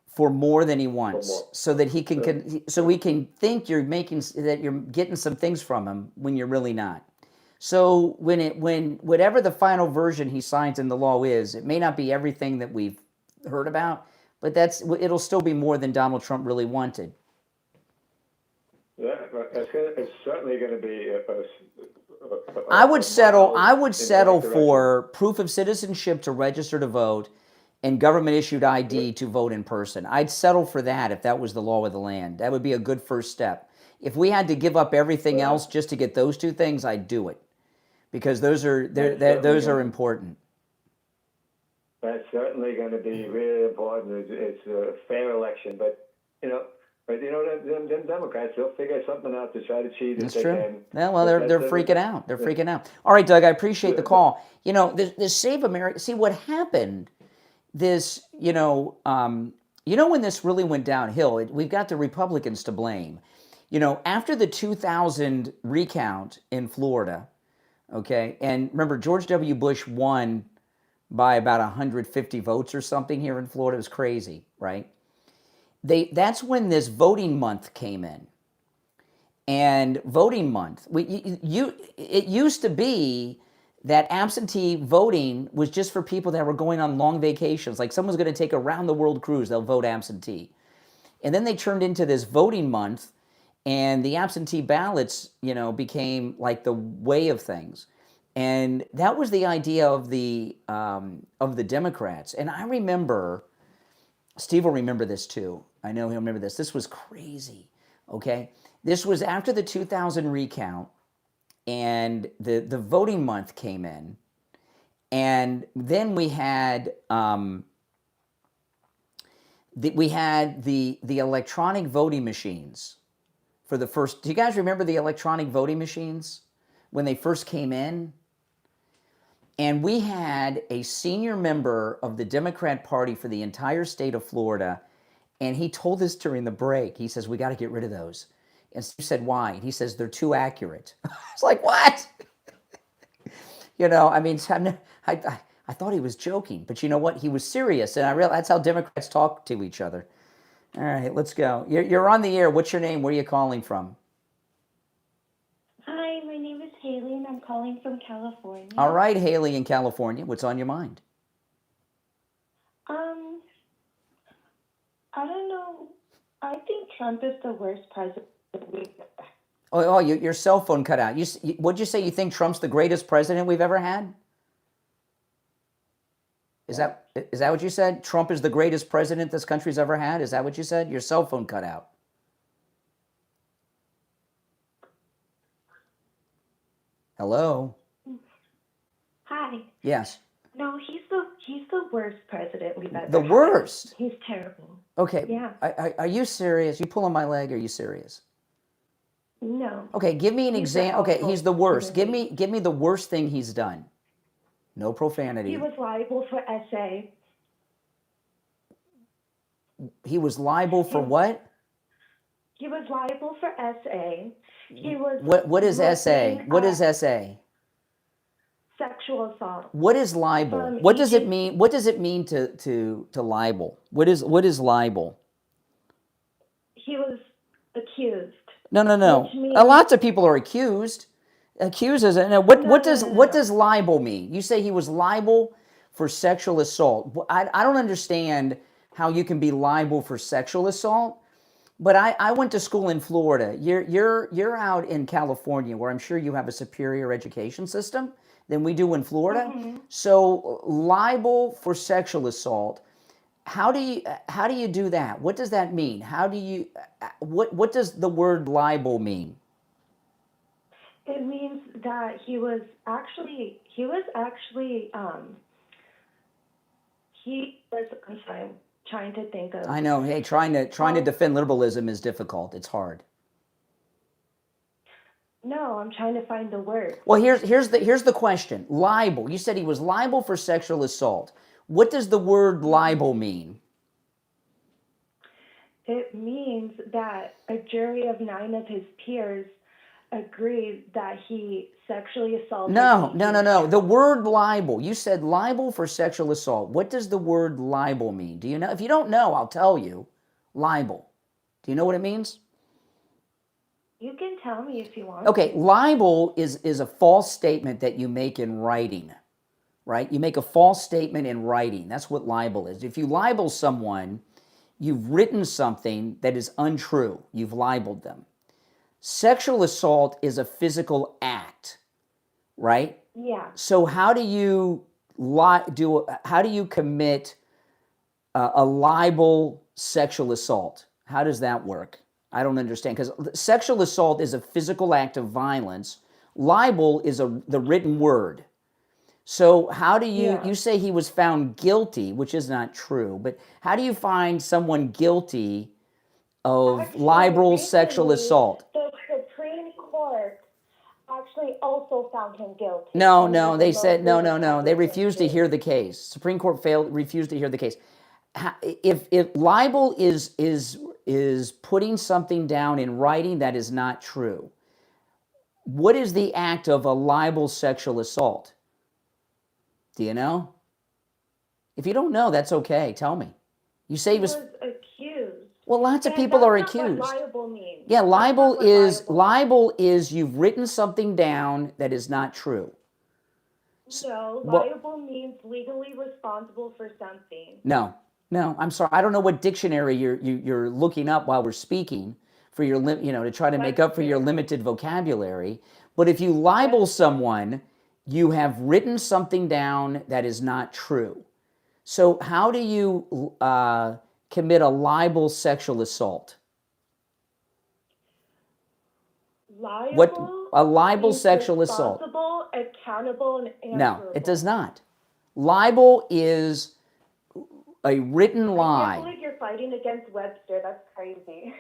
for more than he wants, so that he can so we can think you're getting some things from him when you're really not. So when whatever the final version he signs in the law is, it may not be everything that we've heard about, but it'll still be more than Donald Trump really wanted. Yeah, it's certainly going to be. I would settle for proof of citizenship to register to vote, and government-issued ID to vote in person. I'd settle for that if that was the law of the land. That would be a good first step. If we had to give up everything else just to get those two things, I'd do it, because those are important. That's certainly going to be really important. It's a fair election, but them Democrats, they'll figure something out to try to cheat if they can. Yeah, well, they're freaking out. They're freaking out. All right, Doug, I appreciate the call. This Save America. See what happened. This, when this really went downhill, we've got the Republicans to blame. After the 2000 recount in Florida, okay, and remember, George W. Bush won by about 150 votes or something here in Florida. It was crazy, right? That's when this voting month came in. And voting month, it used to be that absentee voting was just for people that were going on long vacations. Like someone's going to take a round-the-world cruise, they'll vote absentee. And then they turned into this voting month, and the absentee ballots, became like the way of things. And that was the idea of the Democrats. And I remember, Steve will remember this too. I know he'll remember this. This was crazy, okay? This was after the 2000 recount, and the voting month came in, and then we had the electronic voting machines for the first. Do you guys remember the electronic voting machines when they first came in? And we had a senior member of the Democrat Party for the entire state of Florida, and he told us during the break. He says, "We got to get rid of those." And Steve said, "Why?" And he says, "They're too accurate." It's like, what? I thought he was joking, but you know what? He was serious, and I realized that's how Democrats talk to each other. All right, let's go. You're on the air. What's your name? Where are you calling from? Hi, my name is Haley, and I'm calling from California. All right, Haley in California. What's on your mind? I don't know. I think Trump is the worst president we've ever had. Oh, your cell phone cut out. What'd you say? You think Trump's the greatest president we've ever had? Is that what you said? Trump is the greatest president this country's ever had? Is that what you said? Your cell phone cut out. Hello? Hi. Yes. No, he's the worst president we've ever had. The worst? He's terrible. Okay. Yeah. Are you serious? You pulling my leg? Are you serious? No. Okay, give me an example. Okay, he's the worst. Give me the worst thing he's done. No profanity. He was liable for SA. He was liable for what? He was liable for SA. He was. What is SA? What is SA? Sexual assault. What is libel? What does it mean? What does it mean to libel? What is libel? He was accused. No. Means, lots of people are accused. Accused is what does libel mean? You say he was liable for sexual assault. I don't understand how you can be liable for sexual assault. But I went to school in Florida. You're out in California, where I'm sure you have a superior education system than we do in Florida. Mm-hmm. So liable for sexual assault. How do you do that? What does that mean? How do you what does the word libel mean? It means that he was actually I'm sorry, I'm trying to think of. I know. Hey, trying to defend liberalism is difficult. It's hard. No, I'm trying to find the word. Well, here's the question. Libel. You said he was liable for sexual assault. What does the word libel mean? It means that a jury of 9 of his peers agreed that he sexually assaulted. No. The word libel. You said libel for sexual assault. What does the word libel mean? Do you know? If you don't know, I'll tell you. Libel. Do you know what it means? You can tell me if you want. Okay, libel is a false statement that you make in writing, right? You make a false statement in writing. That's what libel is. If you libel someone, you've written something that is untrue. You've libeled them. Sexual assault is a physical act, right? Yeah. So how do you commit a libel sexual assault? How does that work? I don't understand, because sexual assault is a physical act of violence. Libel is the written word. So how do you say he was found guilty, which is not true, but how do you find someone guilty of libel sexual assault? The Supreme Court actually also found him guilty. No, they said no. They refused to hear the case. Supreme Court refused to hear the case. If libel is putting something down in writing that is not true, what is the act of a libel sexual assault? Do you know? If you don't know, that's okay. Tell me. You say he was accused. Well, lots of people are accused. That's not what libel means. Yeah, libel is you've written something down that is not true. No, libel means legally responsible for something. No, I'm sorry. I don't know what dictionary you're looking up while we're speaking for your to try to make up for your limited vocabulary. But if you libel someone, you have written something down that is not true. So how do you commit a libel sexual assault? A libel sexual assault? Responsible, accountable, and answerable. No, it does not. Libel is a written lie. I can't believe you're fighting against Webster. That's crazy.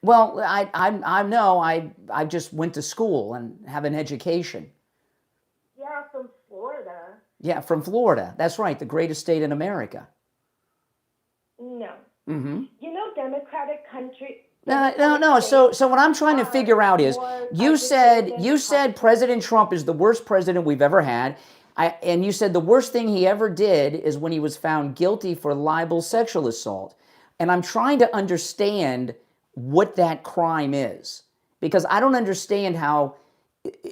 Well, I just went to school and have an education. Yeah, from Florida. Yeah, from Florida. That's right, the greatest state in America. No. Mm-hmm. You know, Democratic country. No. So what I'm trying to figure out is, you said President Trump is the worst president we've ever had, and you said the worst thing he ever did is when he was found guilty for libel sexual assault, and I'm trying to understand what that crime is, because I don't understand how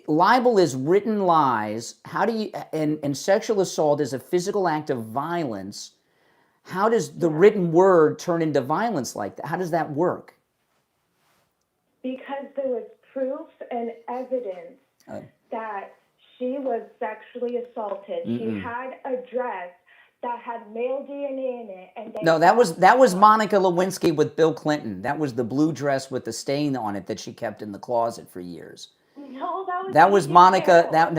libel is written lies. How do you and sexual assault is a physical act of violence? How does the written word turn into violence like that? How does that work? Because there was proof and evidence that she was sexually assaulted. She had a dress that had male DNA in it, and no, that was Monica Lewinsky with Bill Clinton. That was the blue dress with the stain on it that she kept in the closet for years. No, that was Monica. That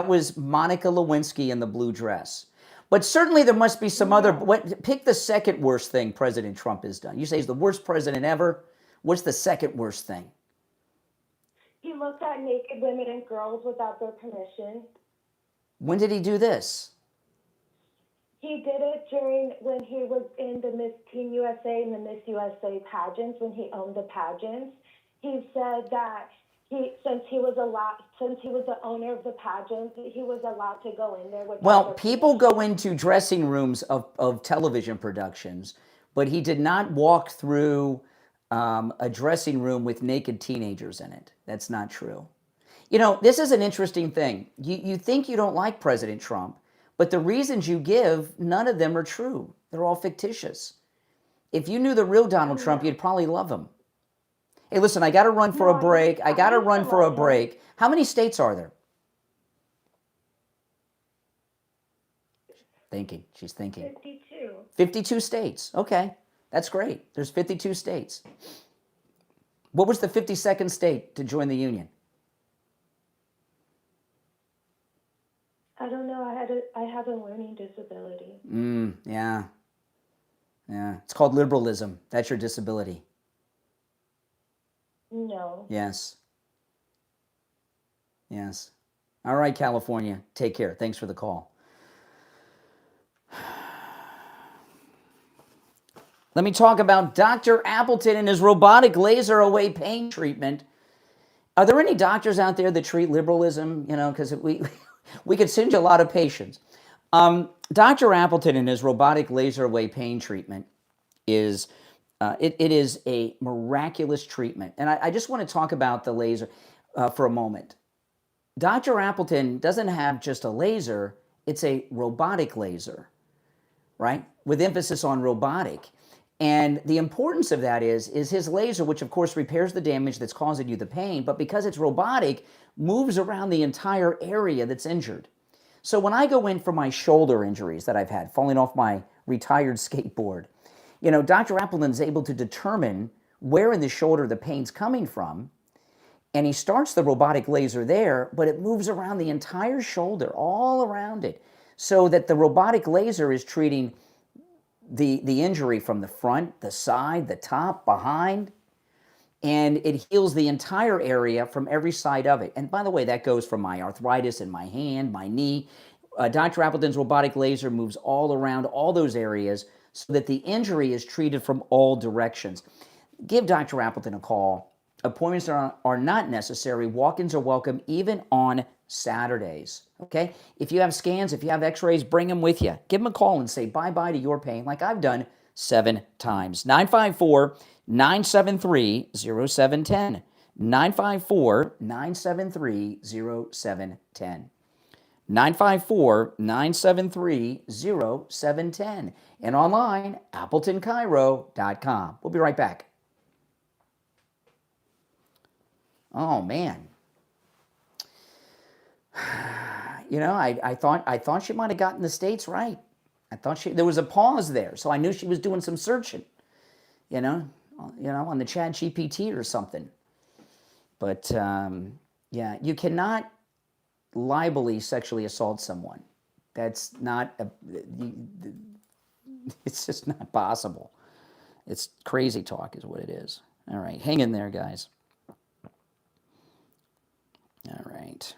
was Monica Lewinsky in the blue dress. But certainly there must be some other. Pick the second worst thing President Trump has done. You say he's the worst president ever. What's the second worst thing? He looked at naked women and girls without their permission. When did he do this? He did it when he was in the Miss Teen USA and the Miss USA pageants, when he owned the pageants. He said that since he was the owner of the pageants, he was allowed to go in there with. Well, people go into dressing rooms of television productions, but he did not walk through a dressing room with naked teenagers in it. That's not true. You know, this is an interesting thing. You think you don't like President Trump, but the reasons you give, none of them are true. They're all fictitious. If you knew the real Donald Trump, you'd probably love him. Hey, listen, I got to run for a break. How many states are there? She's thinking. 52. 52 states. Okay, that's great. There's 52 states. What was the 52nd state to join the Union? I don't know. I have a learning disability. Yeah. It's called liberalism. That's your disability. No. Yes. Yes. All right, California. Take care. Thanks for the call. Let me talk about Dr. Appleton and his robotic laser away pain treatment. Are there any doctors out there that treat liberalism? You know, because we could send you a lot of patients. Dr. Appleton and his robotic laser away pain treatment is it is a miraculous treatment. And I just want to talk about the laser for a moment. Dr. Appleton doesn't have just a laser, it's a robotic laser, right? With emphasis on robotic. And the importance of that is his laser, which of course repairs the damage that's causing you the pain, but because it's robotic, moves around the entire area that's injured. So when I go in for my shoulder injuries that I've had, falling off my retired skateboard, you know, Dr. Appleton is able to determine where in the shoulder the pain's coming from, and he starts the robotic laser there, but it moves around the entire shoulder, all around it, so that the robotic laser is treating the injury from the front, the side, the top, behind, and it heals the entire area from every side of it. And by the way, that goes from my arthritis in my hand, my knee. Dr. Appleton's robotic laser moves all around all those areas so that the injury is treated from all directions. Give Dr. Appleton a call. Appointments are not necessary. Walk-ins are welcome, even on Saturdays, okay? If you have scans, if you have x-rays, bring them with you. Give them a call and say bye-bye to your pain like I've done 7 times. 954-973-0710. 954-973-0710. 954-973-0710. And online, AppletonCairo.com. We'll be right back. Oh, man. You know, I thought she might have gotten the states right. I thought there was a pause there, so I knew she was doing some searching, you know, on the Chat GPT or something. But yeah, you cannot libelly sexually assault someone. That's not it's just not possible. It's crazy talk is what it is. All right, hang in there, guys. All right.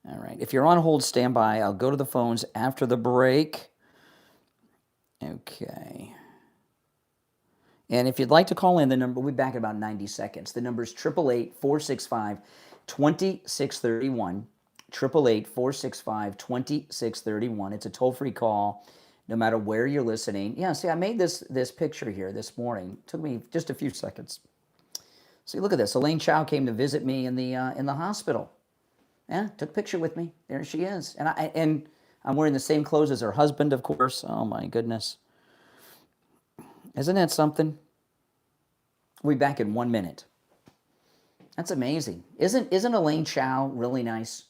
All right. If you're on hold, stand by. I'll go to the phones after the break. Okay. And if you'd like to call in, the number, we'll be back in about 90 seconds. The number is 888-465-2631. 888-465-2631. It's a toll-free call, no matter where you're listening. Yeah, see, I made this picture here this morning. It took me just a few seconds. See, look at this. Elaine Chow came to visit me in the hospital. Yeah, took a picture with me. There she is. And I'm wearing the same clothes as her husband, of course. Oh, my goodness. Isn't that something? We'll be back in 1 minute. That's amazing. Isn't Elaine Chow really nice?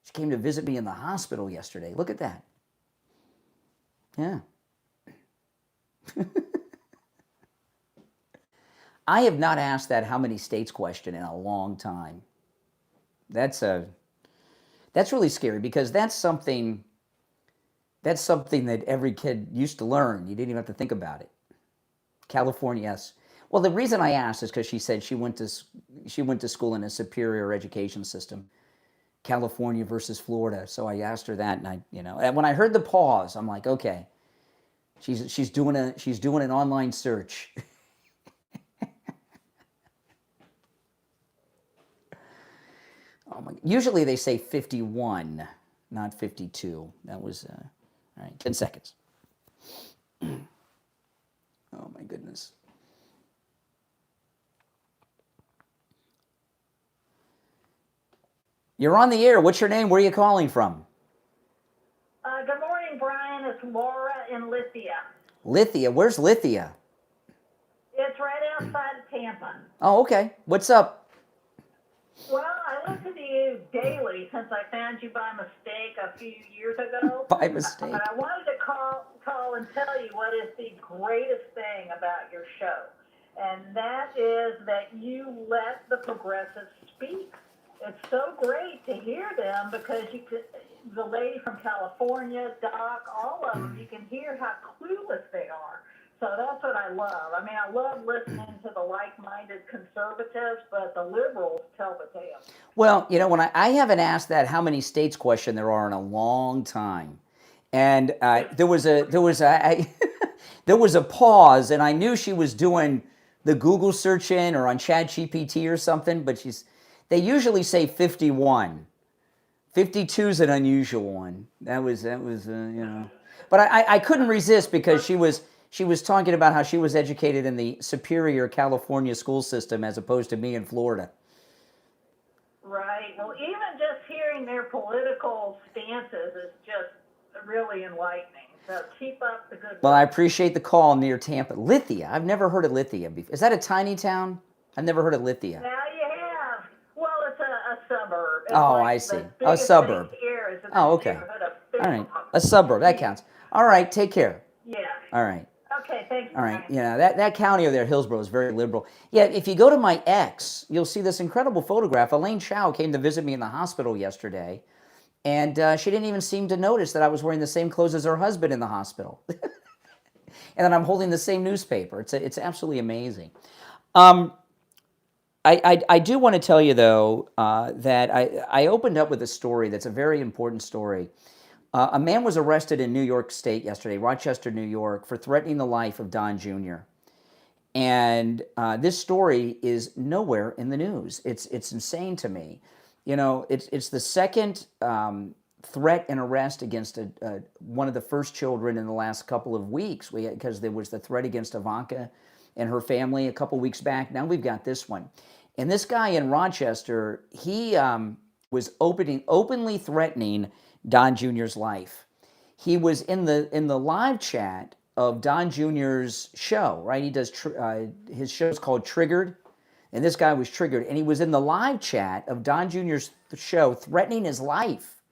She came to visit me in the hospital yesterday. Look at that. Yeah. I have not asked that how many states question in a long time. That's really scary because that's something that every kid used to learn. You didn't even have to think about it. California, yes. Well, the reason I asked is because she said she went to school in a superior education system, California versus Florida. So I asked her that, and and when I heard the pause, I'm like, okay, she's doing an online search. Oh my! Usually they say 51, not 52. That was all right. 10 seconds. Oh my goodness. You're on the air. What's your name? Where are you calling from? Good morning, Brian. It's Laura in Lithia. Lithia? Where's Lithia? It's right outside of Tampa. Oh, okay. What's up? Well, I listen to you daily since I found you by mistake a few years ago. By mistake. But I wanted to call and tell you what is the greatest thing about your show. And that is that you let the progressives speak. It's so great to hear them because the lady from California, Doc, all of them, you can hear how clueless they are. So that's what I love. I mean, I love listening to the like-minded conservatives, but the liberals tell the tale. Well, you know, when I haven't asked that how many states question there are in a long time, and there was a there was a pause, and I knew she was doing the Google search in or on ChatGPT or something, but they usually say 51. 52 is an unusual one. That was you know. But I couldn't resist because she was talking about how she was educated in the superior California school system as opposed to me in Florida. Right. Well, even just hearing their political stances is just really enlightening. So keep up the good work. Well, I appreciate the call near Tampa. Lithia. I've never heard of Lithia before. Is that a tiny town? I've never heard of Lithia. Now you have. Well, it's a suburb. It's Oh, like I see. the A biggest suburb. city here is in Oh, the okay. neighborhood of All right. Fairmont. A suburb. That counts. All right. Take care. Yeah. All right. Okay, thanks. All right. Brian. Yeah, that county over there, Hillsborough, is very liberal. Yeah, if you go to my ex, you'll see this incredible photograph. Elaine Chow came to visit me in the hospital yesterday, and she didn't even seem to notice that I was wearing the same clothes as her husband in the hospital. And then I'm holding the same newspaper. It's absolutely amazing. I do want to tell you, though, that I opened up with a story that's a very important story. A man was arrested in New York State yesterday, Rochester, New York, for threatening the life of Don Jr. And this story is nowhere in the news. It's insane to me. You know, it's the second threat and arrest against one of the first children in the last couple of weeks. Because there was the threat against Ivanka and her family a couple weeks back. Now we've got this one. And this guy in Rochester, he was openly threatening Don Jr.'s life. He was in the live chat of Don Jr.'s show, right? He does his show is called Triggered, and this guy was triggered, and he was in the live chat of Don Jr.'s show threatening his life.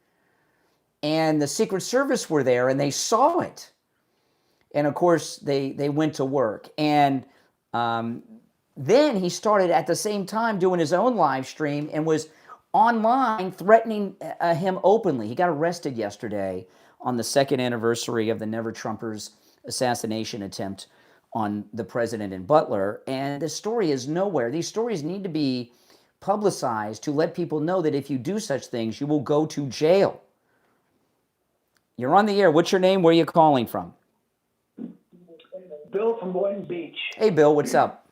And the Secret Service were there, and they saw it. And of course, they went to work. And then he started at the same time doing his own live stream and was online threatening him openly. He got arrested yesterday on the second anniversary of the Never Trumpers assassination attempt on the president in Butler. And the story is nowhere. These stories need to be publicized to let people know that if you do such things, you will go to jail. You're on the air. What's your name? Where are you calling from? Bill from Boynton Beach. Hey, Bill. What's up?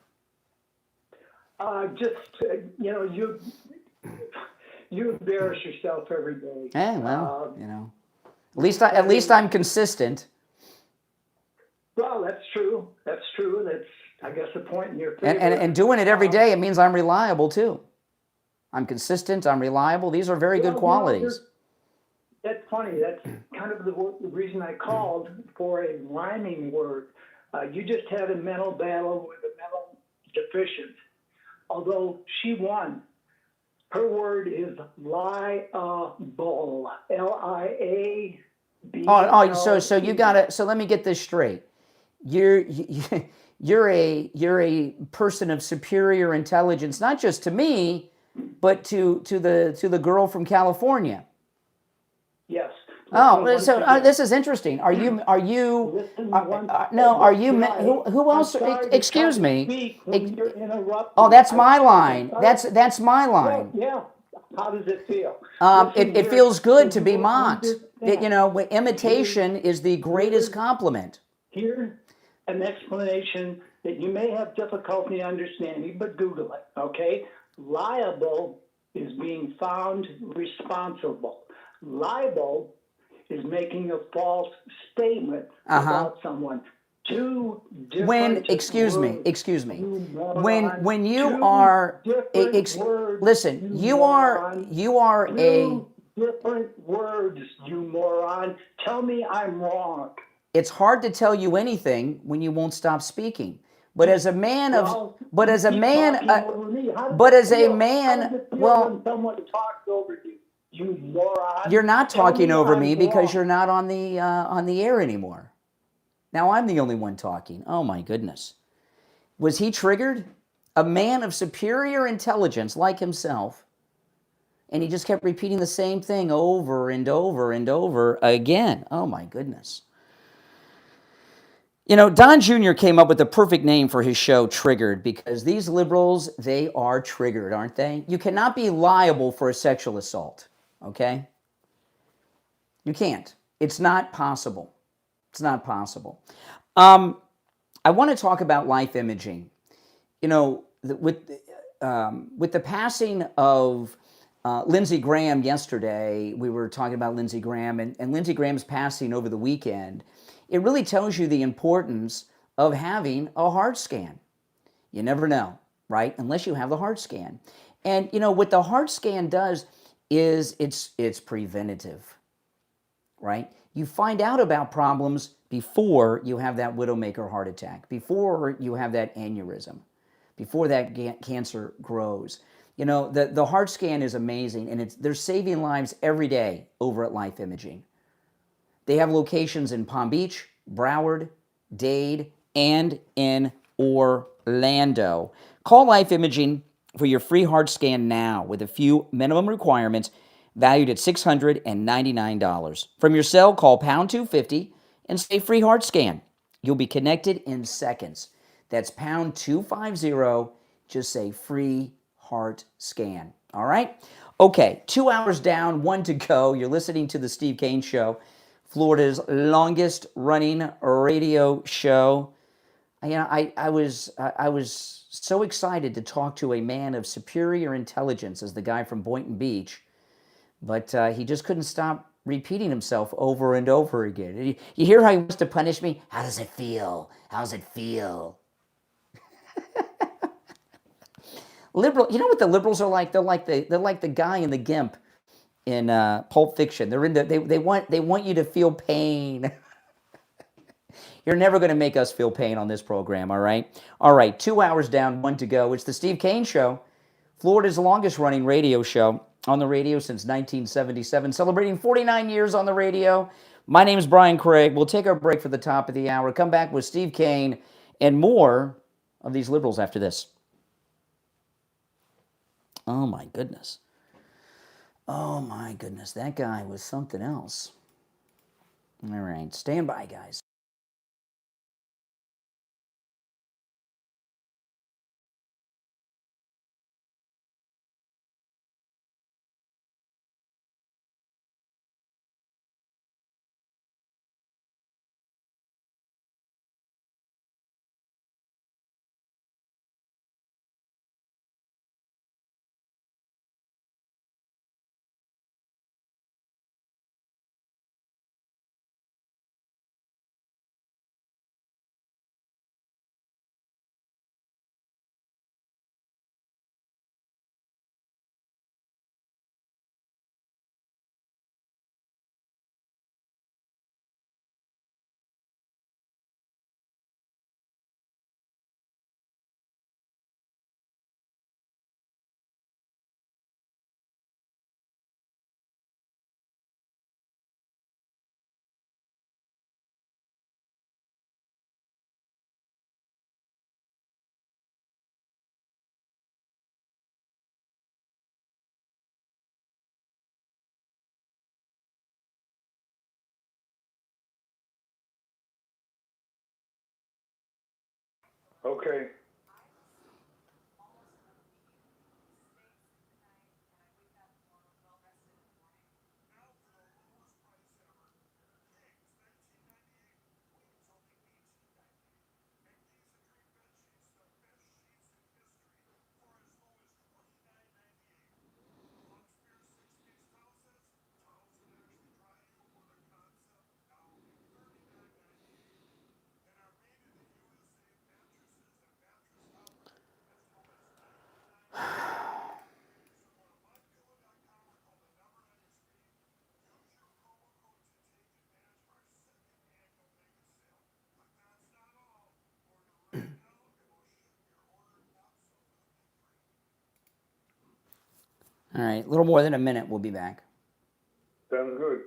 You embarrass yourself every day. Well, at least I'm consistent. Well, that's true. That's true. That's, I guess, a point in your favor. And doing it every day, it means I'm reliable too. I'm consistent. I'm reliable. These are very good qualities. That's funny. That's kind of the reason I called for a rhyming word. You just had a mental battle with a mental deficient. Although she won. Her word is liable. L-I-A-B. So you got to. So let me get this straight. You're a person of superior intelligence, not just to me, but to the girl from California. Yes. This is interesting. Are you? Who else? Excuse me. Oh, that's my line. That's my line. Yeah. How does it feel? It feels good to be mocked. Imitation is the greatest compliment. Here, an explanation that you may have difficulty understanding, but Google it. Okay. Liable is being found responsible. Libel is making a false statement about someone. Two different excuse me. When you are listen, you are two different words, you moron. Tell me I'm wrong. It's hard to tell you anything when you won't stop speaking. But as a man someone talks over you. You moron. You're not talking over me because you're not on the air anymore. Now I'm the only one talking. Oh my goodness. Was he triggered? A man of superior intelligence like himself, and he just kept repeating the same thing over and over and over again. Oh my goodness. You know, Don Jr. came up with the perfect name for his show, Triggered, because these liberals, they are triggered, aren't they? You cannot be liable for a sexual assault, okay? You can't. It's not possible. It's not possible. I want to talk about life imaging. You know, with the passing of Lindsey Graham yesterday, we were talking about Lindsey Graham, and Lindsey Graham's passing over the weekend. It really tells you the importance of having a heart scan. You never know, right? Unless you have the heart scan. And you know what the heart scan does is it's preventative, right? You find out about problems before you have that widowmaker heart attack, before you have that aneurysm, before that cancer grows. You know, the heart scan is amazing, and they're saving lives every day over at Life Imaging. They have locations in Palm Beach, Broward, Dade, and in Orlando. Call Life Imaging for your free heart scan now with a few minimum requirements valued at $699. From your cell, call pound 250 and say free heart scan. You'll be connected in seconds. That's pound 250. Just say free heart scan. All right? Okay, 2 hours down, 1 to go. You're listening to the Steve Kane Show, Florida's longest running radio show. You know, I was so excited to talk to a man of superior intelligence as the guy from Boynton Beach, but he just couldn't stop repeating himself over and over again. You hear how he wants to punish me? How does it feel? How does it feel? Liberal, you know what the liberals are like? They're like the guy in the Gimp in Pulp Fiction. They want you to feel pain. You're never going to make us feel pain on this program, all right? All right, 2 hours down, 1 to go. It's the Steve Kane Show, Florida's longest running radio show, on the radio since 1977, celebrating 49 years on the radio. My name is Brian Craig. We'll take our break for the top of the hour, come back with Steve Kane and more of these liberals after this. Oh, my goodness. Oh, my goodness. That guy was something else. All right. Stand by, guys. Okay. All right, a little more than a minute. We'll be back. Sounds good.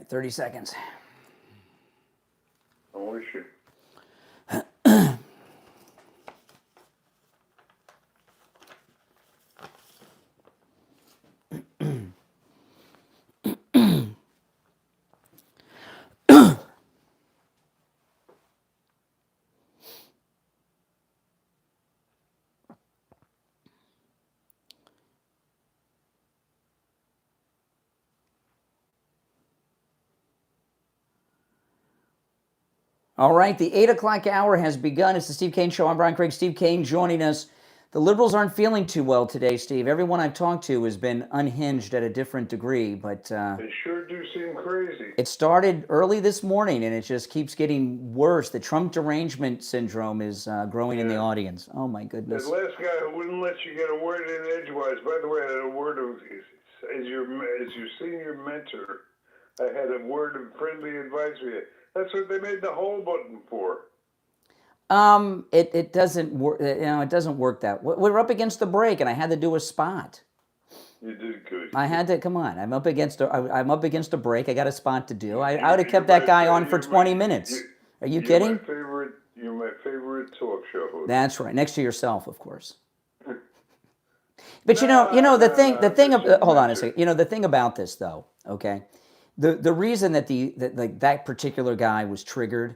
30 seconds. I wish you. All right, the 8 o'clock hour has begun. It's the Steve Kane Show. I'm Brian Craig. Steve Kane joining us. The liberals aren't feeling too well today, Steve. Everyone I've talked to has been unhinged at a different degree, but They sure do seem crazy. it started early this morning, and it just keeps getting worse. The Trump derangement syndrome is growing in the audience. Oh, my goodness. That last guy who wouldn't let you get a word in edgewise. By the way, I had a word of, as your senior mentor, I had a word of friendly advice for you. That's what they made the whole button for. It doesn't work. It doesn't work that. We're up against the break, and I had to do a spot. You did good. I had to. Come on, I'm up against a break. I got a spot to do. I would have kept that guy on for 20 minutes. Are you kidding? You're my favorite talk show host. That's right. Next to yourself, of course. But the thing. Hold on a second. The thing about this, though. Okay. The reason that that particular guy was triggered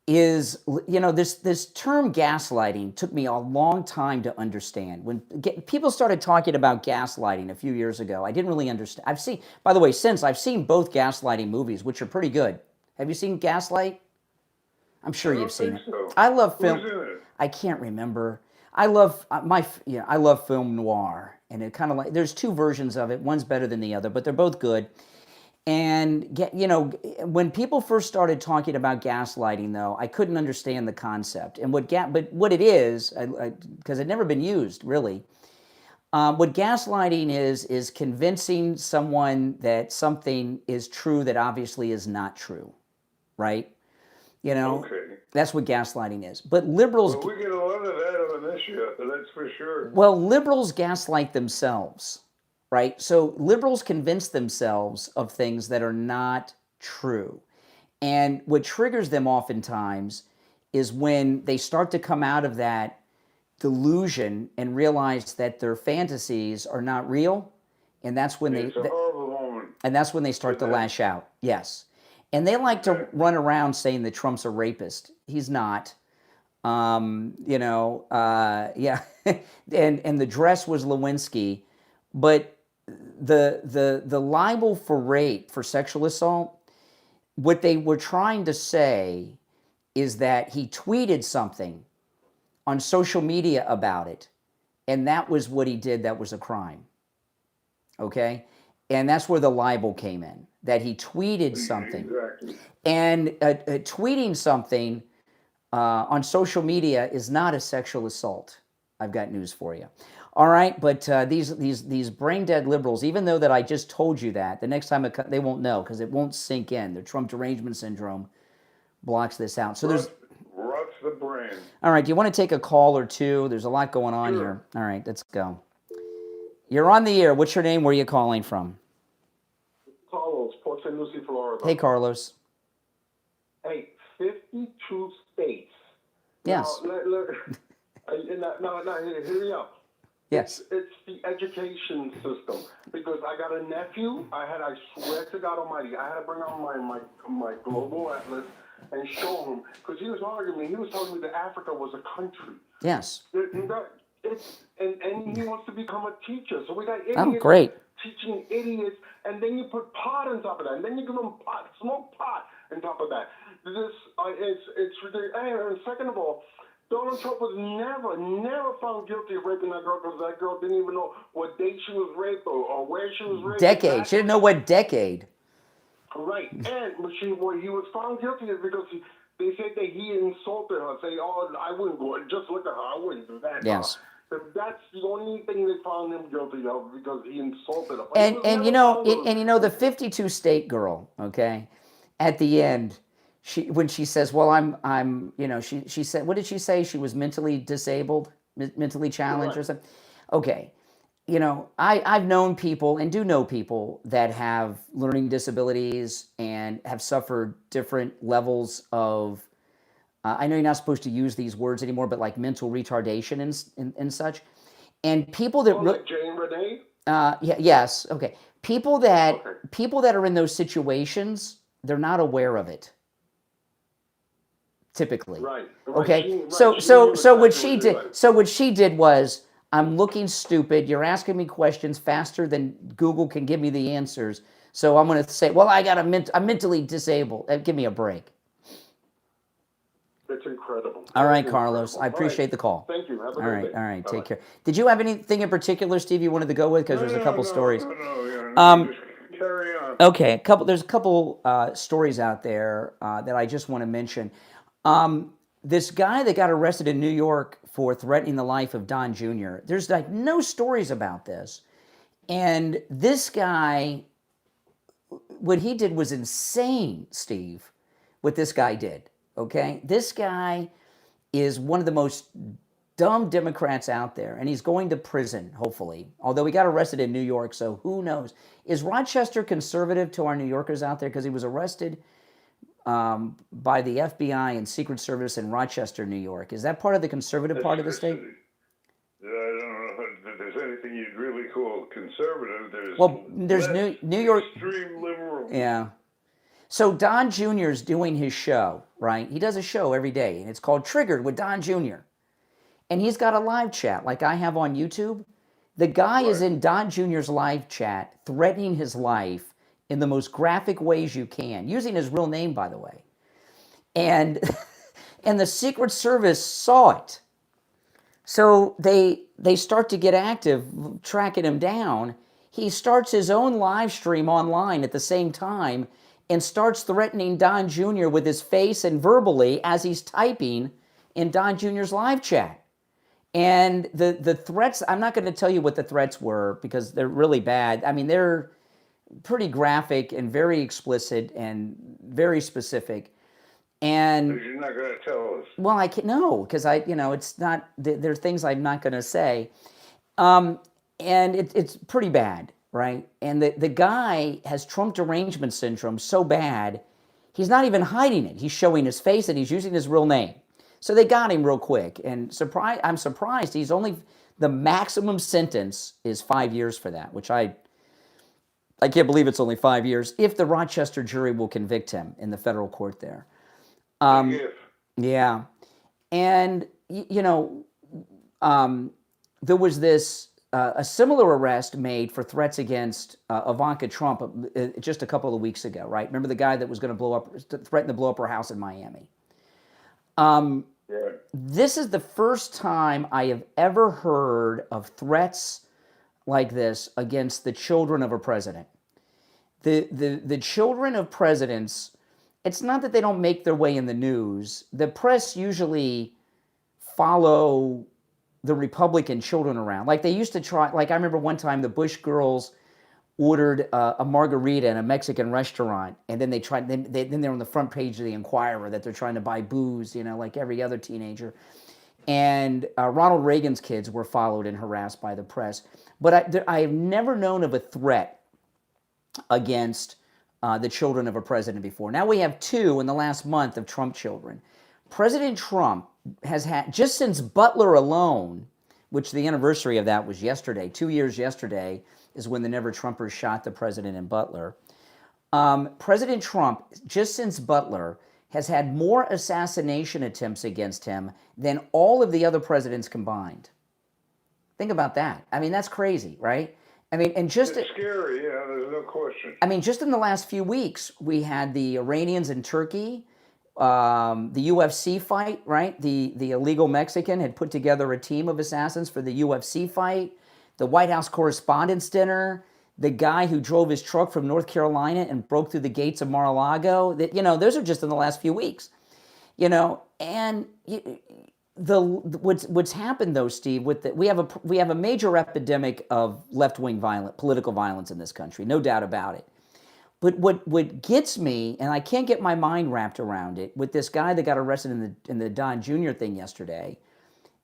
is, this term gaslighting took me a long time to understand. When people started talking about gaslighting a few years ago, I didn't really understand. I've seen both gaslighting movies, which are pretty good. Have you seen Gaslight? I'm sure you've seen it. So. I love film. Who's in it? I can't remember. I love film noir, and it kind of like there's two versions of it. One's better than the other, but they're both good. And when people first started talking about gaslighting, though, I couldn't understand the concept and what it is, because it never been used really. What gaslighting is convincing someone that something is true that obviously is not true, right? Okay. That's what gaslighting is. But liberals, Well, we get a lot of that on this show, that's for sure. well, liberals gaslight themselves. Right? So liberals convince themselves of things that are not true. And what triggers them oftentimes is when they start to come out of that delusion and realize that their fantasies are not real. And that's when It's a horrible moment. and that's when they start to lash out. Yes. And they like to run around saying that Trump's a rapist. He's not. Yeah. and the dress was Lewinsky. But the libel for rape, for sexual assault, what they were trying to say is that he tweeted something on social media about it, and that was what he did. That was a crime. Okay? And that's where the libel came in, that he tweeted something. Exactly. And tweeting something on social media is not a sexual assault. I've got news for you. All right, but these brain dead liberals, even though that I just told you that, the next time they won't know because it won't sink in. The Trump derangement syndrome blocks this out. So Rots the brain. All right, do you want to take a call or two? There's a lot going on here. All right, let's go. You're on the air. What's your name? Where are you calling from? Carlos, Port St. Lucie, Florida. Hey, Carlos. Hey, 52 states. Yes. Now, hear me out. Yes. It's the education system. Because I got a nephew. I swear to God Almighty, I had to bring out my global atlas and show him. Because he was arguing me. He was telling me that Africa was a country. Yes. And he wants to become a teacher. So we got idiots great. teaching idiots. And then you put pot on top of that. And then you give them pot, smoke pot on top of that. It's ridiculous. And second of all, Donald Trump was never found guilty of raping that girl because that girl didn't even know what date she was raped or where she was raped. Decade. She didn't know what decade. Right. And what he was found guilty is because they said that he insulted her. Say, oh, I wouldn't go. Just look at her. I wouldn't do that. Yes. That's the only thing they found him guilty of because he insulted her. And the 52 state girl, okay, at the end, when she says, well, she said, what did she say? She was mentally disabled, mentally challenged or something. Okay. I've known people and do know people that have learning disabilities and have suffered different levels of, I know you're not supposed to use these words anymore, but like mental retardation and such. And people that like Jane Renee? yes, okay. People that are in those situations, they're not aware of it. Typically. Right. Okay. So what she did was, I'm looking stupid. You're asking me questions faster than Google can give me the answers. So I'm going to say, well, I'm mentally disabled. Give me a break. That's incredible. All right, Carlos. I appreciate the call. Thank you. Have a All good right. day. All right. Bye-bye. Take care. Did you have anything in particular, Steve, you wanted to go with? Because there's a couple stories. Just carry on. Okay. There's a couple stories out there that I just want to mention. This guy that got arrested in New York for threatening the life of Don Jr., there's like no stories about this. And this guy, what he did was insane, Steve, what this guy did, okay? This guy is one of the most dumb Democrats out there, and he's going to prison, hopefully, although he got arrested in New York, so who knows? Is Rochester conservative to our New Yorkers out there? Because he was arrested by the FBI and Secret Service in Rochester, New York. Is that part of the conservative part of the state? I don't know if there's anything you'd really call conservative. There's New York extreme liberal. Yeah. So Don Jr. is doing his show, right? He does a show every day, and it's called Triggered with Don Jr. And he's got a live chat like I have on YouTube. The guy is in Don Jr.'s live chat threatening his life in the most graphic ways you can, using his real name, by the way. And the Secret Service saw it. So they start to get active, tracking him down. He starts his own live stream online at the same time and starts threatening Don Jr. with his face and verbally as he's typing in Don Jr.'s live chat. And the threats, I'm not going to tell you what the threats were because they're really bad. I mean, they're pretty graphic and very explicit and very specific. And you're not going to tell us. Well, I can't, no, because it's not, there are things I'm not going to say. And it's pretty bad, right? And the guy has Trump derangement syndrome so bad, he's not even hiding it. He's showing his face and he's using his real name. So they got him real quick. And I'm surprised he's only, the maximum sentence is 5 years for that, which I can't believe it's only 5 years, if the Rochester jury will convict him in the federal court there. Yeah. And, there was this, a similar arrest made for threats against Ivanka Trump just a couple of weeks ago, right? Remember the guy that was going to threaten to blow up her house in Miami? This is the first time I have ever heard of threats like this against the children of a president. The children of presidents, it's not that they don't make their way in the news. The press usually follow the Republican children around. Like they used to try, like I remember one time the Bush girls ordered a margarita in a Mexican restaurant, and then then they're on the front page of the Inquirer that they're trying to buy booze, like every other teenager. And Ronald Reagan's kids were followed and harassed by the press. But I have never known of a threat against the children of a president before. Now we have two in the last month of Trump children. President Trump has had, just since Butler alone, which the anniversary of that was yesterday, 2 years yesterday is when the Never-Trumpers shot the president in Butler. President Trump, just since Butler, has had more assassination attempts against him than all of the other presidents combined. Think about that. I mean, that's crazy, right? I mean, and just... It's scary, yeah, there's no question. I mean, just in the last few weeks, we had the Iranians in Turkey, the UFC fight, right? The illegal Mexican had put together a team of assassins for the UFC fight, the White House Correspondents' Dinner, the guy who drove his truck from North Carolina and broke through the gates of Mar-a-Lago. Those are just in the last few weeks. And what's happened though, Steve, we have a major epidemic of left-wing political violence in this country, no doubt about it. But what gets me, and I can't get my mind wrapped around it, with this guy that got arrested in the Don Jr. thing yesterday,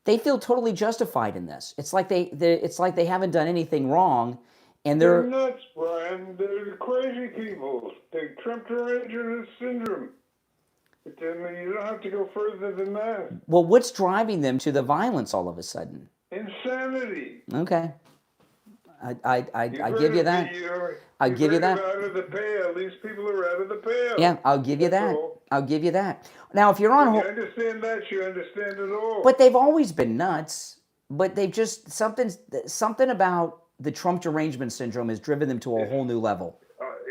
they feel totally justified in this. It's like they haven't done anything wrong, and They're they're nuts, Brian. They're crazy people. They Trump derangement syndrome. But then you don't have to go further than that. well. What's driving them to the violence all of a sudden? Insanity. Okay, I give you that. I'll give you that. Out of the pale. These people are out of the pale. Yeah, I'll give you that. I'll give you that. Now, if you're on When you hold, understand that, you understand it all. but they've always been nuts. But they've just something about the Trump derangement syndrome has driven them to a whole new level.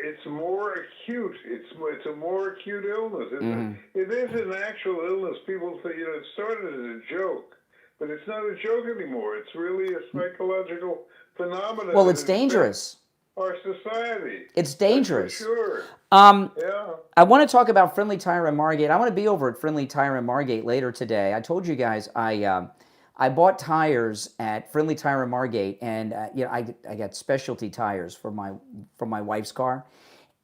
It's more acute. It's a more acute illness. Mm-hmm. It is an actual illness. People say, it started as a joke, but it's not a joke anymore. It's really a psychological phenomenon. Well, it's dangerous. Our society. It's dangerous. For sure. Yeah. I want to talk about Friendly Tire in Margate. I want to be over at Friendly Tire in Margate later today. I told you guys I bought tires at Friendly Tire in Margate, and I got specialty tires for my wife's car.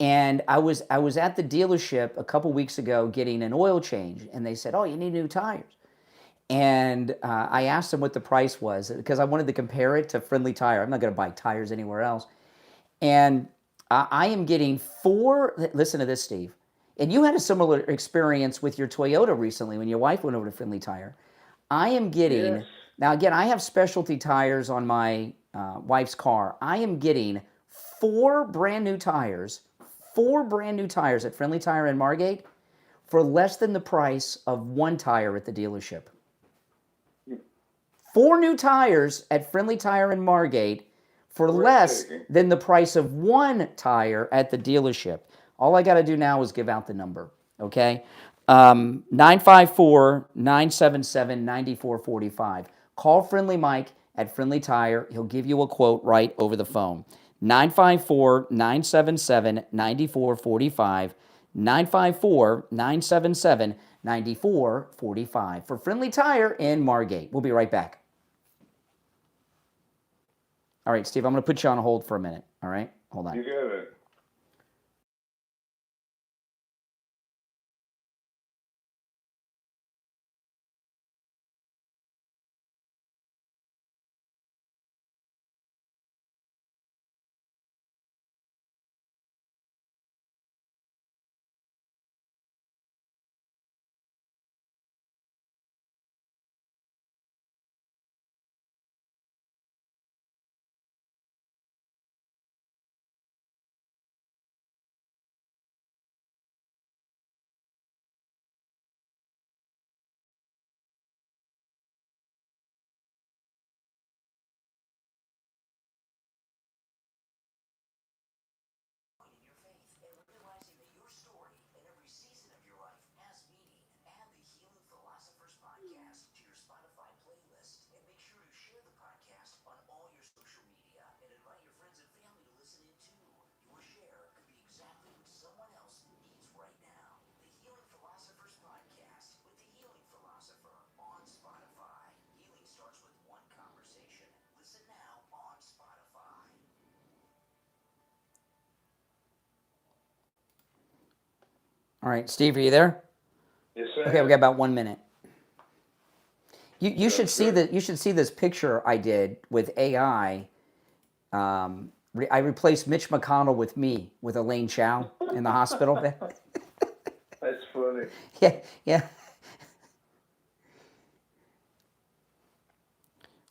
And I was at the dealership a couple weeks ago getting an oil change, and they said, "Oh, you need new tires." And I asked them what the price was because I wanted to compare it to Friendly Tire. I'm not going to buy tires anywhere else. And I am getting 4. Listen to this, Steve. And you had a similar experience with your Toyota recently when your wife went over to Friendly Tire. I am getting now again. I have specialty tires on my wife's car. I am getting 4 brand new tires. 4 brand new tires at Friendly Tire in Margate for less than the price of 1 tire at the dealership. 4 new tires at Friendly Tire in Margate for less than the price of 1 tire at the dealership. All I got to do now is give out the number, okay? 954-977-9445. Call Friendly Mike at Friendly Tire. He'll give you a quote right over the phone. 954-977-9445. 954-977-9445 for Friendly Tire in Margate. We'll be right back. All right, Steve, I'm going to put you on hold for a minute. All right? Hold on. You get it. All right, Steve, are you there? Yes, sir. Okay, we got about 1 minute. You should see this picture I did with AI. I replaced Mitch McConnell with me with Elaine Chao in the hospital. That's funny. Yeah.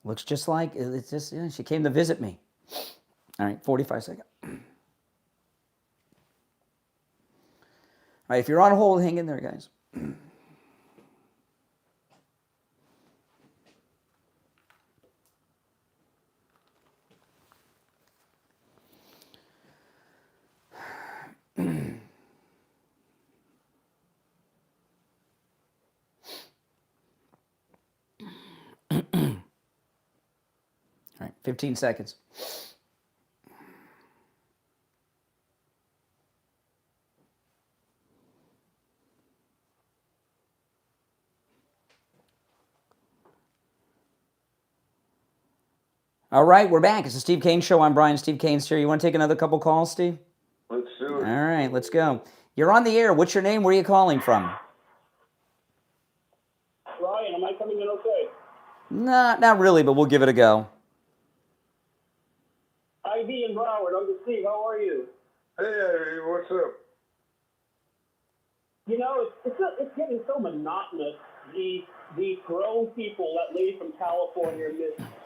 Looks just like it's just she came to visit me. All right, 45 seconds. All right, if you're on hold, hang in there, guys. All right, 15 seconds. All right, we're back. It's the Steve Kane Show. I'm Brian. Steve Kane's here. You want to take another couple calls, Steve? Let's do it. All right, let's go. You're on the air. What's your name? Where are you calling from? Brian, am I coming in okay? Not really, but we'll give it a go. IB and Broward, Uncle Steve, how are you? Hey, Irene, what's up? You know, it's getting so monotonous. These grown people, that lady from California,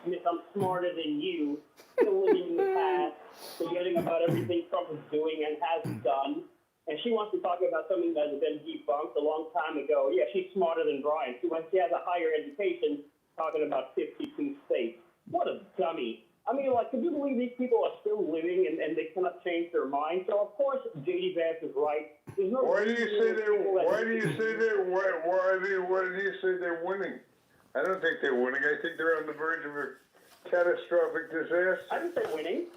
Miss I'm smarter than you, still living in the past, forgetting about everything Trump is doing and has done. And she wants to talk about something that has been debunked a long time ago. Yeah, she's smarter than Brian. She has a higher education, talking about 52 states. What a dummy. I mean, like, could you believe these people are still living and they cannot change their mind? So, of course, J.D. Vance is right. There's no Why do you say they're winning? I don't think they're winning. I think they're on the verge of a catastrophic disaster. I didn't say winning.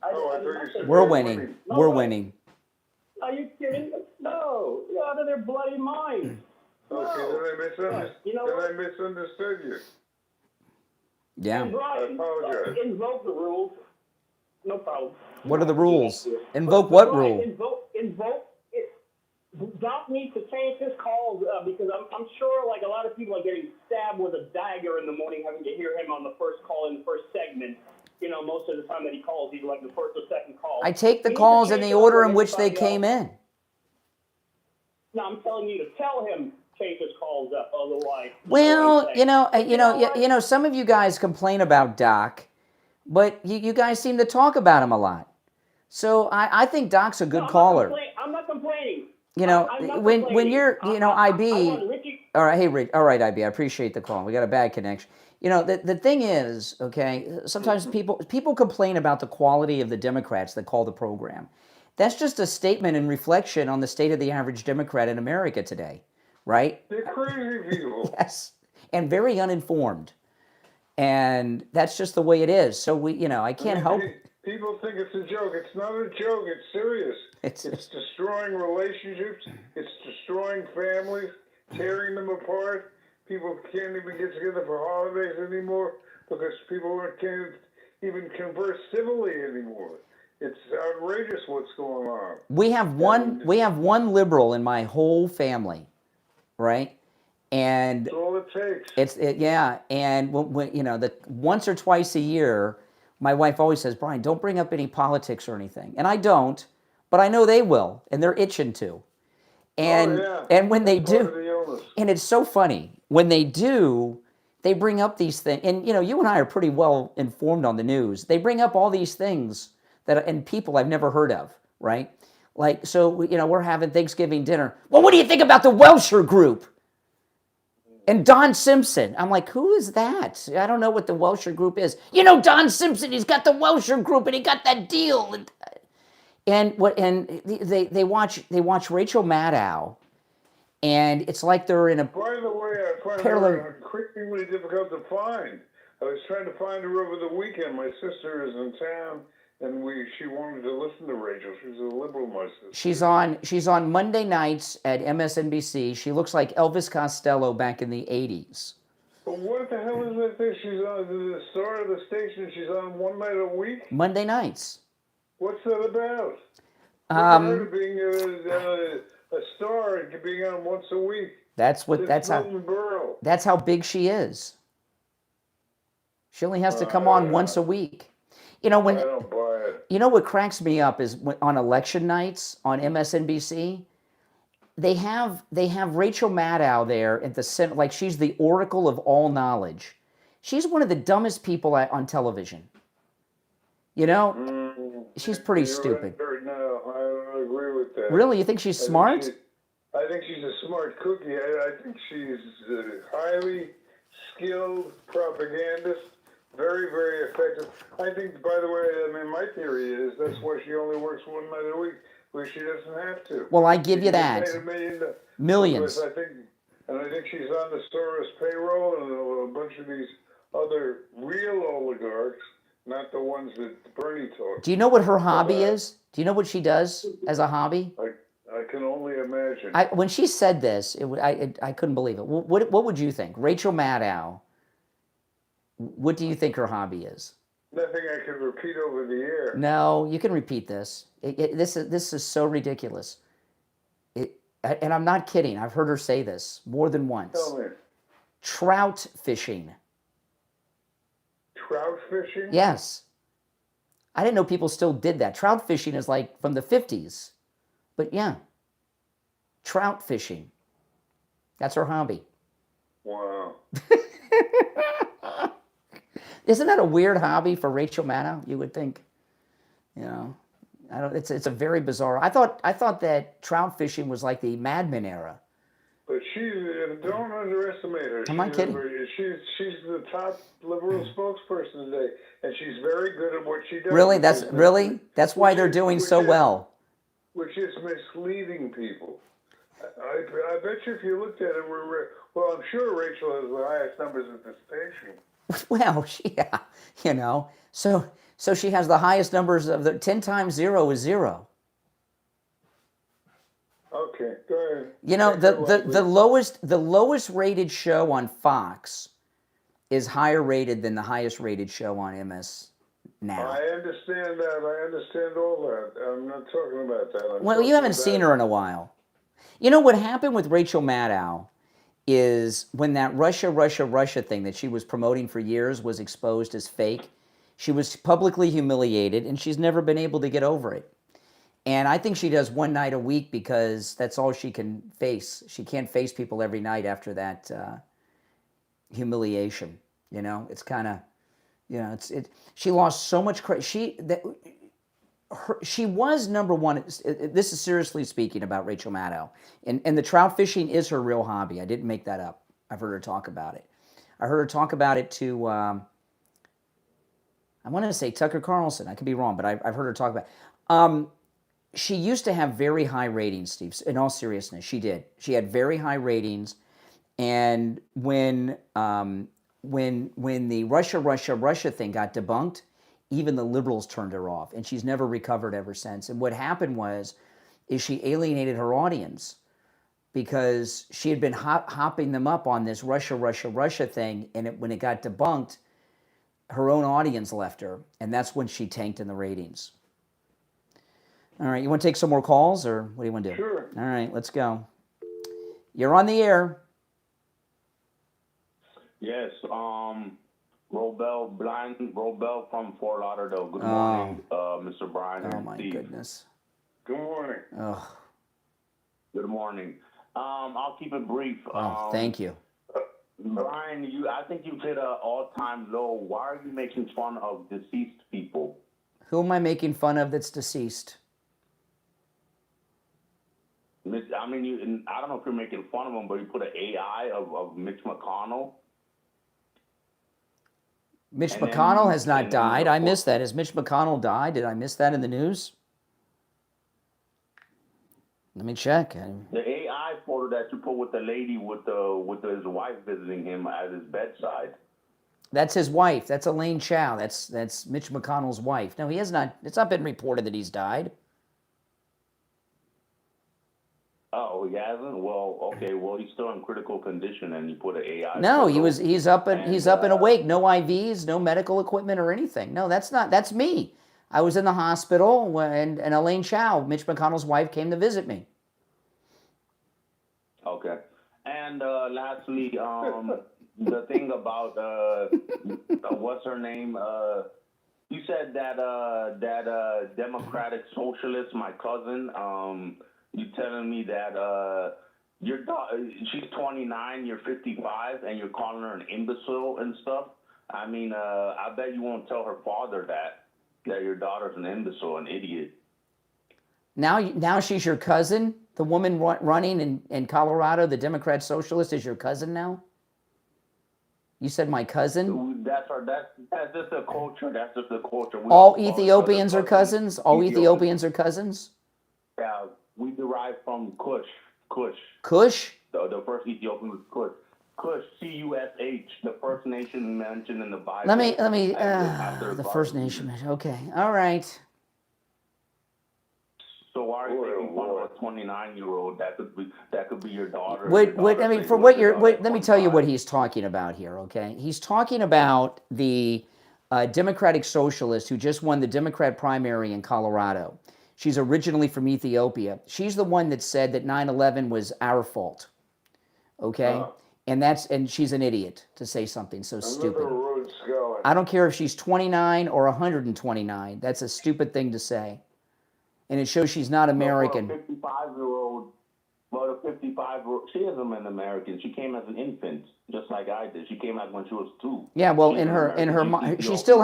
I thought you said We're winning. We're winning. Are you kidding? No. You're out of their bloody minds. Okay, then I misunderstood you. Yeah. And Brian, I apologize. Invoke the rules. No problem. What are the rules? Invoke what Brian, rule? Invoke it. Doc needs to change his calls because I'm sure like a lot of people are getting stabbed with a dagger in the morning having to hear him on the first call in the first segment. You know, most of the time that he calls, he's like the first or second call. I take the calls in the order in which they came in. No, I'm telling you to tell him change his calls up, otherwise. Well, you know, some of you guys complain about Doc, but you guys seem to talk about him a lot. So I think Doc's a good caller. I'm not complaining. You know, when you're, IB. All right, hey, Rick. All right, IB. I appreciate the call. We got a bad connection. You know, the thing is, okay, sometimes people complain about the quality of the Democrats that call the program. That's just a statement and reflection on the state of the average Democrat in America today, right? They're crazy people. Yes, and very uninformed. And that's just the way it is. So I can't help. People think it's a joke. It's not a joke. It's serious. It's destroying relationships. It's destroying families, tearing them apart. People can't even get together for holidays anymore because people can't even converse civilly anymore. It's outrageous what's going on. We have one liberal in my whole family, right? And that's all it takes. And when once or twice a year, my wife always says, Brian, don't bring up any politics or anything. And I don't, but I know they will, and they're itching to. And and when they do, and it's so funny, when they do, they bring up these things. And you and I are pretty well informed on the news. They bring up all these things and people I've never heard of, right? Like, so we're having Thanksgiving dinner. Well, what do you think about the Welsher Group? And Don Simpson. I'm like, who is that? I don't know what the Welsher Group is. Don Simpson, he's got the Welsher Group and he got that deal. And they watch Rachel Maddow, and it's like they're in a. By the way, I find her increasingly difficult to find. I was trying to find her over the weekend. My sister is in town, and she wanted to listen to Rachel. She's a liberal, my sister. She's on Monday nights at MSNBC. She looks like Elvis Costello back in the 80s. But what the hell is that thing? She's on the star of the station. She's on one night a week? Monday nights. What's that about? Her being a star and being on once a week. That's how big she is. She only has to come on once a week. I don't buy it. What cracks me up is on election nights on MSNBC, they have Rachel Maddow there at the center, like she's the oracle of all knowledge. She's one of the dumbest people on television. She's pretty stupid. No, I don't agree with that. Really? You think she's smart? I think she's a smart cookie. I think she's a highly skilled propagandist, very, very effective. I think, by the way, my theory is that's why she only works one night a week, where she doesn't have to. Well, I give you that. Millions. I think she's on the Soros payroll and a bunch of these other real oligarchs. Not the ones that Bernie talks. Do you know what her hobby is? Do you know what she does as a hobby? I can only imagine. When she said this, I couldn't believe it. What would you think? Rachel Maddow, what do you think her hobby is? Nothing I can repeat over the air. No, you can repeat this. This is so ridiculous. And I'm not kidding. I've heard her say this more than once. Tell me. Trout fishing. trout fishing? Yes. I didn't know people still did that. Trout fishing is like from the 50s. But yeah, trout fishing. That's her hobby. Wow. Isn't that a weird hobby for Rachel Maddow? You would think, you know, I don't. It's a very bizarre. I thought that trout fishing was like the Mad Men era. But don't underestimate her. Am I kidding? She's the top liberal spokesperson today, and she's very good at what she does. Really, that's why they're doing so well. Which is misleading people. I bet you if you looked at it, well, I'm sure Rachel has the highest numbers at the station. Well, yeah, you know, so she has the highest numbers of 10 times 0 is 0. Okay, go ahead. You know, the lowest rated show on Fox is higher rated than the highest rated show on MS now. I understand that. I understand all that. I'm not talking about that. Well, you haven't seen her in a while. You know what happened with Rachel Maddow is when that Russia thing that she was promoting for years was exposed as fake, she was publicly humiliated, and she's never been able to get over it. And I think she does one night a week because that's all she can face. She can't face people every night after that humiliation. You know, it's kind of, you know, she lost so much credit. She was number one. This is seriously speaking about Rachel Maddow. And the trout fishing is her real hobby. I didn't make that up. I've heard her talk about it. I heard her talk about it to, I want to say Tucker Carlson. I could be wrong, but I've heard her talk about it. She used to have very high ratings, Steve. In all seriousness, she did. She had very high ratings. And when the Russia thing got debunked, even the liberals turned her off, and she's never recovered ever since. And what happened is she alienated her audience because she had been hopping them up on this Russia thing, and when it got debunked, her own audience left her, and that's when she tanked in the ratings. All right, you want to take some more calls, or what do you want to do? Sure. All right, let's go. You're on the air. Yes, Robel from Fort Lauderdale. Good morning, Mr. Brian and Oh, my Steve. goodness. Good morning. Oh. Good morning. I'll keep it brief. Thank you. Brian, I think you've hit an all-time low. Why are you making fun of deceased people? Who am I making fun of that's deceased? I mean, I don't know if you're making fun of him, but you put an AI of Mitch McConnell. Mitch McConnell has not died. I missed that. Has Mitch McConnell died? Did I miss that in the news? Let me check. The AI photo that you put with the lady with his wife visiting him at his bedside. That's his wife. That's Elaine Chao. That's Mitch McConnell's wife. No, he has not. It's not been reported that he's died. Oh, he hasn't? Well, okay. Well, he's still in critical condition, and you put an AI. No, photo. he's up and awake. No IVs, no medical equipment or anything. No, that's me. I was in the hospital and Elaine Chao, Mitch McConnell's wife, came to visit me. Okay. And lastly, the thing about what's her name? You said that Democratic Socialist, my cousin. You telling me that your daughter, she's 29, you're 55, and you're calling her an imbecile and stuff? I mean, I bet you won't tell her father that your daughter's an imbecile, an idiot. Now she's your cousin? The woman running in Colorado, the Democrat Socialist, is your cousin now? You said my cousin? That's just the culture. That's just the culture. All Ethiopians are cousins? All Ethiopians are cousins? Yeah, we derive from Kush. Kush? The first Ethiopian was Kush. Kush, C-U-S-H, the first nation mentioned in the Bible. Let me, the First Nation. Okay, all right. So why are you making fun of a 29-year-old? That could be your daughter. Let me tell you what he's talking about here, okay? He's talking about the Democratic Socialist who just won the Democrat primary in Colorado. She's originally from Ethiopia. She's the one that said that 9/11 was our fault, okay? And she's an idiot to say something so stupid. Another Rhodes Scholar. I don't care if she's 29 or 129. That's a stupid thing to say. And it shows she's not American. Well, for a 55-year-old, well, a 55-year-old, she isn't an American. She came as an infant, just like I did. She came out when she was 2. Yeah, well, She's she still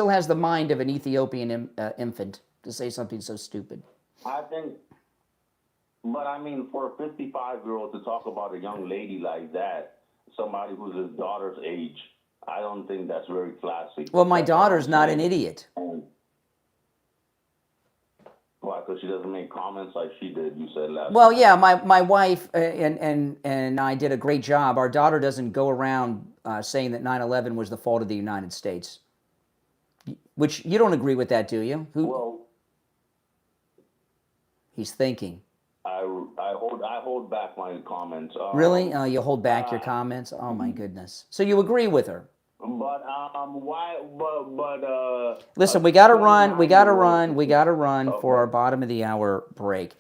has the mind of an Ethiopian infant to say something so stupid. I think, but I mean, for a 55-year-old to talk about a young lady like that, somebody who's his daughter's age, I don't think that's very classy. Well, my daughter's not an idiot. Why? Because she doesn't make comments like she did. You said last. Well, time. yeah, my wife and I did a great job. Our daughter doesn't go around saying that 9/11 was the fault of the United States. Which you don't agree with that, do you? Well, he's thinking. I hold back my comments. Really? You hold back your comments? Oh my goodness! So you agree with her? But why? Listen, we got to run. We got to run for our bottom of the hour break.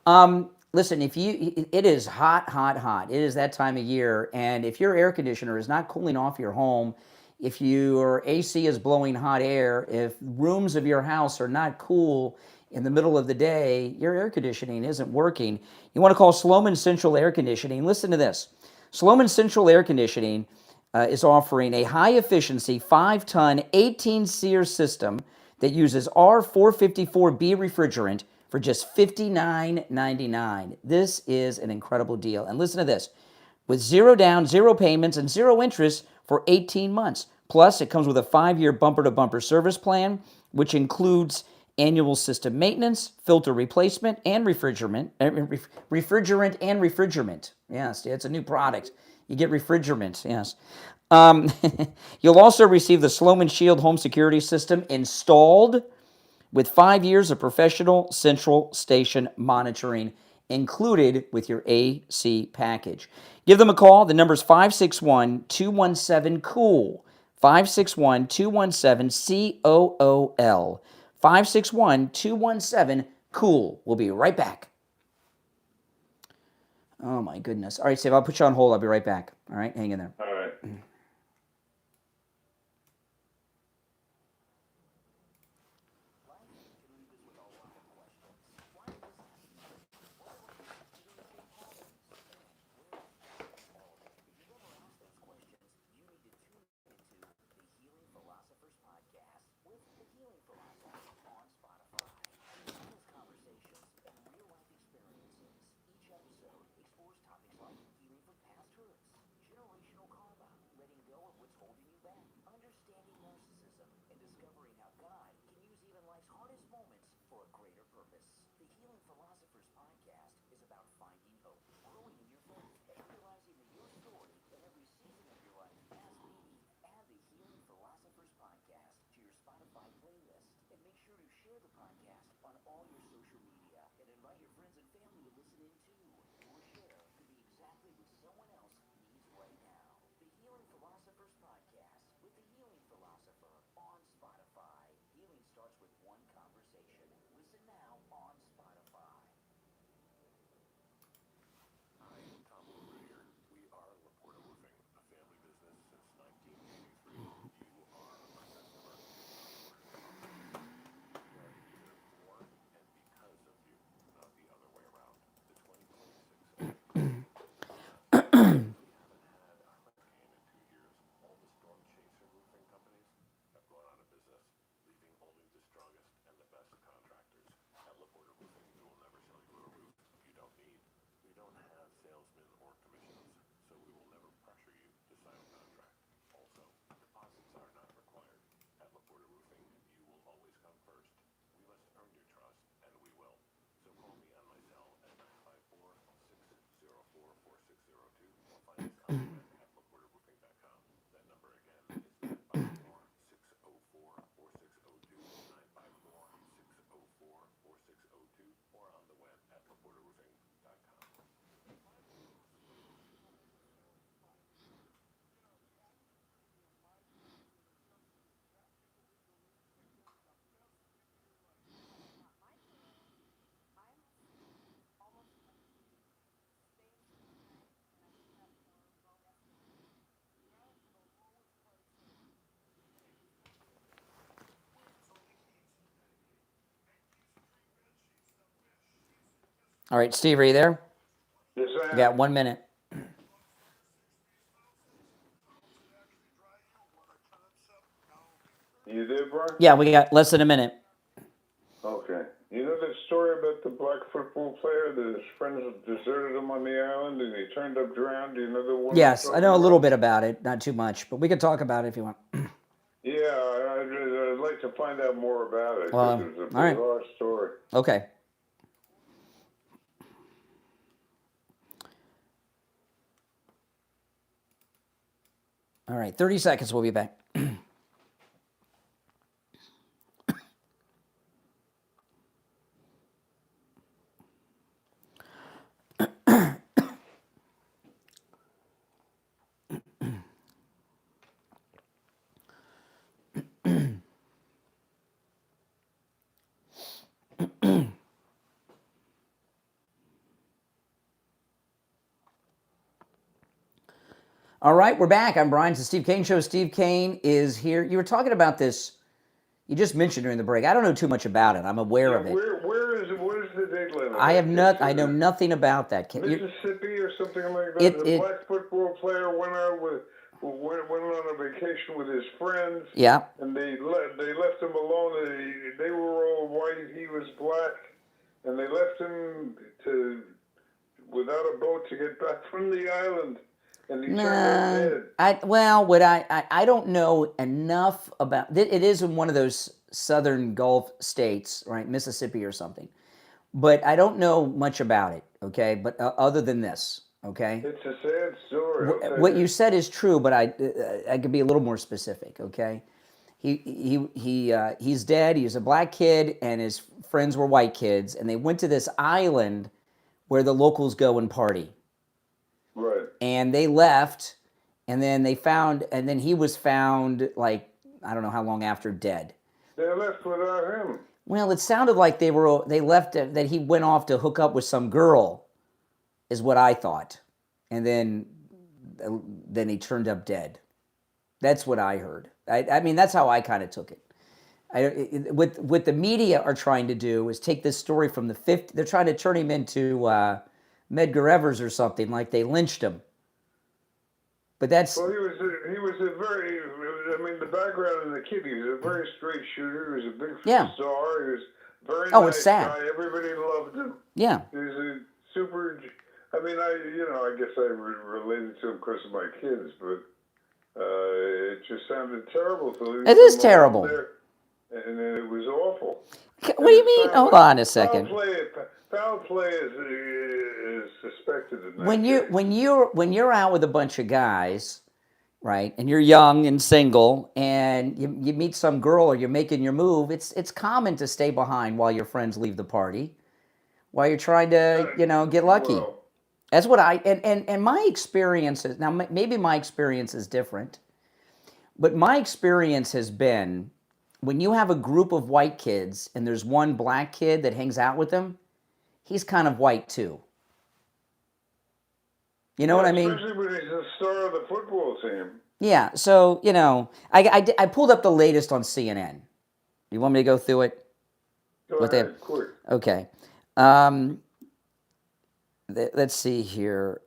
Listen, it is hot. It is that time of year, and if your air conditioner is not cooling off your home, if your AC is blowing hot air, if rooms of your house are not cool in the middle of the day, your air conditioning isn't working. You want to call Sloman Central Air Conditioning. Listen to this. Sloman Central Air Conditioning is offering a high-efficiency 5-ton 18-SEER system that uses R454B refrigerant for just $59.99. This is an incredible deal. And listen to this. With 0 down, 0 payments, and 0 interest for 18 months. Plus, it comes with a 5-year bumper-to-bumper service plan, which includes annual system maintenance, filter replacement, and refrigerant and refrigerant. Yes, it's a new product. You get refrigerant, yes. You'll also receive the Sloman Shield home security system installed with 5 years of professional central station monitoring included with your AC package. Give them a call. The number is 561-217-COOL. 561-217-COOL. 561-217-COOL. We'll be right back. Oh, my goodness. All right, Steve, I'll put you on hold. I'll be right back. All right, hang in there. All right. Each episode explores topics like healing from past hurts, generational karma, All right, Steve, are you there? Yes, I You am. got 1 minute. You there, Brian? Yeah, we got less than a minute. Okay. You know that story about the black football player that his friends deserted him on the island and he turned up drowned? Do you know the one? Yes, I know a little bit about it, not too much, but we could talk about it if you want. Yeah, I'd like to find out more about it Well, because it's a all right. bizarre story. Okay. All right, 30 seconds, we'll be back. All right, we're back. I'm Brian. It's the Steve Kane Show. Steve Kane is here. You were talking about this. You just mentioned during the break. I don't know too much about it. I'm aware of it. Where is the date limit? I know nothing about that. Mississippi or something like that. The black football player went out went on a vacation with his friends. Yeah. And they left him alone. They were all white. He was black, and they left him without a boat to get back from the island. And he turned up dead. I don't know enough about it. It is in one of those southern Gulf states, right? Mississippi or something. But I don't know much about it, okay? But other than this, okay? It's a sad story. What you said is true, but I could be a little more specific, okay? He's dead. He was a black kid, and his friends were white kids, and they went to this island where the locals go and party. Right. And they left, and then he was found, like, I don't know how long after, dead. They left without him. Well, it sounded like they left, that he went off to hook up with some girl, is what I thought. And then he turned up dead. That's what I heard. I mean, that's how I kind of took it. What the media are trying to do is take this story from the 50s. They're trying to turn him into Medgar Evers or something, like they lynched him. But that's... Well, he was a very... I mean, the background of the kid, he was a very straight shooter. He was a big star. He was very nice it's sad. guy. Everybody loved him. Yeah. He was a super... I mean, I guess I related to him because of my kids, but it just sounded terrible. So it is terrible. And it was awful. What do you mean? Hold on a second. Foul play is suspected in that when you're out with a bunch of guys, right, and you're young and single, and you meet some girl or you're making your move, it's common to stay behind while your friends leave the party, while you're trying to get lucky. Well, that's what and my experience is, now maybe my experience is different, but my experience has been when you have a group of white kids and there's one black kid that hangs out with them, he's kind of white too. You know what I mean? Especially when he's the star of the football team. Yeah, so, I pulled up the latest on CNN. You want me to go through it? Go ahead, quick. Okay. Let's see here.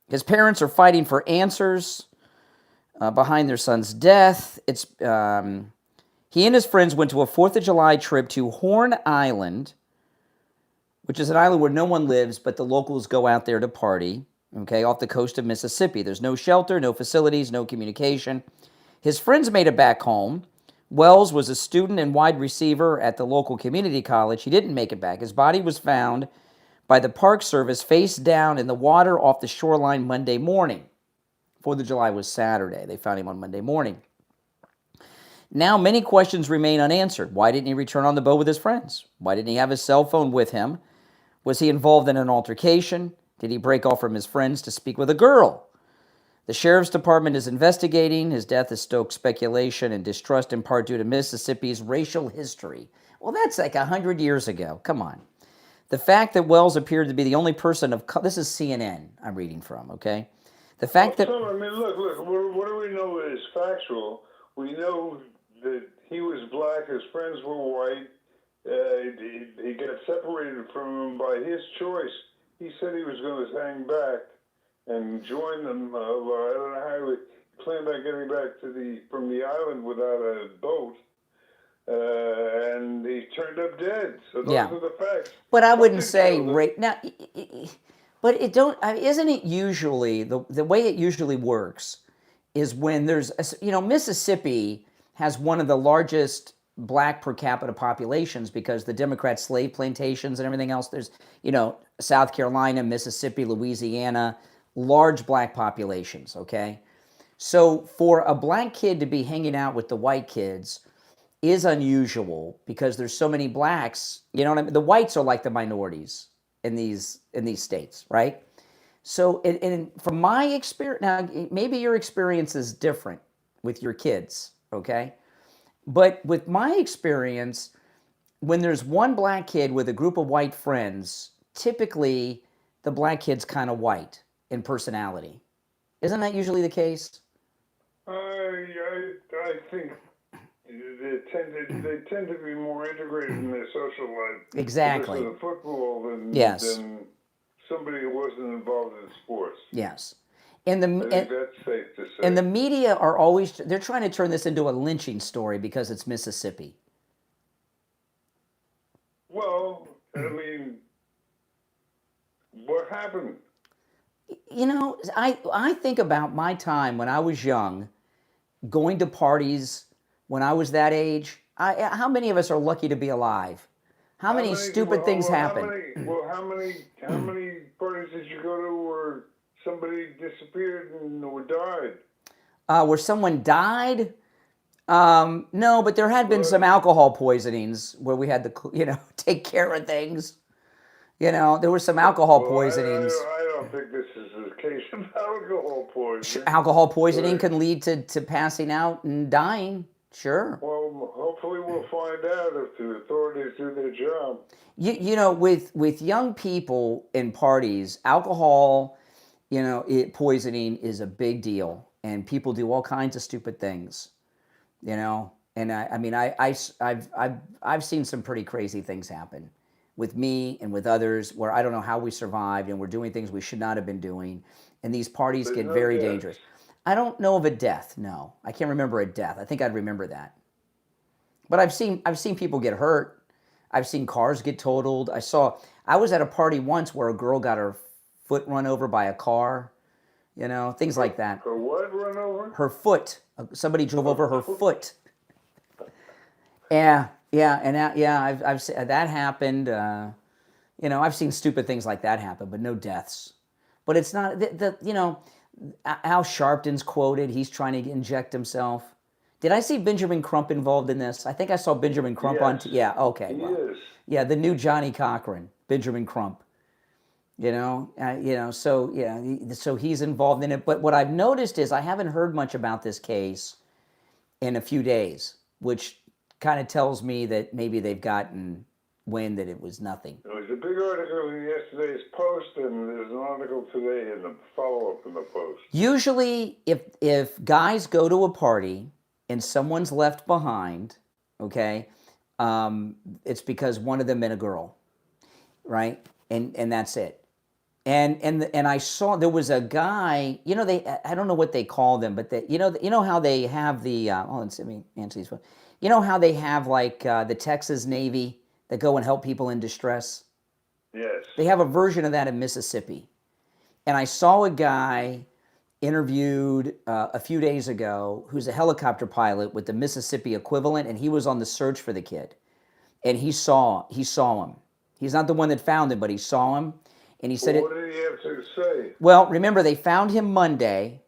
His parents are fighting for answers behind their son's death. He and his friends went to a 4th of July trip to Horn Island, which is an island where no one lives, but the locals go out there to party, okay, off the coast of Mississippi. There's no shelter, no facilities, no communication. His friends made it back home. Wells was a student and wide receiver at the local community college. He didn't make it back. His body was found by the Park Service face down in the water off the shoreline Monday morning. 4th of July was Saturday. They found him on Monday morning. Now, many questions remain unanswered. Why didn't he return on the boat with his friends? Why didn't he have his cell phone with him? Was he involved in an altercation? Did he break off from his friends to speak with a girl? The sheriff's department is investigating. His death has stoked speculation and distrust, in part due to Mississippi's racial history. Well, that's like 100 years ago. Come on. The fact that Wells appeared to be the only person of color, this is CNN I'm reading from, okay? The fact that... I mean, look, what do we know is factual? We know that he was black, his friends were white. he got separated from him by his choice. He said he was going to hang back and join them. I don't know how he planned on getting back from the island without a boat. And he turned up dead. So those are the facts. But I wouldn't say now. But isn't it usually the way it usually works is when there's Mississippi has one of the largest black per capita populations because the Democrat slave plantations and everything else. There's South Carolina, Mississippi, Louisiana, large black populations. Okay, so for a black kid to be hanging out with the white kids is unusual because there's so many blacks. You know what I mean? The whites are like the minorities in these states, right? So, and from my experience, now maybe your experience is different with your kids, okay? But with my experience, when there's one black kid with a group of white friends, typically the black kid's kind of white in personality. Isn't that usually the case? I think they tend to be more integrated in their social life. Exactly. Because of the football than somebody who wasn't involved in sports. Yes. I think that's safe to say. And the media are always, they're trying to turn this into a lynching story because it's Mississippi. Well, I mean, what happened? I think about my time when I was young, going to parties when I was that age. How many of us are lucky to be alive? How many stupid things happen? How many parties did you go to where somebody disappeared or died? Where someone died? No, but there had been some alcohol poisonings where we had to, take care of things. There were some alcohol poisonings. I don't think this is a case of alcohol poisoning. Alcohol poisoning can lead to passing out and dying. Sure. Well, hopefully we'll find out if the authorities do their job. With young people in parties, alcohol, poisoning is a big deal, and people do all kinds of stupid things, And I've seen some pretty crazy things happen with me and with others where I don't know how we survived, and we're doing things we should not have been doing, and these parties get very dangerous. I don't know of a death. No, I can't remember a death. I think I'd remember that. But I've seen people get hurt. I've seen cars get totaled. I was at a party once where a girl got her foot run over by a car. Things like that. Her what run over? Her foot. Somebody drove over her foot. Yeah, and I've seen that happened. I've seen stupid things like that happen, but no deaths. But it's not Al Sharpton's quoted. He's trying to inject himself. Did I see Benjamin Crump involved in this? I think I saw Benjamin Crump on. Yeah. Okay. He is. Yeah, the new Johnny Cochran, Benjamin Crump. So he's involved in it. But what I've noticed is I haven't heard much about this case in a few days, which kind of tells me that maybe they've gotten wind that it was nothing. There was a big article in yesterday's Post, and there's an article today in the follow-up in the Post. Usually, if guys go to a party and someone's left behind, okay, it's because one of them met a girl, right? And that's it. And I saw there was a guy, I don't know what they call them, but how they have the let me answer these. How they have like the Texas Navy that go and help people in distress? Yes. They have a version of that in Mississippi. And I saw a guy interviewed a few days ago who's a helicopter pilot with the Mississippi equivalent, and he was on the search for the kid. And he saw him. He's not the one that found him, but he saw him. And he said, what did he have to say? Well, remember, they found him Monday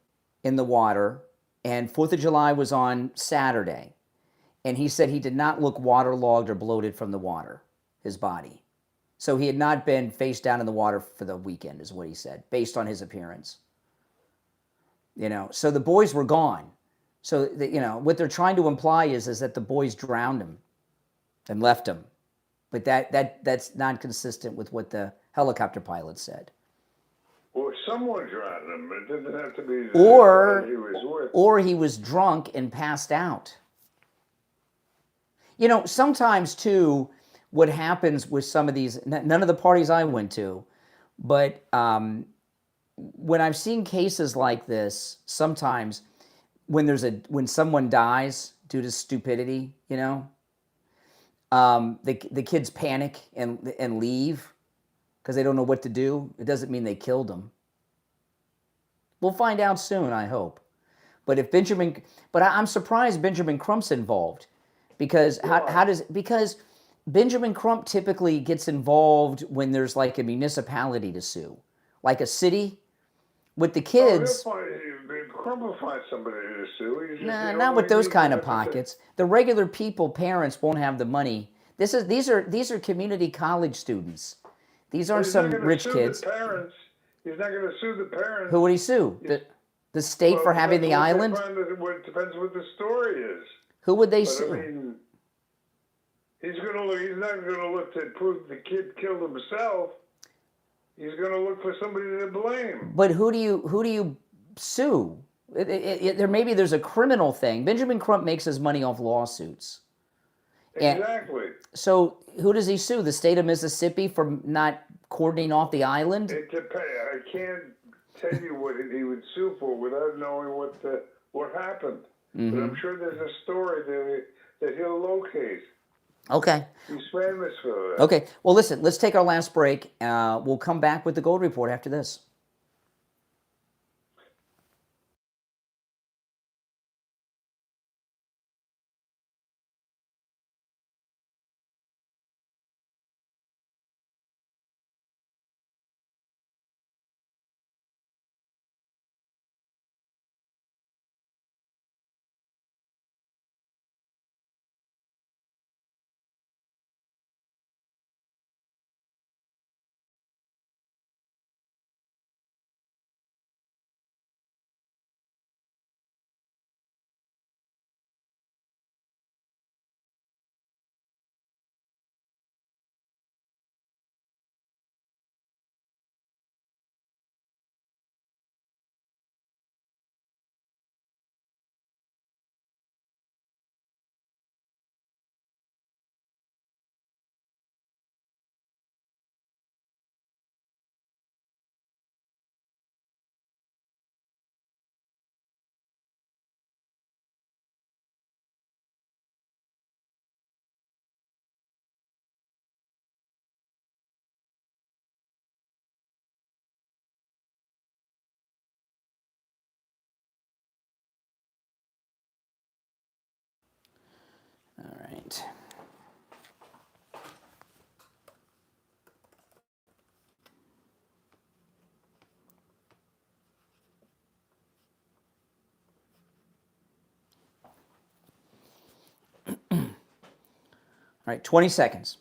in the water, and 4th of July was on Saturday. And he said he did not look waterlogged or bloated from the water, his body. So he had not been face down in the water for the weekend, is what he said, based on his appearance. So the boys were gone. So, what they're trying to imply is that the boys drowned him and left him. But that's not consistent with what the helicopter pilot said. Well, someone drowned him. It didn't have to be or he was with. Or he was drunk and passed out. Sometimes too, what happens with some of these, none of the parties I went to, but when I've seen cases like this, sometimes when someone dies due to stupidity, you know, the kids panic and leave because they don't know what to do. It doesn't mean they killed them. We'll find out soon, I hope. But I'm surprised Benjamin Crump's involved, because because Benjamin Crump typically gets involved when there's like a municipality to sue, like a city. With the kids, Crump will find somebody to sue. Not with those kind of pockets. The regular people, parents, won't have the money. These are community college students. These aren't some rich kids. He's not going to sue the parents. Who would he sue? The state for having the island? It depends what the story is. Who would they sue? I mean, he's not going to look to prove the kid killed himself. He's going to look for somebody to blame. But who do you sue? Maybe there's a criminal thing. Benjamin Crump makes his money off lawsuits. Exactly. So who does he sue? The state of Mississippi for not cordoning off the island? It depends. I can't tell you what he would sue for without knowing what happened. Mm-hmm. But I'm sure there's a story that he'll locate. Okay. He's famous for that. Okay. Well, listen, let's take our last break. We'll come back with the Gold Report after this. All right. All right, 20 seconds.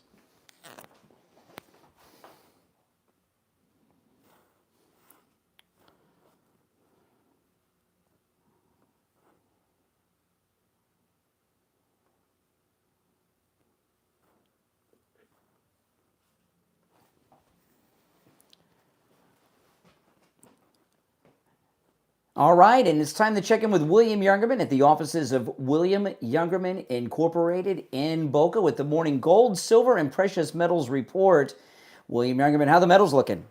All right, and it's time to check in with William Youngerman at the offices of William Youngerman Incorporated in Boca with the morning gold, silver, and precious metals report. William Youngerman, how are the metals looking?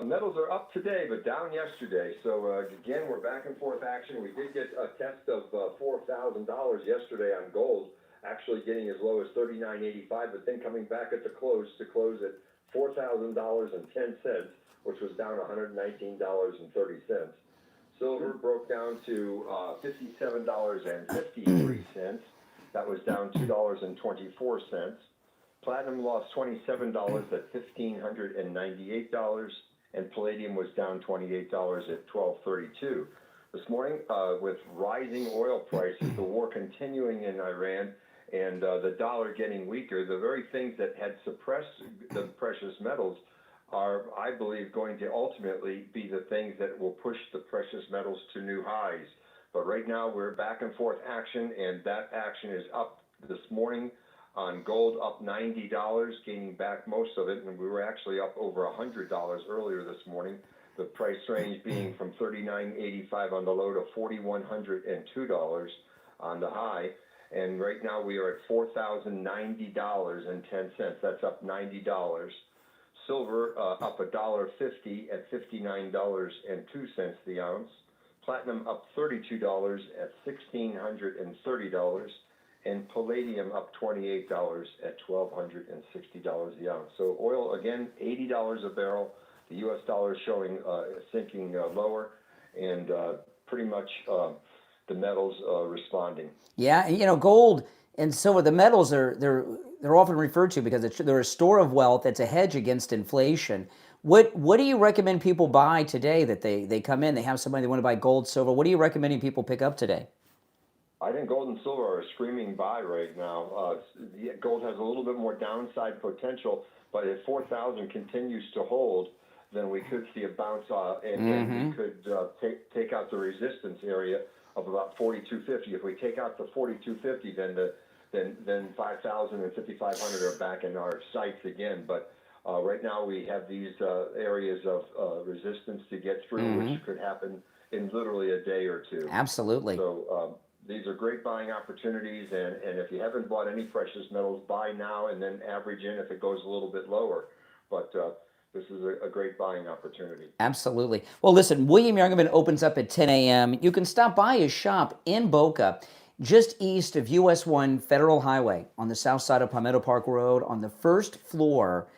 Metals are up today, but down yesterday. So, again, we're back and forth action. We did get a test of $4,000 yesterday on gold, actually getting as low as $39.85, but then coming back at the close to close at $4,000.10, which was down $119.30. Silver broke down to $57.53. That was down $2.24. Platinum lost $27 at $1,598, and palladium was down $28 at $12.32. This morning, with rising oil prices, the war continuing in Iran, and the dollar getting weaker, the very things that had suppressed the precious metals are, I believe, going to ultimately be the things that will push the precious metals to new highs. But right now, we're back and forth action, and that action is up this morning on gold, up $90, gaining back most of it, and we were actually up over $100 earlier this morning. The price range being from $39.85 on the low to $4,102 on the high. And right now we are at $4,090.10. That's up $90. Silver up $1.50 at $59.02 the ounce. Platinum up $32 at $1,630. And palladium up $28 at $1,260 the ounce. So oil, again, $80 a barrel. The U.S. dollar is showing sinking lower, and pretty much the metals responding. Yeah, and gold and silver, the metals they're often referred to because they're a store of wealth. It's a hedge against inflation. What do you recommend people buy today that they come in, they have somebody they want to buy gold, silver? What are you recommending people pick up today? I think gold and silver are a screaming buy right now. Gold has a little bit more downside potential, but if 4,000 continues to hold, then we could see a bounce and we could take out the resistance area of about 4,250. If we take out the 4,250, then 5,000 and 5,500 are back in our sights again. But right now we have these areas of resistance to get through, which could happen in literally a day or two. Absolutely. So these are great buying opportunities, and if you haven't bought any precious metals, buy now and then average in if it goes a little bit lower. But this is a great buying opportunity. Absolutely. Well, listen, William Youngerman opens up at 10 a.m. You can stop by his shop in Boca, just east of US 1 Federal Highway on the south side of Palmetto Park Road on the first floor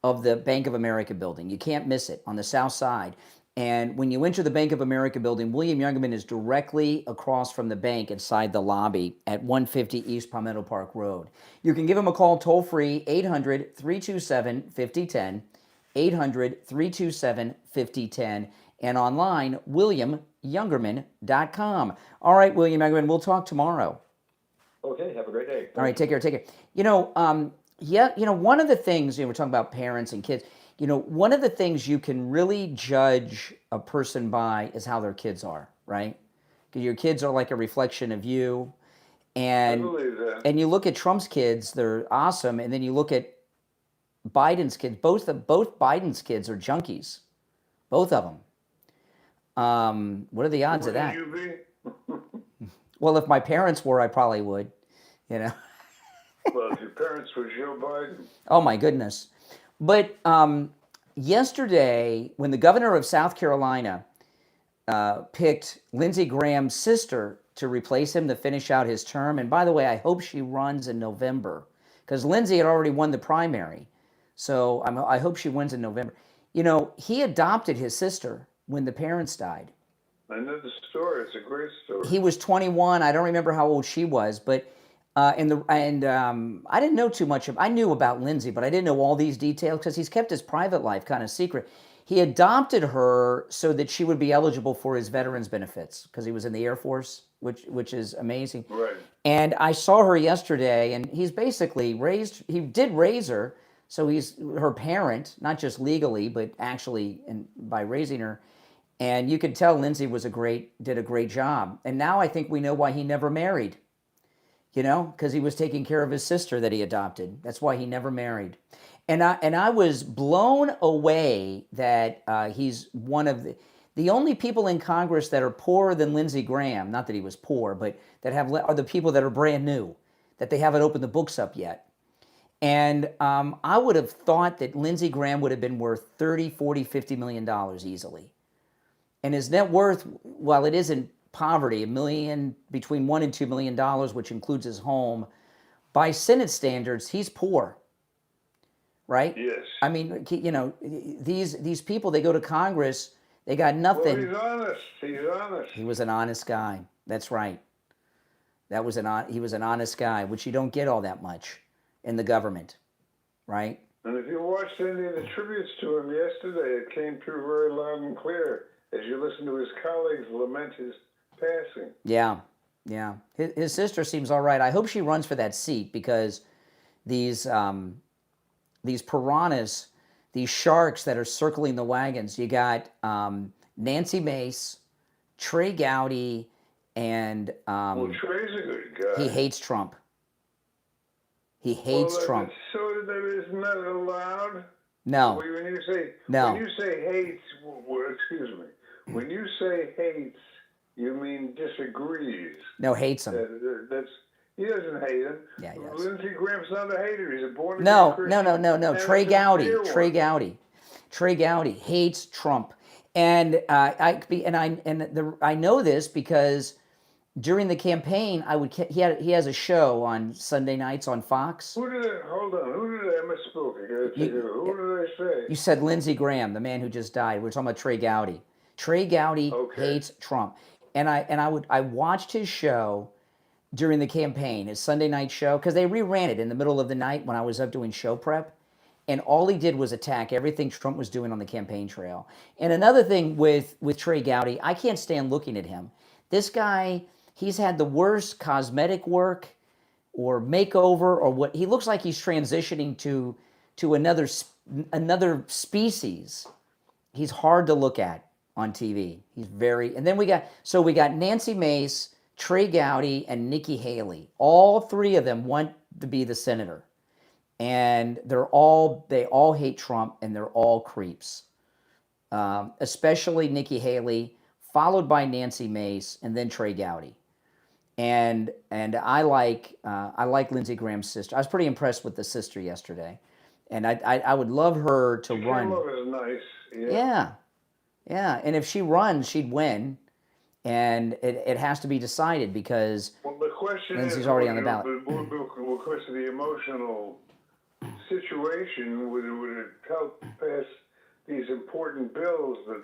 of the Bank of America building. You can't miss it on the south side. And when you enter the Bank of America building, William Youngerman is directly across from the bank inside the lobby at 150 East Palmetto Park Road. You can give him a call toll-free, 800-327-5010, 800-327-5010, and online, WilliamYoungerman.com. All right, William Youngerman, we'll talk tomorrow. Okay, have a great day. All right, take care. One of the things, we're talking about parents and kids, one of the things you can really judge a person by is how their kids are, right? Because your kids are like a reflection of you. And, I believe that. And you look at Trump's kids, they're awesome. And then you look at Biden's kids. Both Biden's kids are junkies. Both of them. What are the odds of that? Would you be? Well, if my parents were, I probably would, Well, if your parents were Joe Biden. Oh, my goodness. But yesterday, when the governor of South Carolina picked Lindsey Graham's sister to replace him to finish out his term, and by the way, I hope she runs in November, because Lindsey had already won the primary. So I hope she wins in November. He adopted his sister when the parents died. I know the story. It's a great story. He was 21. I don't remember how old she was, but I didn't know too much. I knew about Lindsey, but I didn't know all these details because he's kept his private life kind of secret. He adopted her so that she would be eligible for his veterans benefits because he was in the Air Force, which is amazing. Right. And I saw her yesterday, and he's basically he did raise her, so he's her parent, not just legally, but actually by raising her. And you could tell Lindsey did a great job. And now I think we know why he never married. Because he was taking care of his sister that he adopted. That's why he never married. And I was blown away that he's one of the only people in Congress that are poorer than Lindsey Graham. Not that he was poor, but that are the people that are brand new, that they haven't opened the books up yet. And I would have thought that Lindsey Graham would have been worth $30, $40, $50 million easily. And his net worth, while it isn't poverty, between $1 and $2 million, which includes his home, by Senate standards, he's poor, right? Yes. I mean, these people, they go to Congress, they got nothing. Well, he's honest. He's honest. He was an honest guy. That's right. He was an honest guy, which you don't get all that much in the government, right? And if you watched any of the tributes to him yesterday, it came through very loud and clear as you listen to his colleagues lament his passing. Yeah. His sister seems all right. I hope she runs for that seat because these piranhas, these sharks that are circling the wagons, you got Nancy Mace, Trey Gowdy, and... well, Trey's a good guy. He hates Trump. He hates Trump. So that isn't that allowed? No. When you say hates, excuse me. When you say hates, you mean disagrees. No, hates him. He doesn't hate him. Yeah, he does. Lindsey Graham's not a hater. He's a born again No. Christian. Trey Gowdy. Trey Gowdy hates Trump, and I know this because during the campaign, he has a show on Sunday nights on Fox. Hold on. Who did I misspoke? Who did I say? You said Lindsey Graham, the man who just died. We're talking about Trey Gowdy. Trey Gowdy hates Trump, and I watched his show during the campaign, his Sunday night show, because they reran it in the middle of the night when I was up doing show prep, and all he did was attack everything Trump was doing on the campaign trail. And another thing with Trey Gowdy, I can't stand looking at him. This guy, he's had the worst cosmetic work or makeover or what. He looks like he's transitioning to another species. He's hard to look at on TV. He's very, and then we got Nancy Mace, Trey Gowdy, and Nikki Haley. All three of them want to be the senator. And they all hate Trump, and they're all creeps. Especially Nikki Haley, followed by Nancy Mace, and then Trey Gowdy. And I like Lindsey Graham's sister. I was pretty impressed with the sister yesterday, and I would love her to run. Pamela is nice. Yeah. And if she runs, she'd win. And it has to be decided because the question Lindsey's already on the ballot. Because of the emotional situation, would it help pass these important bills that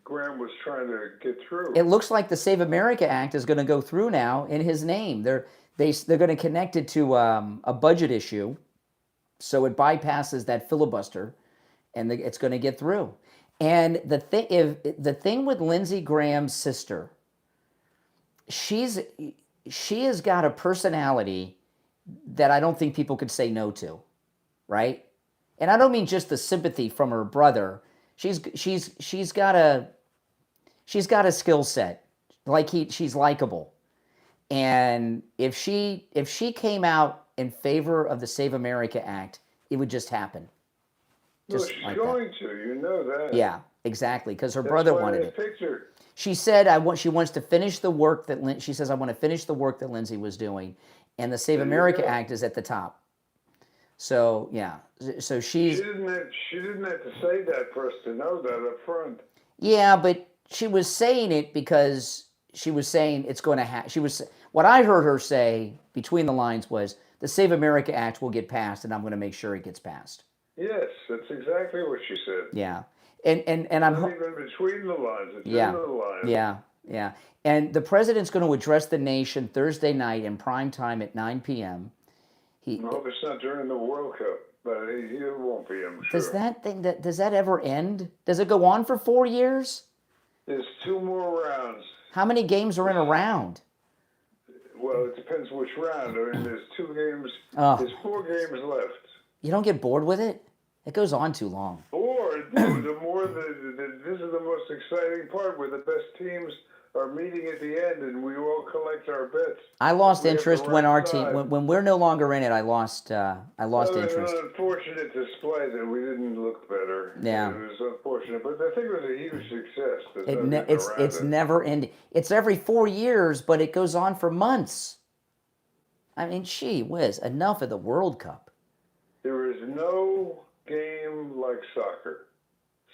Graham was trying to get through? It looks like the Save America Act is going to go through now in his name. They're going to connect it to a budget issue, so it bypasses that filibuster, and it's going to get through. And the thing with Lindsey Graham's sister, she has got a personality that I don't think people could say no to, right? And I don't mean just the sympathy from her brother. She's got a skill set, she's likable, and if she came out in favor of the Save America Act, it would just happen. Just she's like going to, you know that. Yeah, exactly, because her brother wanted it. Picture. She said, she wants to finish the work that she says, I want to finish the work that Lindsey was doing, and the Save America Act is at the top. So yeah, so she didn't have to say that for us to know that up front. Yeah, but she was saying it because she was saying it's going to happen. What I heard her say between the lines was the Save America Act will get passed, and I'm going to make sure it gets passed. Yes, that's exactly what she said. Yeah, and I'm not even between the lines. It's in the lines. Yeah. And the president's going to address the nation Thursday night in prime time at 9 p.m. I hope it's not during the World Cup, but he won't be, I'm sure. Does that ever end? Does it go on for 4 years? There's 2 more rounds. How many games are in a round? Well, it depends which round. I mean, there's 2 games. There's 4 games left. You don't get bored with it? It goes on too long. Bored? This is the most exciting part where the best teams are meeting at the end and we all collect our bets. I lost interest when our team, when we're no longer in it, I lost interest. It was an unfortunate display that we didn't look better. Yeah. It was unfortunate, but I think it was a huge success. It's never ending. It's every 4 years, but it goes on for months. I mean, gee whiz, enough of the World Cup. There is no game like soccer.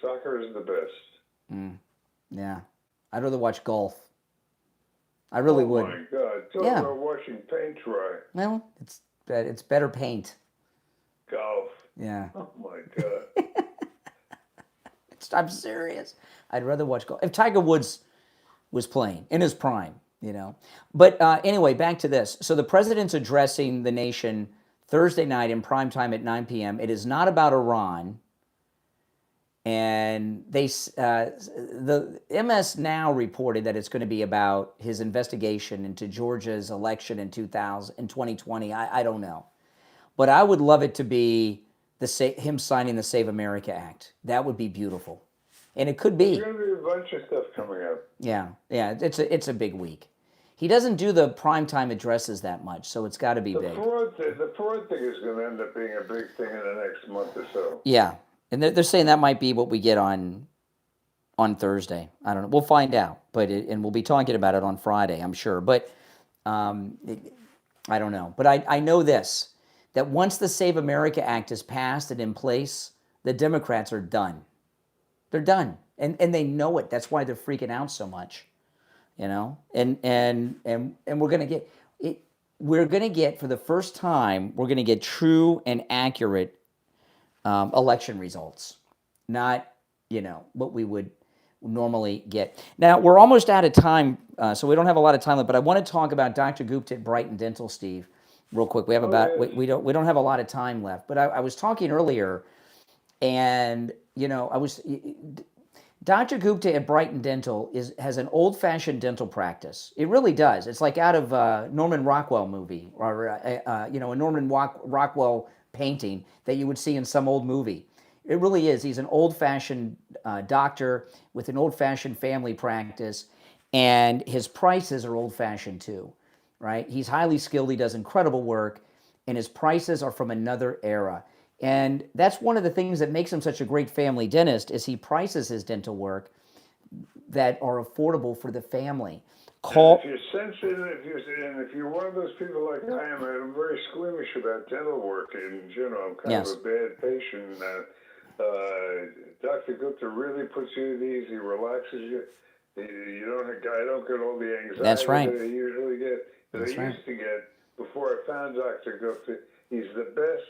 Soccer is the best. Yeah. I'd rather watch golf. I really would. Oh my God! Talk about watching paint dry. Well, it's better paint. Golf. Yeah. Oh my God. I'm serious. I'd rather watch golf. If Tiger Woods was playing in his prime, you know. But anyway, back to this. So the president's addressing the nation Thursday night in prime time at 9 p.m. It is not about Iran. And the MS Now reported that it's going to be about his investigation into Georgia's election in 2020. I don't know, but I would love it to be him signing the Save America Act. That would be beautiful, and it could be. There's going to be a bunch of stuff coming up. Yeah, it's a big week. He doesn't do the primetime addresses that much, so it's got to be big. The fraud thing is going to end up being a big thing in the next month or so. Yeah. And they're saying that might be what we get on Thursday. I don't know. We'll find out. And we'll be talking about it on Friday, I'm sure. But I don't know. But I know this, that once the Save America Act is passed and in place, the Democrats are done. They're done. And they know it. That's why they're freaking out so much. You know? And we're going to get it. We're going to get, for the first time, we're going to get true and accurate election results. Not, you know, what we would normally get. Now, we're almost out of time, so we don't have a lot of time left, but I want to talk about Dr. Gupta at Brighton Dental, Steve, real quick. We have we don't have a lot of time left, but I was talking earlier, and, you know, Dr. Gupta at Brighton Dental has an old-fashioned dental practice. It really does. It's like out of a Norman Rockwell movie, or you know, a Norman Rockwell painting that you would see in some old movie. It really is. He's an old-fashioned doctor with an old-fashioned family practice, and his prices are old-fashioned too, right? He's highly skilled. He does incredible work, and his prices are from another era. And that's one of the things that makes him such a great family dentist, is he prices his dental work that are affordable for the family. If you're sensitive, if you're one of those people like I am, I'm very squeamish about dental work, and you know, I'm kind of a bad patient. Dr. Gupta really puts you at ease. He relaxes you. I don't get all the anxiety that I usually get, that I used to get before I found Dr. Gupta. He's the best,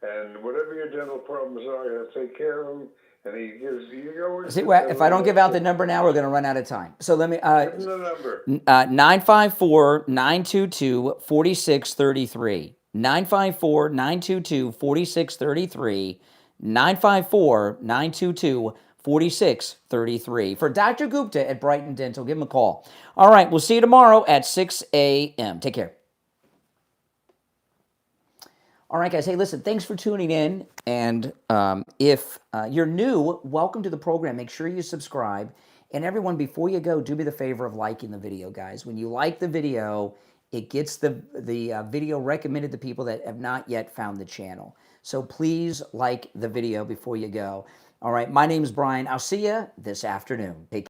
and whatever your dental problems are, he'll take care of them. And he gives you. If I don't give out the number now, we're going to run out of time. So let me. Give him the number. 954-922-4633. 954-922-4633. 954-922-4633. For Dr. Gupta at Brighton Dental, give him a call. All right, we'll see you tomorrow at 6 a.m. Take care. All right, guys. Hey, listen, thanks for tuning in. And if you're new, welcome to the program. Make sure you subscribe. And everyone, before you go, do me the favor of liking the video, guys. When you like the video, it gets the video recommended to people that have not yet found the channel. So please like the video before you go. All right, my name's Brian. I'll see you this afternoon. Take care.